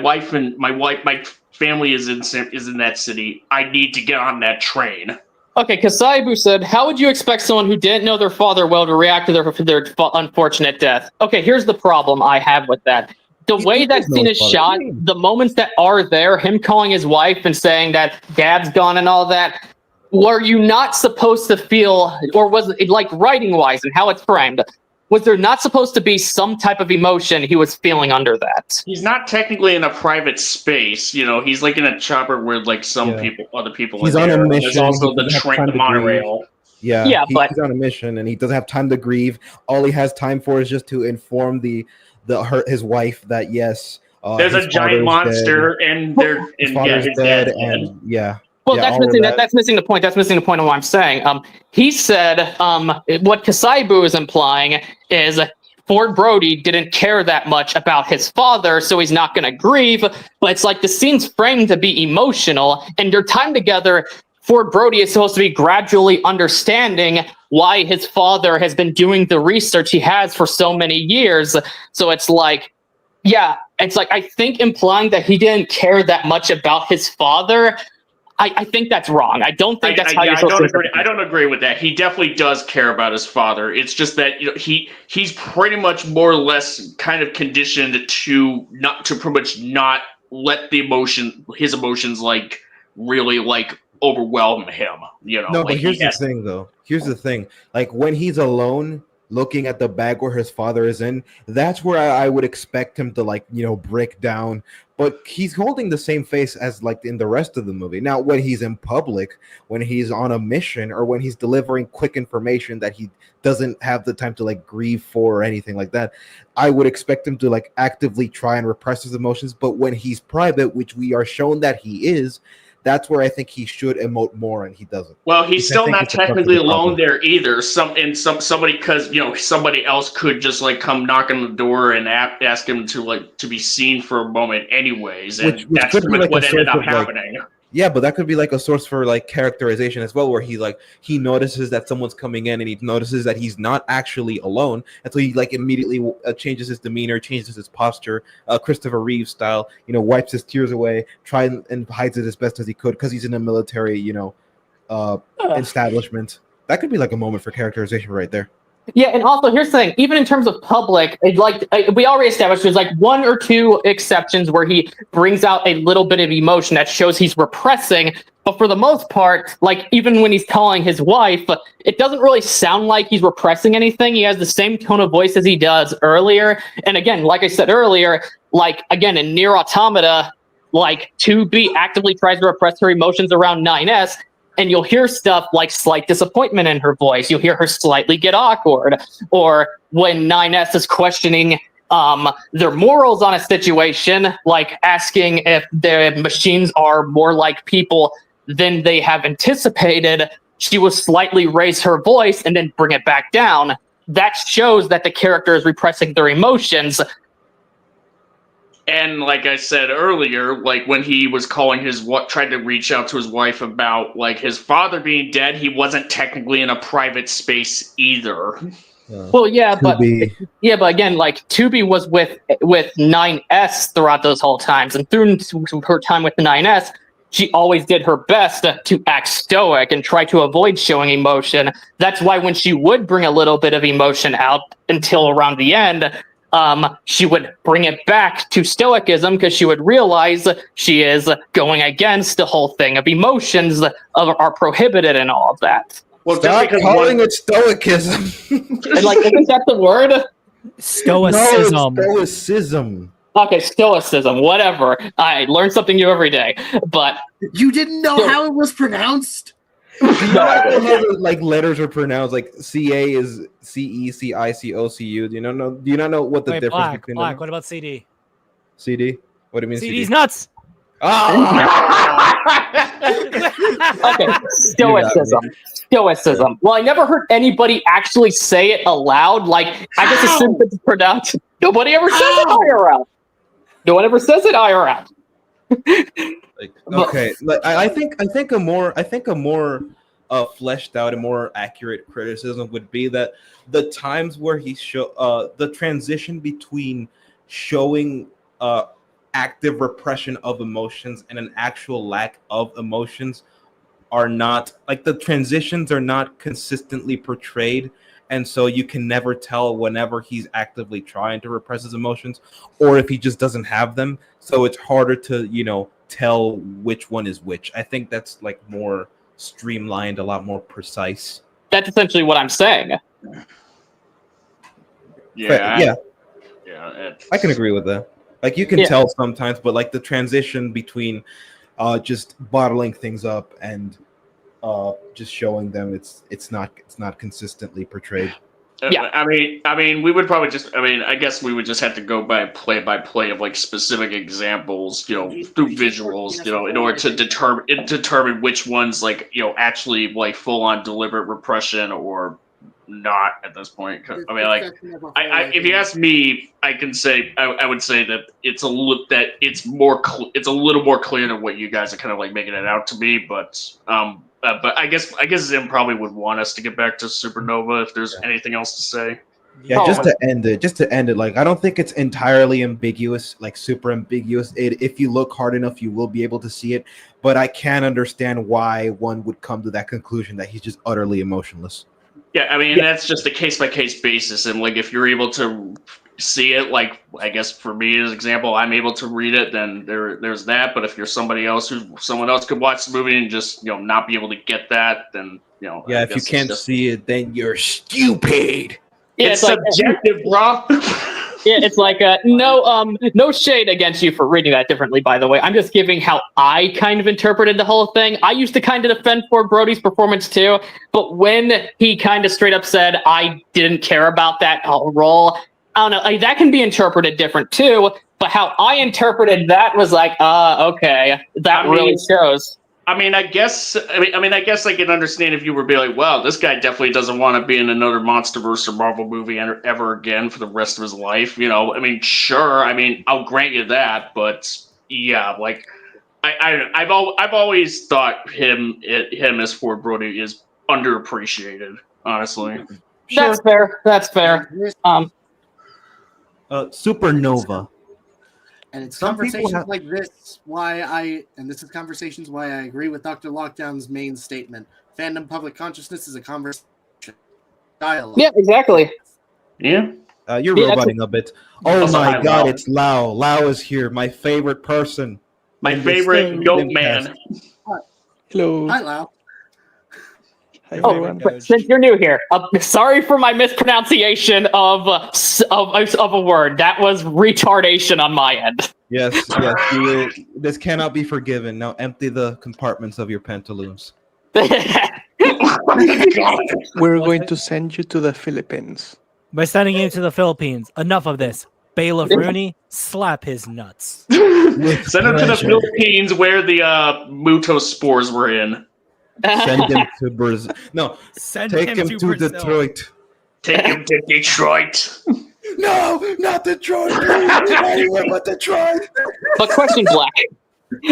family is in that city. I need to get on that train." Okay, Kasaibu said, how would you expect someone who didn't know their father well to react to their unfortunate death? Okay, here's the problem I have with that. The way that scene is shot, the moments that are there, him calling his wife and saying that dad's gone and all that, were you not supposed to feel, or was it like writing-wise and how it's framed, was there not supposed to be some type of emotion he was feeling under that? He's not technically in a private space, he's like in a chopper where like other people he's are on there. a mission. There's also the monorail. Yeah, he's on a mission and he doesn't have time to grieve. All he has time for is just to inform his wife that there's a giant monster dead. and his father's dead, and well, that's missing the point. That's missing the point of what I'm saying. He said what Kasaibu is implying is Ford Brody didn't care that much about his father, so he's not going to grieve. But it's like the scene's framed to be emotional, and your time together, Ford Brody is supposed to be gradually understanding why his father has been doing the research he has for so many years. So it's like, I think implying that he didn't care that much about his father, I think that's wrong. I don't think that's how you're I supposed don't to. agree. I don't agree with that. He definitely does care about his father. It's just that he's pretty much more or less kind of conditioned to pretty much not let his emotions like really like overwhelm him. No, like but here's the thing, though. Here's the thing. Like when he's alone, looking at the bag where his father is in, that's where I would expect him to like break down. But he's holding the same face as like in the rest of the movie. Now, when he's in public, when he's on a mission, or when he's delivering quick information that he doesn't have the time to like grieve for or anything like that, I would expect him to like actively try and repress his emotions. But when he's private, which we are shown that he is, that's where I think he should emote more, and he doesn't. Well, he's still not technically alone problem. there either. Somebody, because somebody else could just like come knock on the door and ask him to be seen for a moment, anyways, and which that's could be like what a ended source up of, like, happening. yeah, but that could be like a source for like characterization as well, where he notices that someone's coming in, and he notices that he's not actually alone, and so he like immediately changes his demeanor, changes his posture, Christopher Reeve style, wipes his tears away, and hides it as best as he could because he's in a military, establishment. That could be like a moment for characterization right there. Yeah, and also here's the thing: even in terms of public, we already established, there's like one or two exceptions where he brings out a little bit of emotion that shows he's repressing. But for the most part, like even when he's telling his wife, it doesn't really sound like he's repressing anything. He has the same tone of voice as he does earlier. And again, like I said earlier, like again in Nier Automata, like 2B actively tries to repress her emotions around 9S. And you'll hear stuff like slight disappointment in her voice. You'll hear her slightly get awkward. Or when 9S is questioning their morals on a situation, like asking if the machines are more like people than they have anticipated, she will slightly raise her voice and then bring it back down. That shows that the character is repressing their emotions. And like I said earlier, like when he was tried to reach out to his wife about like his father being dead, he wasn't technically in a private space either. Well, yeah, but again, like 2B was with 9S throughout those whole times, and through her time with 9S, she always did her best to act stoic and try to avoid showing emotion. That's why when she would bring a little bit of emotion out until around the end, she would bring it back to stoicism because she would realize she is going against the whole thing of emotions are prohibited and all of that. Well, stop calling it stoicism. And like, isn't that the word? Stoicism. No, it's stoicism. Okay, stoicism, whatever. I learn something new every day. But you didn't know how it was pronounced? Do you know how the, like letters are pronounced? Like CA is CECICOCU. Do you not know what the difference between Black. them? What about CD? CD? What do you mean CD's CD? nuts. Okay, stoicism. Stoicism. Well, I never heard anybody actually say it aloud. Like, I just assumed it's pronounced. Nobody ever says it IRL. No one ever says it IRL. Okay, I think a more fleshed out and more accurate criticism would be that the times where he the transition between showing active repression of emotions and an actual lack of emotions are not, like, the transitions are not consistently portrayed, and so you can never tell whenever he's actively trying to repress his emotions or if he just doesn't have them. So it's harder to tell which one is which. I think that's like more streamlined, a lot more precise. That's essentially what I'm saying. Yeah. I can agree with that. Like, you can tell sometimes, but like the transition between just bottling things up and just showing them, it's not consistently portrayed. Yeah. I mean, we would probably I guess we would just have to go by play of like specific examples, through visuals, in order to determine which ones actually like full on deliberate repression or not at this point. I mean, like, if you ask me, I can say I would say that it's a little more clear than what you guys are kind of like making it out to be, but I guess Zim probably would want us to get back to Supernova if there's anything else to say. Yeah, Oh. just to end it, like I don't think it's entirely ambiguous, like super ambiguous. If you look hard enough, you will be able to see it. But I can understand why one would come to that conclusion that he's just utterly emotionless. Yeah, I mean, that's just a case by case basis, and like if you're able to see it, like I guess for me as example, I'm able to read it, then there's that. But if you're somebody else someone else could watch the movie and just not be able to get that, then Yeah, I if you guess can't see it, then you're stupid. Yeah, it's subjective, bro. Yeah, it's like no shade against you for reading that differently, by the way. I'm just giving how I kind of interpreted the whole thing. I used to kind of defend Ford Brody's performance too, but when he kind of straight up said I didn't care about that role, I don't know, like, that can be interpreted different too, but how I interpreted that was like, okay, that really shows. I guess I can understand if you were being like, wow, this guy definitely doesn't want to be in another Monsterverse or Marvel movie ever again for the rest of his life. Sure. I'll grant you that, but yeah, like I've always thought him as Ford Brody is underappreciated. Honestly, That's fair. That's fair. Supernova. And it's Some people conversations like this why I agree with Dr. Lockdown's main statement. Fandom public consciousness is a conversation dialogue. Yeah, exactly. Yeah. You're roboting a bit. Oh my god, it's Lau. Lau is here, my favorite person. My favorite goat man. Hello. Hi, Lau. Hi, everyone. Since you're new here, sorry for my mispronunciation of a word. That was retardation on my end. Yes, you will. This cannot be forgiven. Now empty the compartments of your pantaloons. We're going to send you to the Philippines. By sending him to the Philippines. Enough of this. Bailiff Rooney, slap his nuts. Send him to the Philippines where the Muto spores were in. Send him to Brazil. No, take him to Brazil. Detroit. Take him to Detroit. No, not Detroit. Anywhere but Detroit. But question, Black.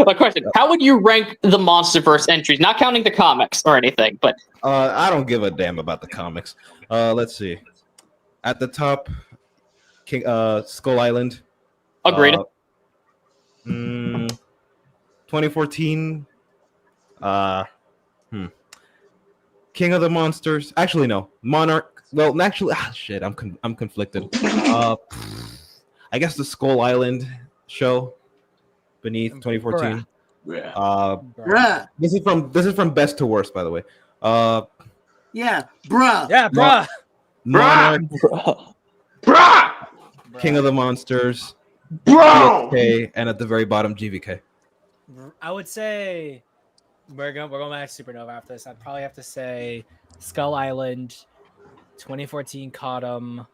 But question: how would you rank the MonsterVerse entries, not counting the comics or anything? But I don't give a damn about the comics. Let's see. At the top, Skull Island. Agreed. 2014. King of the Monsters. Actually, no. Monarch. Well, actually, shit. I'm conflicted. I guess the Skull Island show beneath 2014. Bruh. This is from best to worst, by the way. Yeah, bruh. Yeah, bruh. Monarch. Bruh. King of the Monsters. Bro. GVK, and at the very bottom, GVK. I would say we're going back to Supernova after this. I'd probably have to say Skull Island, 2014 Cottom,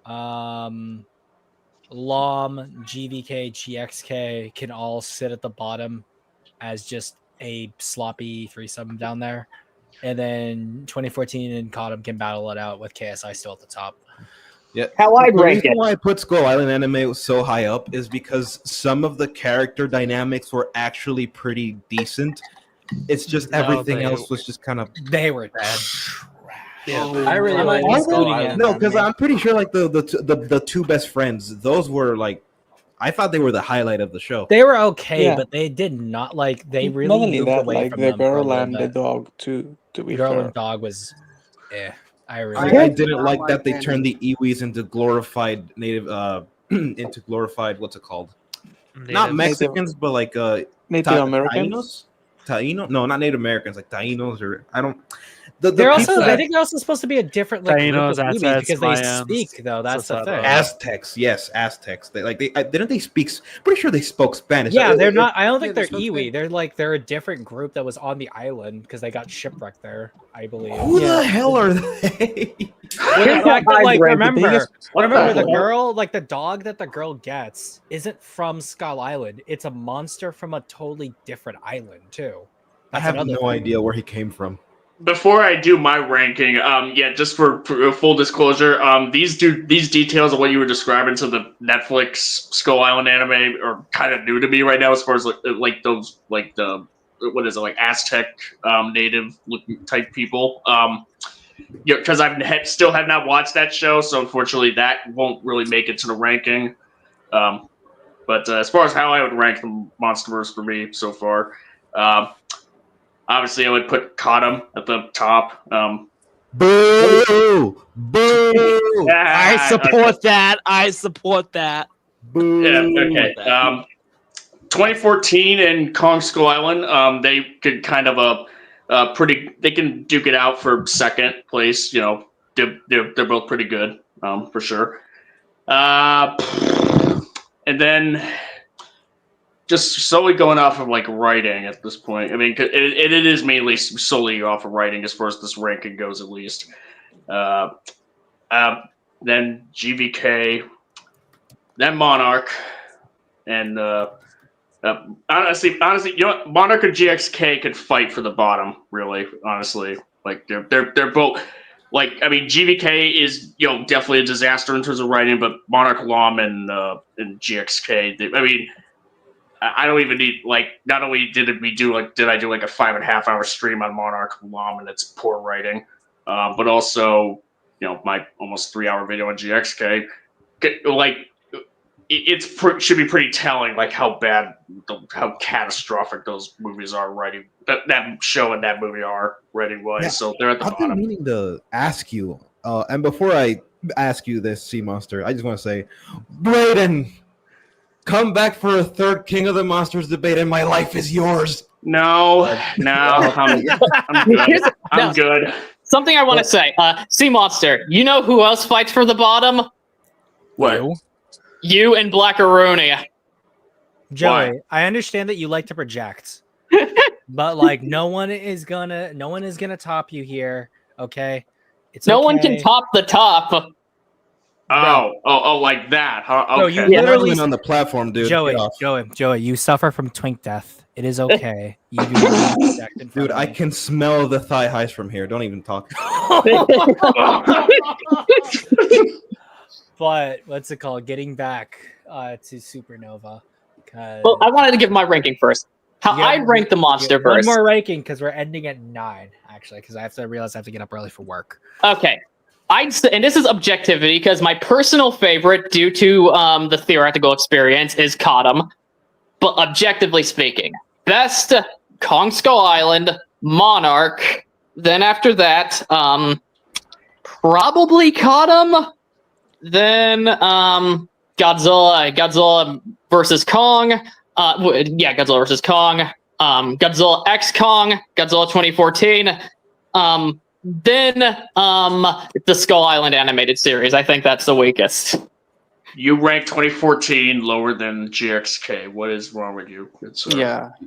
LOM, GVK, GXK can all sit at the bottom as just a sloppy threesome down there. And then 2014 and Cottom can battle it out with KSI still at the top. Yeah, how I'd the rank reason it. why I put Skull Island anime so high up is because some of the character dynamics were actually pretty decent. It's just everything else was just kind of they were bad. Yeah, I really like Skull Island. No, because I'm pretty sure like the two best friends, those were like, I thought they were the highlight of the show. They were okay, Yeah. but they did not like. They Not really only moved that, away like from the them for a girl little and the bit. dog too. To be Girl fair. and dog was, I I didn't like that they turned the Iwis into glorified native, into glorified, what's it called? Not Mexicans, but like Native Americans. Taino? No, not Native Americans, like Tainos or I don't. They're also. I think they're also supposed to be a different like group Tainos, of Iwis Aztecs, because they Mayans, speak though. That's the thing. Aztecs, yes, Aztecs. They didn't they speak? Pretty sure they spoke Spanish. Yeah, they're not. I don't think they're Iwi. They're a different group that was on the island because they got shipwrecked there. I believe. Who the hell are they? The fact that, like, remember the hell? girl, like the dog that the girl gets isn't from Skull Island. It's a monster from a totally different island too. I have no idea where he came from. Before I do my ranking, just for full disclosure, these details of what you were describing to the Netflix Skull Island anime are kind of new to me right now, as far as like those like the what is it, like Aztec native looking type people. because still have not watched that show, so unfortunately that won't really make it to the ranking. But as far as how I would rank the Monsterverse for me so far, obviously I would put Cottom at the top. Boo! Boo! I support that. I support that. Boo! Yeah, okay. 2014 and Kong Skull Island, they could kind of they can duke it out for second place. You know, they're both pretty good, for sure. And then just solely going off of like writing at this point. I mean, it is mainly solely off of writing as far as this ranking goes, at least. Then GVK, then Monarch, and honestly, you know what? Monarch and GXK could fight for the bottom. Really, honestly, like they're both. Like, I mean, GVK is, you know, definitely a disaster in terms of writing, but Monarch Lom and GXK, I mean, I don't even need, like, not only did I do like a 5.5 hour stream on Monarch Lom and its poor writing, but also, you know, my almost 3 hour video on GXK, like, should be pretty telling, like, how catastrophic those movies are writing. That show and that movie are writing wise. Yeah, so they're at the bottom. I've been meaning to ask you, and before I ask you this, Sea Monster, I just want to say, Brayden, come back for a third King of the Monsters debate, and my life is yours. No, I'm good. I'm good. Something I want to say, Sea Monster, you know who else fights for the bottom? What? You and Blackaroony. Joey, I understand that you like to project, but like no one is gonna top you here. Okay, no one can top the top. Oh, like that, huh? Okay. No, you literally on the platform, dude. Joey, you suffer from twink death. It is okay. You do not project in front dude, of I me. can smell the thigh highs from here. Don't even talk. But what's it called? Getting back to Supernova. Well, I wanted to give my ranking first. How I'd rank the Monsterverse. One more ranking because we're ending at 9, actually, because I have to get up early for work. Okay. And this is objectivity because my personal favorite, due to the theoretical experience, is Cottom. But objectively speaking, best Kong Skull Island, Monarch. Then after that, probably Cottom. Then Godzilla versus Kong. Godzilla versus Kong. Godzilla X Kong. Godzilla 2014. Then the Skull Island animated series. I think that's the weakest. You rank 2014 lower than GXK. What is wrong with you?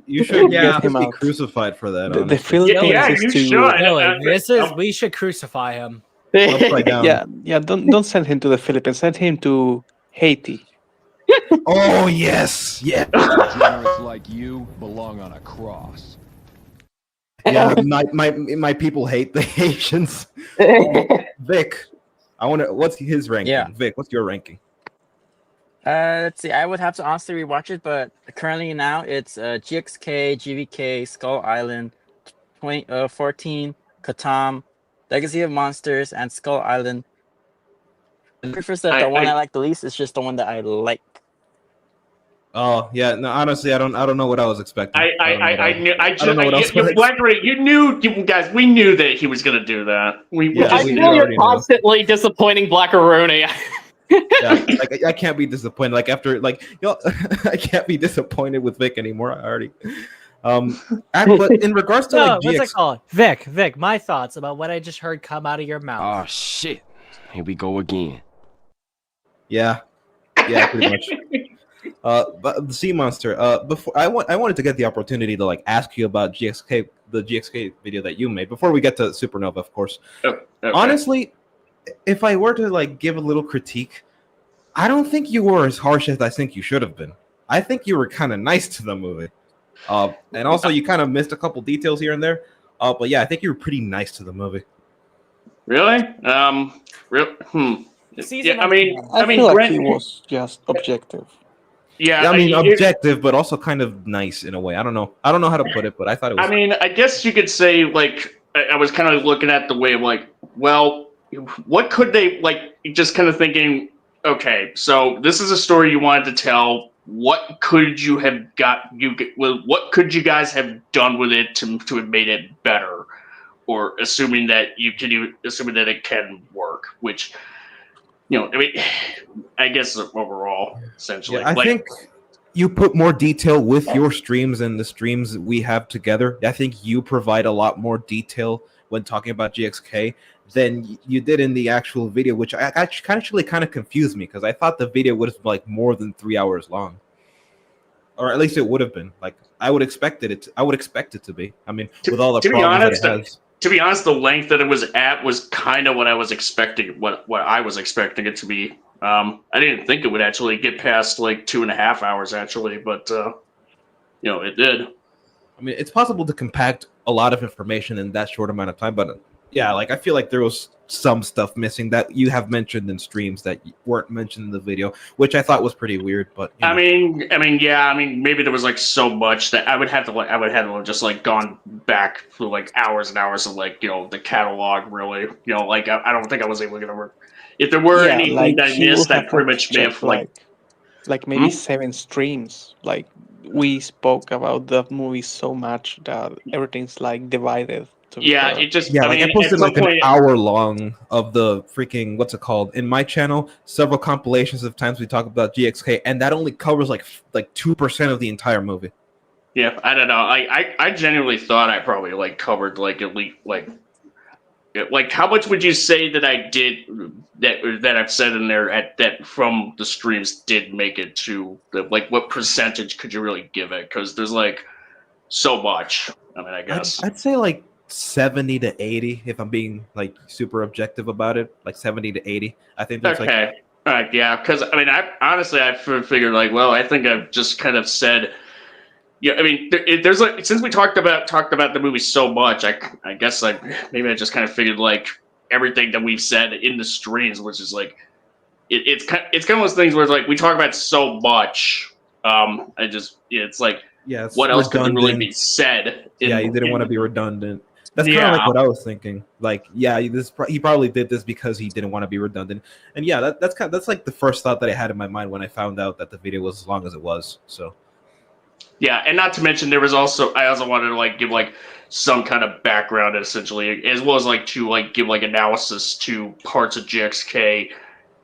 You should be crucified for that. The Philippines you should. We should crucify him. Upside down. Yeah. Don't send him to the Philippines. Send him to Haiti. Oh yes, yeah. Generous like you belong on a cross. Yeah, my people hate the Haitians. Vic, I wonder what's his ranking. Yeah. Vic, what's your ranking? Let's see. I would have to honestly rewatch it, but currently now it's GXK, GVK, Skull Island, 2014, Katam, Legacy of Monsters, and Skull Island. The difference that the one I like the least is just the one that I like. Oh yeah, no. Honestly, I don't know what I was expecting. You knew, guys. We knew that he was going to do that. I feel you're constantly disappointing Blackaroony. I can't be disappointed. Like after, I can't be disappointed with Vic anymore. I already. But in regards to what's it called? Vic, my thoughts about what I just heard come out of your mouth. Oh shit! Here we go again. Yeah, pretty much. But the Sea Monster. Before I wanted to get the opportunity to ask you about the GXK video that you made before we get to Supernova, of course. Okay. Honestly, if I were to give a little critique, I don't think you were as harsh as I think you should have been. I think you were kind of nice to the movie, and also you kind of missed a couple details here and there. But yeah, I think you were pretty nice to the movie. Really? I feel like he was just objective. Yeah, I mean objective, but also kind of nice in a way. I don't know how to put it, but I thought it was. I mean, I guess you could say I was kind of looking at the way of like, well, what could they like? Just kind of thinking, okay, so this is a story you wanted to tell. What could you have got? What could you guys have done with it to have made it better? Or assuming that assuming that it can work, which I mean, I guess overall, essentially, Yeah, I think you put more detail with your streams and the streams that we have together. I think you provide a lot more detail when talking about GXK than you did in the actual video, which actually kind of confused me because I thought the video would have been like more than 3 hours long, or at least it would have been. Like I would expect it to be. I mean, with all the to be problems honest, that it has. to be honest, the length that it was at was kind of what I was expecting. What I was expecting it to be. I didn't think it would actually get past like 2.5 hours, actually, but it did. I mean, it's possible to compact a lot of information in that short amount of time, but yeah, like I feel like there was some stuff missing that you have mentioned in streams that weren't mentioned in the video, which I thought was pretty weird. But I mean, yeah. I mean, maybe there was like so much that I would have to just like gone back through like hours and hours of like the catalog. Really, like I don't think I was able to get over. If there were anything like that I he missed, will I have pretty to much may check have like maybe 7 streams. Like we spoke about the movie so much that everything's like divided. Yeah, it just yeah, I like mean, I posted at some like an point, hour long of the freaking what's it called in my channel. Several compilations of times we talk about GXK, and that only covers like 2% of the entire movie. Yeah, I don't know. I genuinely thought I probably like covered like at least like how much would you say that I did that I've said in there that from the streams did make it to the like what percentage could you really give it? Because there's like so much. I mean, I guess I'd say like 70 to 80 if I'm being like super objective about it, like 70 to 80. I think that's okay. like All right, yeah, because I mean, I honestly I figured like, well, I think I've just kind of said. Yeah, I mean, there's like since we talked about the movie so much, I guess maybe I just kind of figured like everything that we've said in the streams, which is like it's kind of one of those things where it's like we talk about so much. It's like it's what else could really be redundant. said? Yeah, you didn't want to be redundant. That's kind of Yeah. like what I was thinking. Like, yeah, he probably did this because he didn't want to be redundant. And yeah, that's like the first thought that I had in my mind when I found out that the video was as long as it was. So Yeah, and not to mention I also wanted to like give like some kind of background essentially, as well as like to like give like analysis to parts of GXK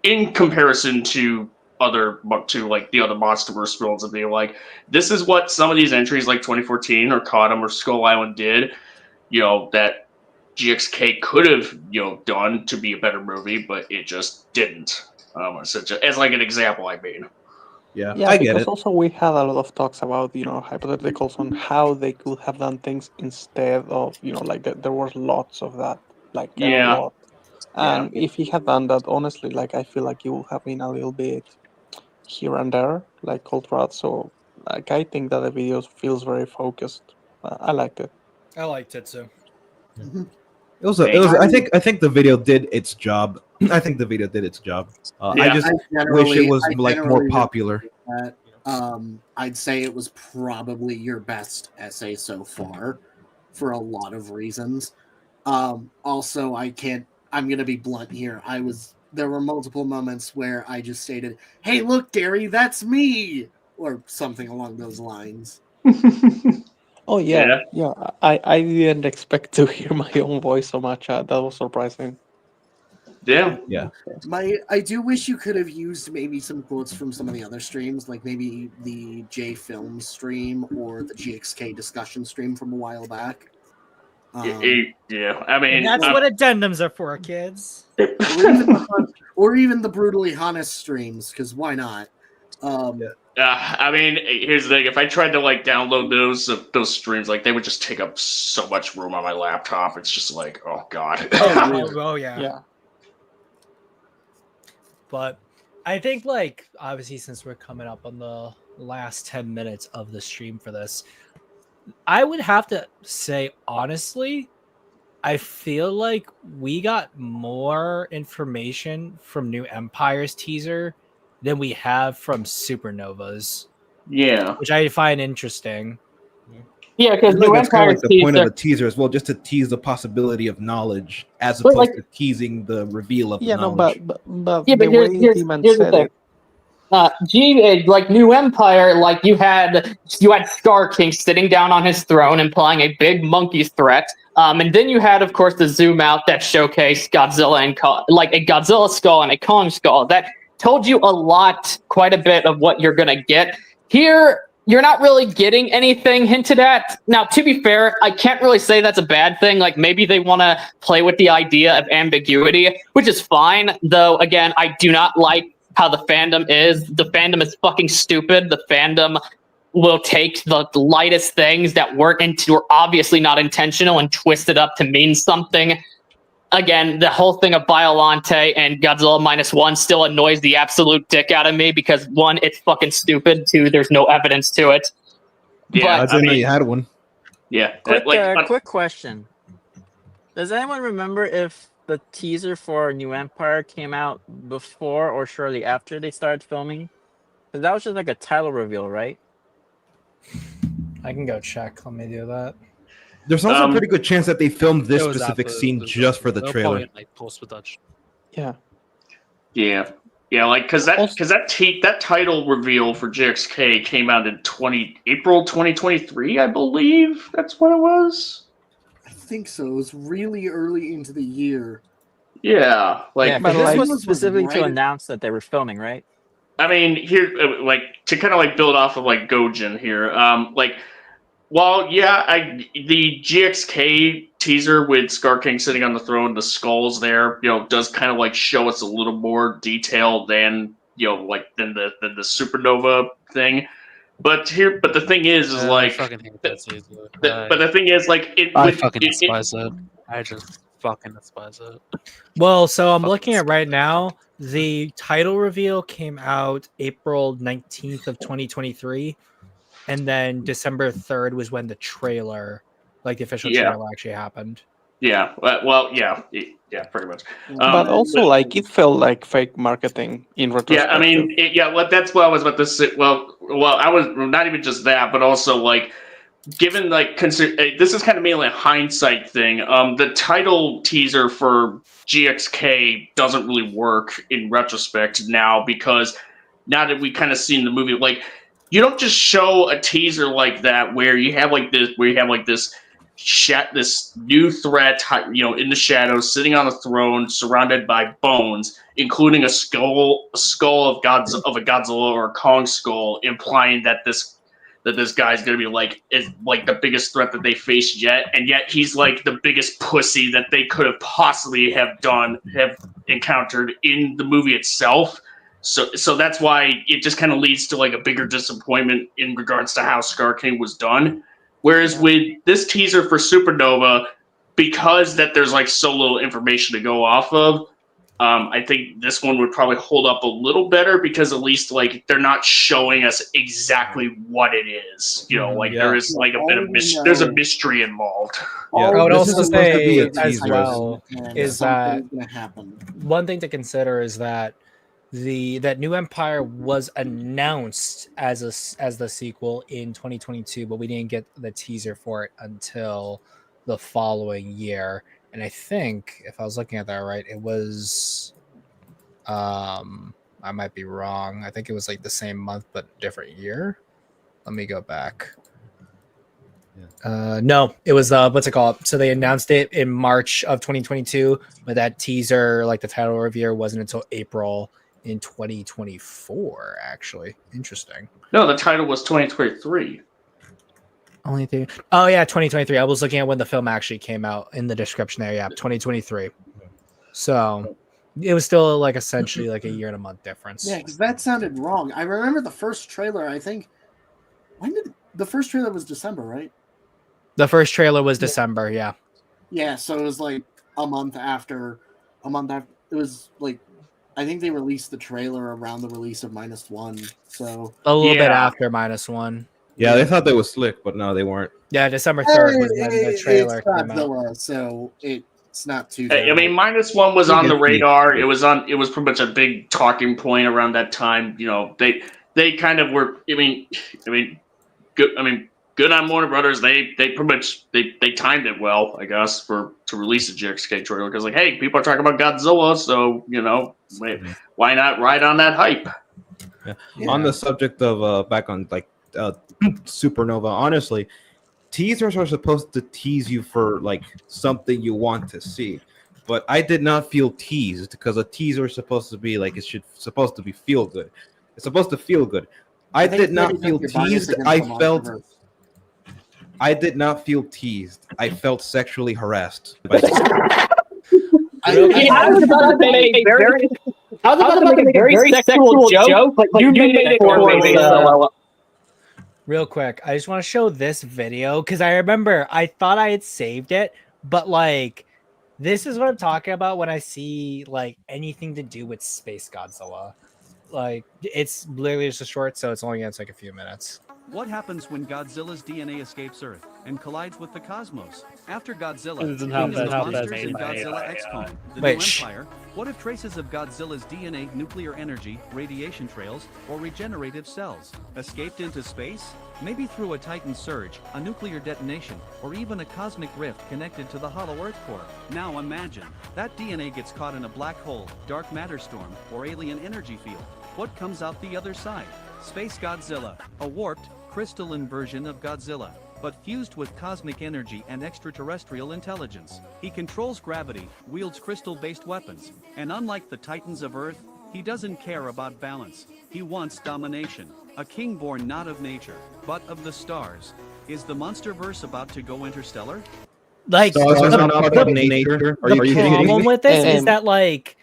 in comparison to like the other Monsterverse films, and being like, this is what some of these entries like 2014 or Cottom or Skull Island did, that GXK could have done to be a better movie, but it just didn't. As like an example, I mean. Yeah, Yeah, I get because it. also we had a lot of talks about hypotheticals on how they could have done things instead of like there was lots of that, like a Yeah. lot. And if he had done that, honestly, like I feel like it would have been a little bit here and there, like Cold Rod. So like I think that the video feels very focused. I liked it. I liked it too. It was. I think the video did its job. I think the video did its job. I just wish it was like more popular. That, I'd say it was probably your best essay so far, for a lot of reasons. Also, I'm gonna be blunt here. There were multiple moments where I just stated, "Hey, look, Gary, that's me," or something along those lines. Oh yeah. I didn't expect to hear my own voice so much. That was surprising. Yeah. I do wish you could have used maybe some quotes from some of the other streams, like maybe the J Films stream or the GXK discussion stream from a while back. Yeah, I mean, that's what addendums are for, kids. Or even the brutally honest streams, because why not? I mean, here's the thing: if I tried to like download those streams, like they would just take up so much room on my laptop. It's just like, oh god. Oh yeah. Yeah. But I think, like, obviously, since we're coming up on the last 10 minutes of the stream for this, I would have to say, honestly, I feel like we got more information from New Empire's teaser than we have from Supernova's. Yeah. Which I find interesting. Yeah, I because feel like New that's kind of Empire's like the point of teaser. a teaser as well, just to tease the possibility of knowledge, as But opposed like, to teasing the reveal of the Yeah, no, knowledge. but yeah, the but way Demon here's the said thing. it, Like New Empire, like you had Scar King sitting down on his throne, implying a big monkey threat. And then you had, of course, the zoom out that showcased Godzilla and like a Godzilla skull and a Kong skull. That told you a lot, quite a bit of what you're gonna get. Here, you're not really getting anything hinted at. Now, to be fair, I can't really say that's a bad thing. Like maybe they want to play with the idea of ambiguity, which is fine. Though, again, I do not like how the fandom is. The fandom is fucking stupid. The fandom will take the lightest things that were obviously not intentional and twist it up to mean something. Again, the whole thing of Biollante and Godzilla -1 still annoys the absolute dick out of me because one, it's fucking stupid. Two, there's no evidence to it. Yeah, I didn't know you had one. Yeah, Quick question. Does anyone remember if the teaser for New Empire came out before or shortly after they started filming? Because that was just like a title reveal, right? I can go check. Let me do that. There's also a pretty good chance that they filmed this It was specific after- scene it was just after. for the They'll trailer. probably, like, post-production. yeah. Yeah, like because that title reveal for GXK came out in April 2023, I believe. That's what it was. I think so. It was really early into the year. Yeah, like yeah, because this was specifically to right- announce that they were filming, right? I mean, here, like to kind of like build off of like Gojin here. Like, well, yeah, the GXK teaser with Scar King sitting on the throne, the skulls there, does kind of like show us a little more detail than than the Supernova thing. But the thing is like, I fucking hate that teaser. but the thing is like, I fucking despise it. I just fucking despise it. Well, so I'm looking at right now. The title reveal came out April 19th of 2023, and then December 3rd was when the trailer, like the official Yeah. trailer, actually happened. Yeah, well, yeah, pretty much. But also, like, it felt like fake marketing in retrospect. Yeah, I mean, that's what I was about to say. Well, I was not even just that, but also like, given like this is kind of mainly a hindsight thing. The title teaser for GXK doesn't really work in retrospect now because now that we kind of seen the movie, like you don't just show a teaser like that where you have like this this new threat, in the shadows, sitting on a throne, surrounded by bones, including a skull of a Godzilla or a Kong skull, implying that this guy's gonna be is the biggest threat that they faced yet, and yet he's like the biggest pussy that they could have possibly have encountered in the movie itself. So that's why it just kind of leads to like a bigger disappointment in regards to how Scar King was done. Whereas with this teaser for Supernova, because that there's like so little information to go off of, I think this one would probably hold up a little better because at least like they're not showing us exactly what it is. There is like a bit of there's a mystery involved. I would this also is supposed to be say a as teaser. well is that something's gonna happen. one thing to consider is that that New Empire was announced as the sequel in 2022, but we didn't get the teaser for it until the following year. And I think if I was looking at that right, it was I might be wrong. I think it was like the same month but different year. Let me go back. No, it was what's it called? So they announced it in March of 2022, but that teaser, like the title review, wasn't until April in 2024. Actually, interesting. No, the title was 2023. Only thing. Oh yeah, 2023. I was looking at when the film actually came out in the description there. Yeah, 2023. So it was still like essentially like a year and a month difference. Yeah, because that sounded wrong. I remember the first trailer. I think the first trailer was December, right? The first trailer was December. Yeah. Yeah, so it was like a month after. It was like, I think they released the trailer around the release of -1. So a little bit after -1. Yeah, they thought they was slick, but no, they weren't. Yeah, December 3rd was when the trailer it's came out. Godzilla, so it's not too. I mean, -1 was on the radar. It was pretty much a big talking point around that time. They kind of were. I mean, good on Warner Brothers. They pretty much they timed it well, I guess, to release a GXK trailer because like, hey, people are talking about Godzilla, so why not ride on that hype? Yeah. On the subject of back on like Supernova, honestly, teasers are supposed to tease you for like something you want to see. But I did not feel teased because a teaser is supposed to be like supposed to be feel good. It's supposed to feel good. I did not feel teased. I did not feel teased. I felt sexually harassed. I was about to make a very sexual joke, but you made it for me. Real quick, I just want to show this video because I remember I thought I had saved it, but like this is what I'm talking about when I see like anything to do with Space Godzilla. Like it's literally just a short, so it's only gonna take a few minutes. What happens when Godzilla's DNA escapes Earth and collides with the cosmos? After Godzilla, King of the Monsters and Godzilla XCOM, the New Empire, what if traces of Godzilla's DNA, nuclear energy, radiation trails, or regenerative cells escaped into space? Maybe through a Titan surge, a nuclear detonation, or even a cosmic rift connected to the hollow Earth core. Now imagine, that DNA gets caught in a black hole, dark matter storm, or alien energy field. What comes out the other side? Space Godzilla, a warped, crystalline version of Godzilla, but fused with cosmic energy and extraterrestrial intelligence. He controls gravity, wields crystal-based weapons, and unlike the Titans of Earth, he doesn't care about balance. He wants domination. A king born not of nature, but of the stars. Is the Monsterverse about to go interstellar? Like the problem with this is that like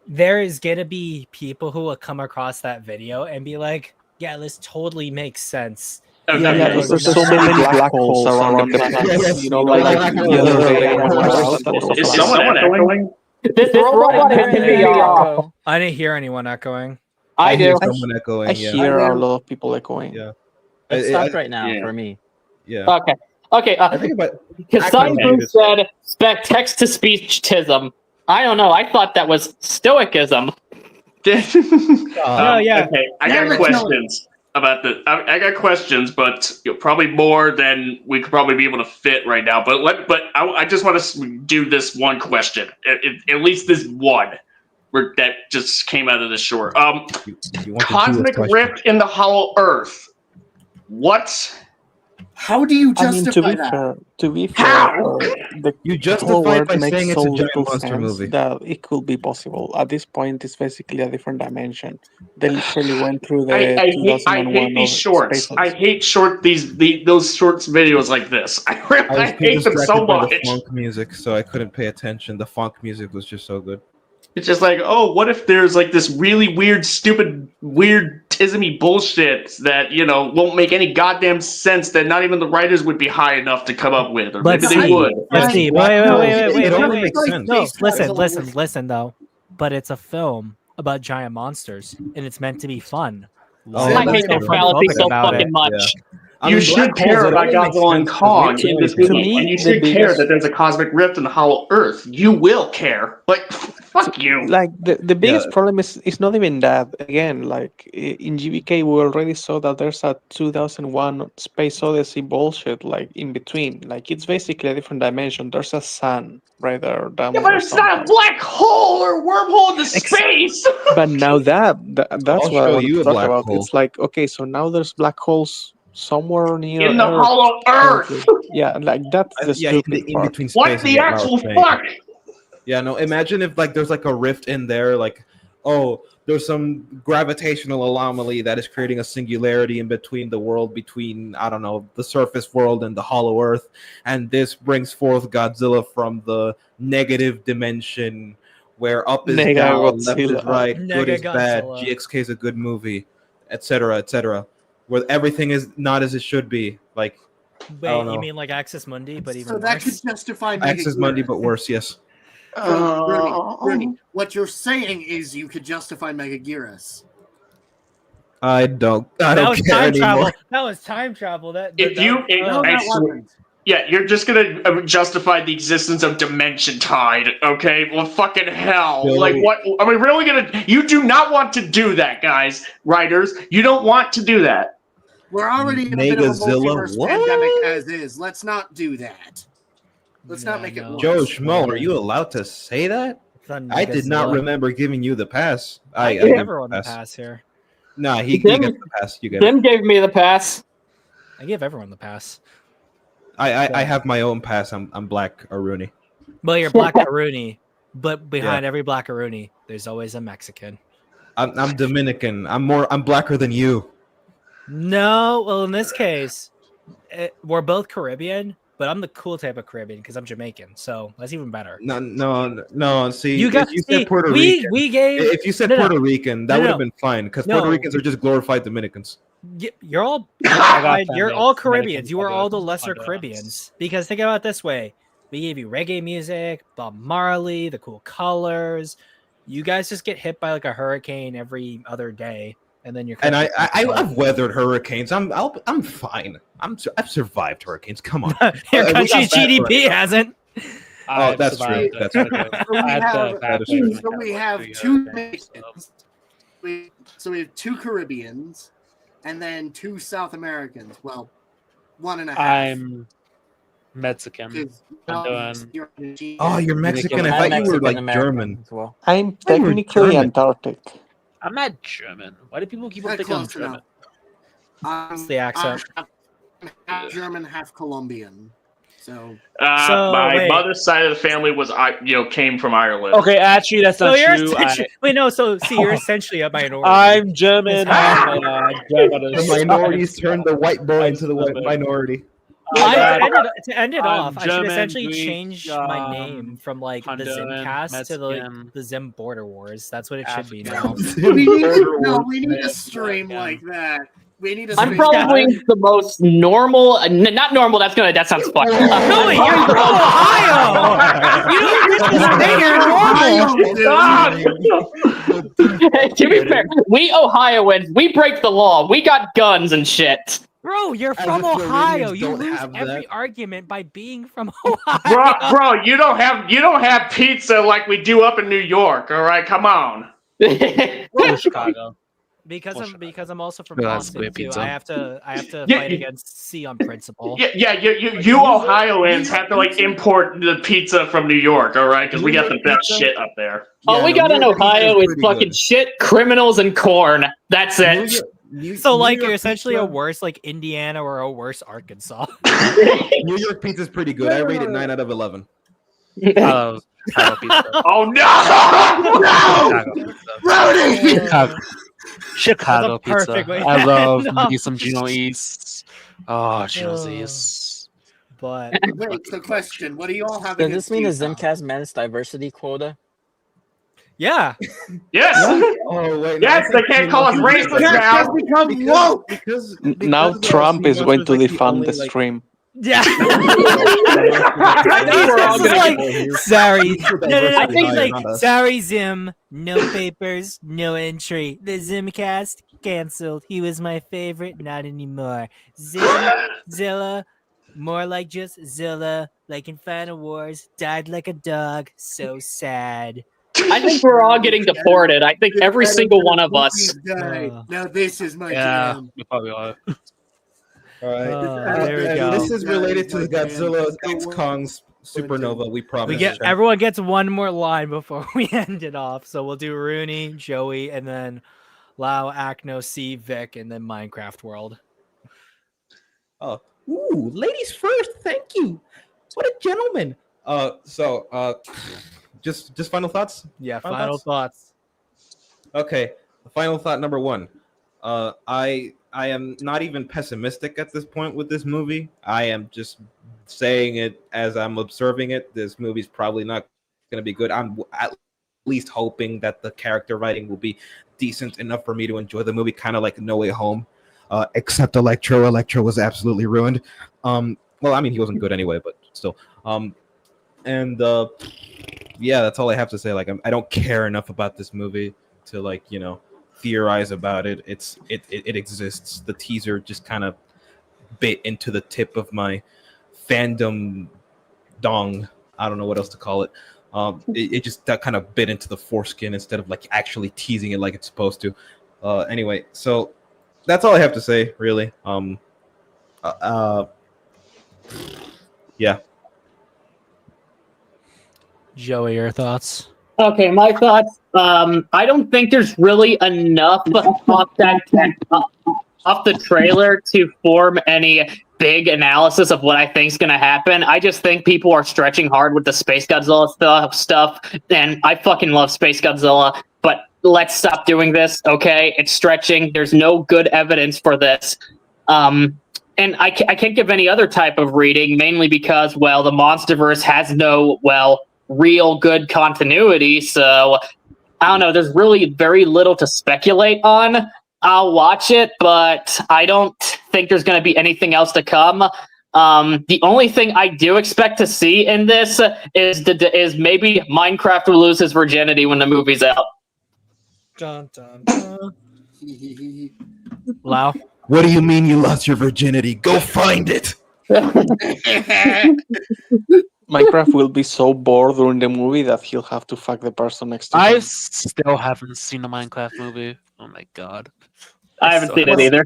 there is gonna be people who will come across that video and be like, yeah, this totally makes sense. Yeah, there's so many black holes around the place. You know, like the other day. Is someone echoing? This robot is me off. I didn't hear anyone echoing. I do. Hear someone echoing. I hear a lot of people echoing. Yeah. It's stopped right now for me. Yeah. Okay. Cassandra said text to speech-tism. I don't know. I thought that was stoicism. Yeah. Okay, I got questions about the. I got questions, but probably more than we could probably be able to fit right now. But I just want to do this one question, at least this one, that just came out of the shore. Cosmic rift in the hollow Earth. What? How do you justify that? To be fair, you justify it by saying it's a giant monster movie. That it could be possible. At this point, it's basically a different dimension. They literally went through the. I hate these shorts. I hate those shorts videos like this. I hate them so much. The funk music, so I couldn't pay attention. The funk music was just so good. It's just like, oh, what if there's like this really weird, stupid, weird tismy bullshit that, won't make any goddamn sense that not even the writers would be high enough to come up with, or maybe they would. Let's see. Wait. It only makes sense. No, listen though. But it's a film about giant monsters, and it's meant to be fun. I hate that fallacy so fucking much. Yeah. You should care about Godzilla and Kong in this movie, and you should care that there's a cosmic rift in the hollow Earth. You will care, but fuck you. Like the biggest problem is not even that. Again, like in GBK, we already saw that there's a 2001 Space Odyssey bullshit like in between. Like it's basically a different dimension. There's a sun right there. But it's not a black hole or wormhole into space. But now that's what I want to talk about. Hole. It's like, okay, so now there's black holes somewhere near in the hollow Earth. Yeah, like that's the stupid in part. between space. What the actual fuck? Yeah, no. Imagine if like there's like a rift in there, like there's some gravitational anomaly that is creating a singularity in between the world between I don't know the surface world and the hollow Earth, and this brings forth Godzilla from the negative dimension where up is down, left is right, good is bad, GXK is a good movie, etc., etc. Where everything is not as it should be. Like, wait, you mean like Axis Mundi, but even so that could justify Axis Mundi, but worse. Yes. Rudy, what you're saying is you could justify Megaguirus. I don't care anymore. Travel. That was time travel. You're just gonna justify the existence of Dimension Tide, okay? Well, fucking hell! Really? Like, what are we really gonna? You do not want to do that, guys, writers. You don't want to do that. We're already in a bit of a Megazilla? multiverse What? pandemic as is. Let's not do that. Let's not make it worse. Joe Schmo, are you allowed to say that? I did not remember giving you the pass. I give gave everyone the pass here. Nah, he gets the pass. You get it. Tim gave me the pass. I give everyone the pass. I have my own pass. I'm Black Aruni. Well, you're Black Aruni, but behind every Black Aruni, there's always a Mexican. I'm Dominican. I'm blacker than you. No, well, in this case, we're both Caribbean, but I'm the cool type of Caribbean because I'm Jamaican, so that's even better. No. See, if you said Puerto Rican, if you said Puerto Rican, that would have been fine because Puerto Ricans are just glorified Dominicans. You're all Caribbeans. You are all the lesser Caribbeans because think about it this way: we gave you reggae music, Bob Marley, the cool colors. You guys just get hit by like a hurricane every other day. And then you're I've weathered hurricanes. I'm fine. I've survived hurricanes. Come on. Your country's GDP hasn't. Oh, that's true. That's true. So we have two Mexicans. So we have two Caribbeans, and then two South Americans. Well, 1.5. I'm Mexican. Oh, you're Mexican. I thought you were like German. Well. I'm technically Antarctic. I'm not German. Why do people keep on thinking I'm German? It's the accent. Half German, half Colombian. So my mother's side of the family was, came from Ireland. Okay, actually, that's not true. You're essentially a minority. I'm German. The minorities turned the white boy into the white minority. To end it off, I should essentially change my name from like the Zimcast to the Zim Border Wars. That's what it should be now. we need a stream like that. We need a stream. I'm probably the most normal, not normal. That sounds fucked. No, you're from Ohio. You don't normal. To be fair, we Ohioans, we break the law. We got guns and shit. Bro, you're from Ohio. You lose every argument by being from Ohio. Bro, you don't have pizza like we do up in New York. All right, come on. Chicago. Because I'm also from Boston too. I have to fight against C on principle. Yeah. You Ohioans have to like import the pizza from New York. All right, because we got the best shit up there. All we got in Ohio is fucking shit, criminals, and corn. That's it. So like you're essentially a worse like Indiana or a worse Arkansas. New York pizza's pretty good. I rate it 9 out of 11. Chicago pizza. Oh no! Chicago pizza. I love me some Gino East. Oh, Gino East. But wait, the question: what do you all have? Does this mean the Zimcast man's diversity quota? Yeah. Yes. Oh wait. Yes, they can't call us racist now. Become woke. Because now Trump is going to defund the stream. Yeah. Sorry, Zim. No papers, no entry. The Zimcast canceled. He was my favorite, not anymore. Zilla, more like just Zilla, like in Final Wars, died like a dog. So sad. I think we're all getting deported. I think every single one of us. Now this is my jam. We probably are. All right. There we go. This is related to the Godzilla X Kong's Supernova. We promise. Everyone gets one more line before we end it off. So we'll do Rooney, Joey, and then Lau, Acno, C, Vic, and then Minecraft World. Oh, ooh, ladies first. Thank you. What a gentleman. Just final thoughts? Yeah, final thoughts. Okay, final thought number 1. I am not even pessimistic at this point with this movie. I am just saying it as I'm observing it. This movie's probably not going to be good. I'm at least hoping that the character writing will be decent enough for me to enjoy the movie, kind of like No Way Home, except Electro. Electro was absolutely ruined. Well, I mean, he wasn't good anyway, but still. Yeah, that's all I have to say. Like, I don't care enough about this movie to theorize about it. It exists. The teaser just kind of bit into the tip of my fandom dong. I don't know what else to call it. It just that kind of bit into the foreskin instead of like actually teasing it like it's supposed to. Anyway, so that's all I have to say, really. Yeah. Joey, your thoughts? Okay, my thoughts. I don't think there's really enough off the trailer to form any big analysis of what I think's going to happen. I just think people are stretching hard with the Space Godzilla stuff, and I fucking love Space Godzilla. But let's stop doing this, okay? It's stretching. There's no good evidence for this. And I can't give any other type of reading, mainly because, well, the Monsterverse has no, well, real good continuity. So I don't know. There's really very little to speculate on. I'll watch it, but I don't think there's going to be anything else to come. The only thing I do expect to see in this is maybe Minecraft will lose his virginity when the movie's out. Dun, dun, dun. Lau? What do you mean you lost your virginity? Go find it. Minecraft will be so bored during the movie that he'll have to fuck the person next to I him. still haven't seen the Minecraft movie. Oh my god. I haven't seen it either.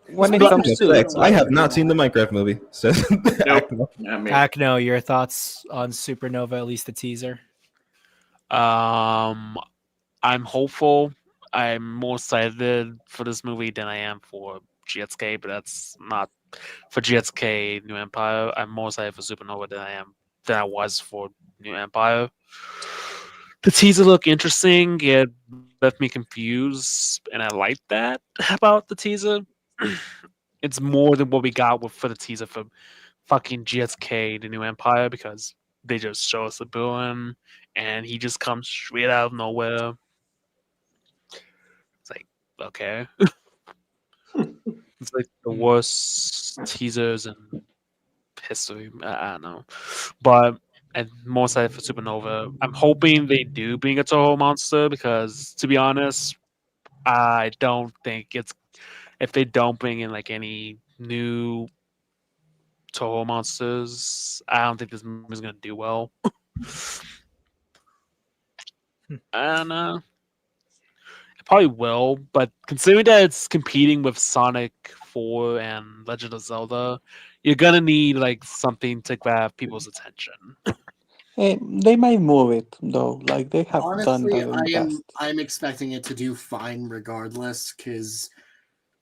When it Speaking comes of to sex, I have not seen the Minecraft movie. Says Nope. Acno, your thoughts on Supernova, at least the teaser? I'm hopeful. I'm more excited for this movie than I am for GSK, but that's not for GSK New Empire. I'm more excited for Supernova than I was for New Empire. The teaser looked interesting. It left me confused, and I like that about the teaser. It's more than what we got for the teaser for fucking GSK The New Empire, because they just show us the villain and he just comes straight out of nowhere. It's like, okay. It's like the worst teasers in history. I don't know. But I'm more excited for Supernova. I'm hoping they do bring a Toho monster, because, to be honest, I don't think it's... If they don't bring in like any new Toho monsters, I don't think this movie's gonna do well. And it probably will, but considering that it's competing with Sonic 4 and Legend of Zelda, you're gonna need like something to grab people's attention. They might move it though, like they have done Honestly, that in the past. I'm expecting it to do fine regardless, because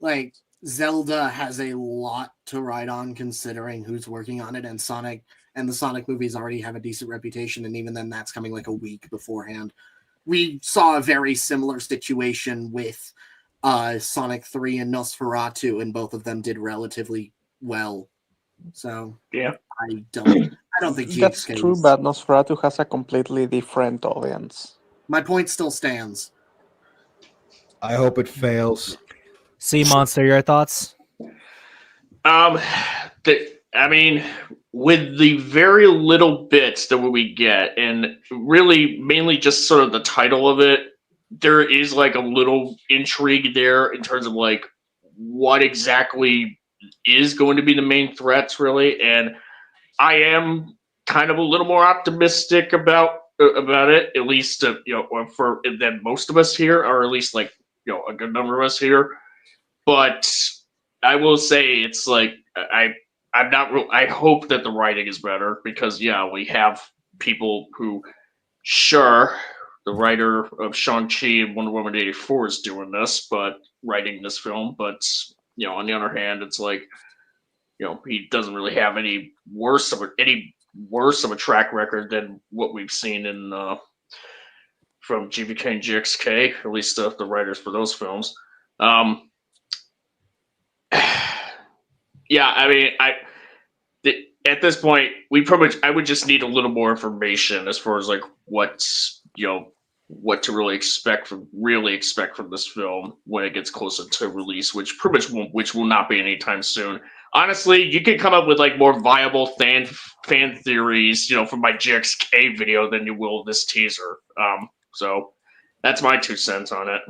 like Zelda has a lot to ride on considering who's working on it, and the Sonic movies already have a decent reputation, and even then that's coming like a week beforehand. We saw a very similar situation with Sonic 3 and Nosferatu, and both of them did relatively well. So yeah, I don't think That's GSK true, is... but Nosferatu has a completely different audience. My point still stands. I hope it fails. Sea Monster, your thoughts? I mean, with the very little bits that we get, and really mainly just sort of the title of it, there is like a little intrigue there in terms of like what exactly is going to be the main threats, really. And I am kind of a little more optimistic about it, at least for than most of us here, or at least like a good number of us here. But I will say it's like I'm not real. I hope that the writing is better, because we have people who, sure, the writer of Shang-Chi and Wonder Woman 84 is doing this, but writing this film. But on the other hand, it's like he doesn't really have any worse of a track record than what we've seen in from GVK and GXK, at least the writers for those films. Yeah, I mean, at this point, I would just need a little more information as far as like what to really expect from this film when it gets closer to release, which will not be anytime soon. Honestly, you can come up with like more viable fan theories, from my GXK video than you will this teaser. So that's my 2 cents on it.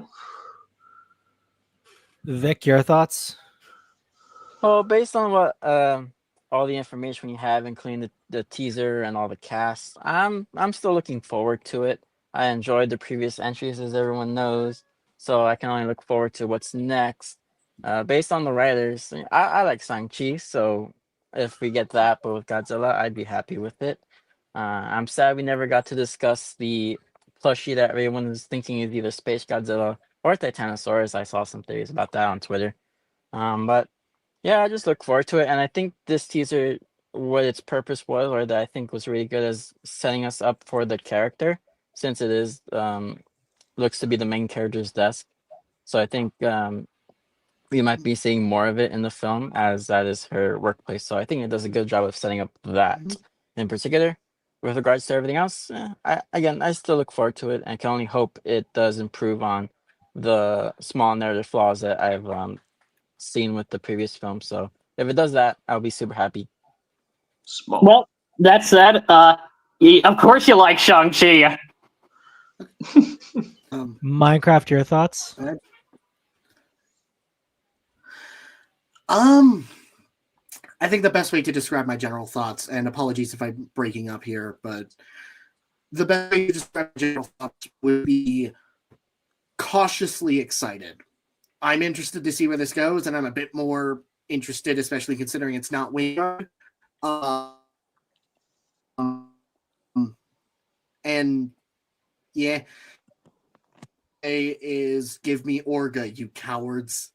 Vic, your thoughts? Well, based on what all the information we have, including the teaser and all the cast, I'm still looking forward to it. I enjoyed the previous entries, as everyone knows, so I can only look forward to what's next. Based on the writers, I like Shang-Chi, so if we get that, but with Godzilla, I'd be happy with it. I'm sad we never got to discuss the plushie that everyone is thinking is either Space Godzilla or Titanosaurus. I saw some theories about that on Twitter. But yeah, I just look forward to it, and I think this teaser, what its purpose was, or that I think was really good, is setting us up for the character, since it is looks to be the main character's desk. So I think we might be seeing more of it in the film, as that is her workplace. So I think it does a good job of setting up that in particular. With regards to everything else, I still look forward to it, and can only hope it does improve on the small narrative flaws that I've seen with the previous film. So if it does that, I'll be super happy. Small. Well, that said, of course you like Shang-Chi. Minecraft, your thoughts? I think the best way to describe my general thoughts, and apologies if I'm breaking up here, but the best way to describe my general thoughts would be cautiously excited. I'm interested to see where this goes, and I'm a bit more interested, especially considering it's not Wingard. And yeah, is give me Orga, you cowards.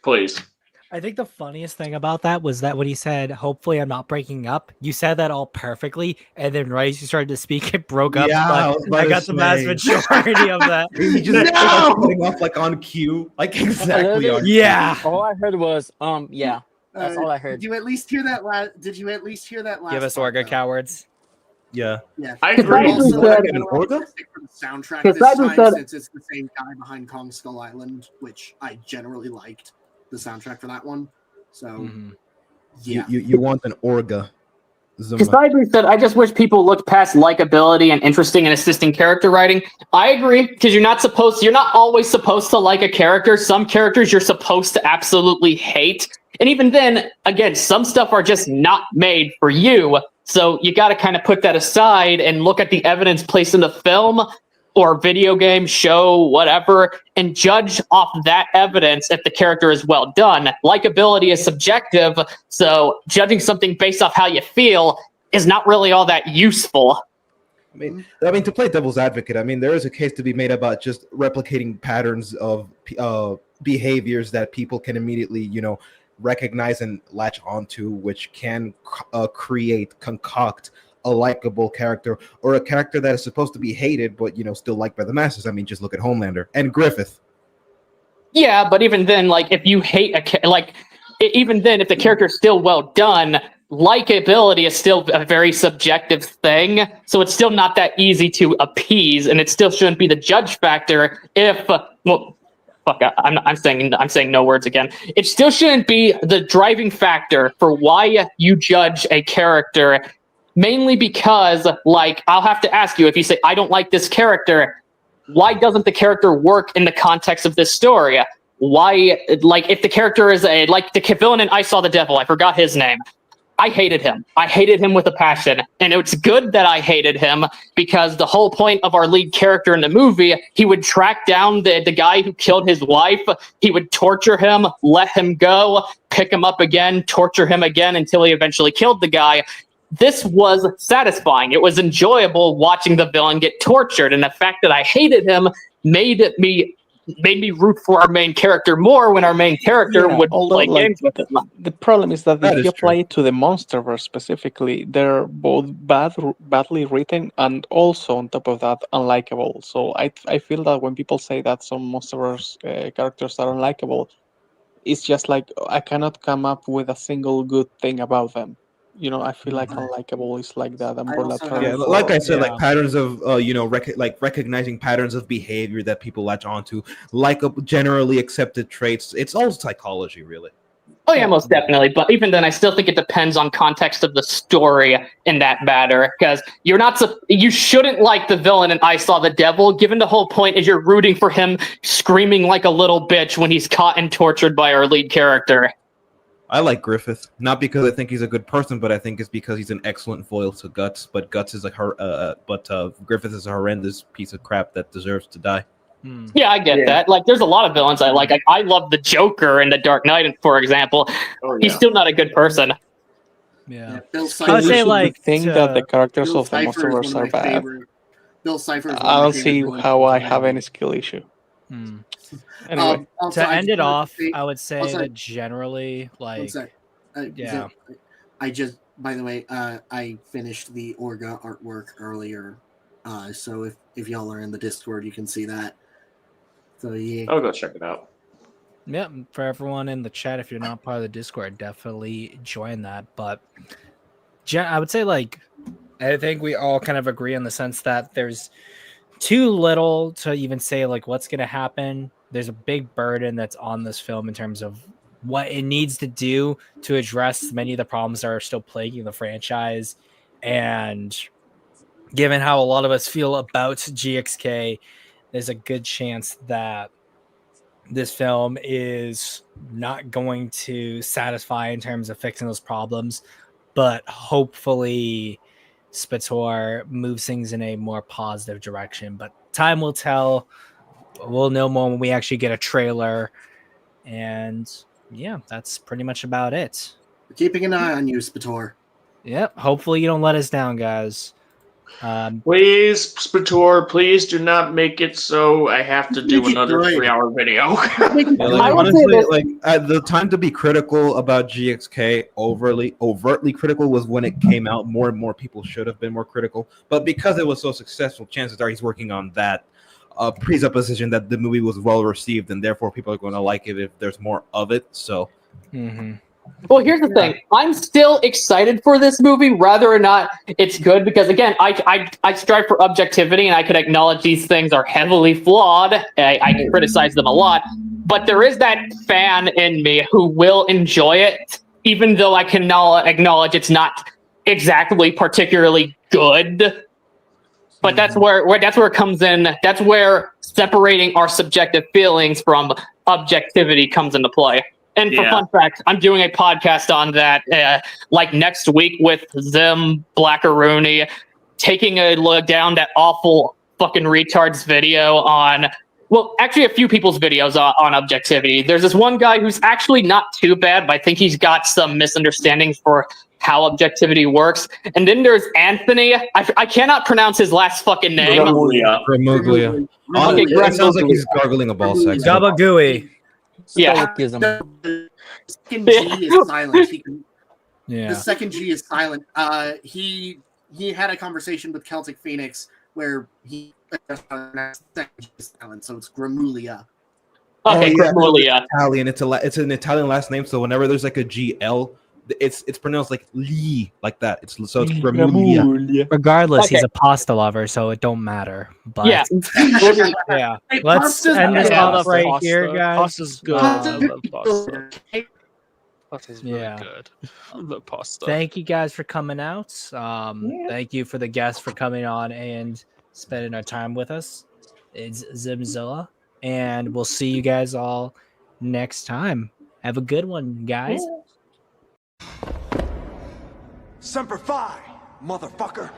Please. I think the funniest thing about that was that when he said, "Hopefully, I'm not breaking up," you said that all perfectly, and then right as you started to speak, it broke up. Yeah, But I got the vast majority of that. He just started cutting off like on cue, like exactly on cue. Yeah. All I heard was yeah. That's all I heard. Did you at least hear that last? Did you at least hear that last? Give us Orga, cowards. Yeah. Yeah, I agree. Also, Said, I'm more Orga? optimistic for the soundtrack this time, since it's the same guy behind Kong Skull Island, which I generally liked the soundtrack for that one. So, yeah, You want an Orga. Cyber said, I just wish people looked past likability and interesting and assisting character writing. I agree, because you're not always supposed to like a character. Some characters you're supposed to absolutely hate. And even then, again, some stuff are just not made for you. So you got to kind of put that aside and look at the evidence placed in the film or video game, show, whatever, and judge off that evidence if the character is well done. Likability is subjective, so judging something based off how you feel is not really all that useful. I mean, to play devil's advocate, I mean, there is a case to be made about just replicating patterns of behaviors that people can immediately, recognize and latch onto, which can concoct a likable character, or a character that is supposed to be hated but still liked by the masses. I mean, just look at Homelander and Griffith. Yeah, but even then, like, if you hate even then, if the character is still well done, likability is still a very subjective thing. So it's still not that easy to appease, and it still shouldn't be the judge factor. I'm saying no words again. It still shouldn't be the driving factor for why you judge a character. Mainly because, I'll have to ask you, if you say, I don't like this character, why doesn't the character work in the context of this story? Why, if the character is the villain in I Saw the Devil, I forgot his name. I hated him. I hated him with a passion. And it's good that I hated him, because the whole point of our lead character in the movie, he would track down the guy who killed his wife. He would torture him, let him go, pick him up again, torture him again until he eventually killed the guy. This was satisfying. It was enjoyable watching the villain get tortured, and the fact that I hated him made me root for our main character more when our main character would play games with him. The problem is that if you apply true. it to the Monsterverse specifically, they're both badly written and also on top of that unlikable. So I feel that when people say that some Monsterverse characters are unlikable, it's just like I cannot come up with a single good thing about them. I feel like unlikable is like that umbrella term. Yeah, like I said, like patterns of recognizing patterns of behavior that people latch onto, like generally accepted traits. It's all psychology, really. Oh yeah, most definitely. But even then, I still think it depends on context of the story in that matter, because you shouldn't like the villain in I Saw the Devil, given the whole point is you're rooting for him screaming like a little bitch when he's caught and tortured by our lead character. I like Griffith, not because I think he's a good person, but I think it's because he's an excellent foil to Guts. But Griffith is a horrendous piece of crap that deserves to die. Yeah, I get that. Like, there's a lot of villains I like. I love the Joker in The Dark Knight, for example. He's still not a good person. Yeah. Bill I would say Cipher. like think that the characters Bill of the Cipher is one Monsterverse of are my bad. favorite. Bill Cipher is one I of my don't favorite see villains how of I all have time. any skill issue. Anyway, Also, To I end just it wanted to off, say- I would say also, that generally, one like, sec. yeah. I just, by the way, I finished the Orga artwork earlier. So if y'all are in the Discord, you can see that. So yeah. I'll go check it out. Yep, for everyone in the chat, if you're not part of the Discord, definitely join that. But I would say, like, I think we all kind of agree in the sense that there's too little to even say, like, what's going to happen. There's a big burden that's on this film in terms of what it needs to do to address many of the problems that are still plaguing the franchise. And given how a lot of us feel about GXK, there's a good chance that this film is not going to satisfy in terms of fixing those problems, but hopefully Spator moves things in a more positive direction. But time will tell. We'll know more when we actually get a trailer. And yeah, that's pretty much about it. We're keeping an eye on you, Spator. Yep. Hopefully you don't let us down, guys. Please, Spator, please do not make it so I have to do another 3-hour video. Yeah, like, honestly, like the time to be critical about GXK, overtly critical, was when it came out. More and more people should have been more critical, but because it was so successful, chances are he's working on that presupposition that the movie was well received, and therefore people are going to like it if there's more of it. So. Well, here's the thing. I'm still excited for this movie, whether or not it's good, because again, I strive for objectivity, and I could acknowledge these things are heavily flawed. I criticize them a lot, but there is that fan in me who will enjoy it, even though I can acknowledge it's not exactly particularly good. But that's where it comes in. That's where separating our subjective feelings from objectivity comes into play. And for fun fact, I'm doing a podcast on that like next week with Zim, Blackaroony, taking a look down that awful fucking retard's video on, well, actually a few people's videos on objectivity. There's this one guy who's actually not too bad, but I think he's got some misunderstandings for how objectivity works. And then there's Anthony. I cannot pronounce his last fucking name. Gramuglia. Okay, It sounds like he's gargling a ball sack. Gabagooey. Yeah. The second G is silent. Yeah. The second G is silent. He had a conversation with Celtic Phoenix where he second G is silent, so it's Gramulia. Okay, Gramulia. Italian. It's an Italian last name, so whenever there's like a GL, it's pronounced like Lee, like that. It's Gramulia. Regardless, he's a pasta lover, so it don't matter. But yeah. Yeah. Let's end this off right here, guys. Pasta's good. I love pasta. Pasta's really good. I love pasta. Thank you guys for coming out. Thank you for the guests for coming on and spending our time with us. It's Zimzilla, and we'll see you guys all next time. Have a good one, guys. Semper Fi, motherfucker.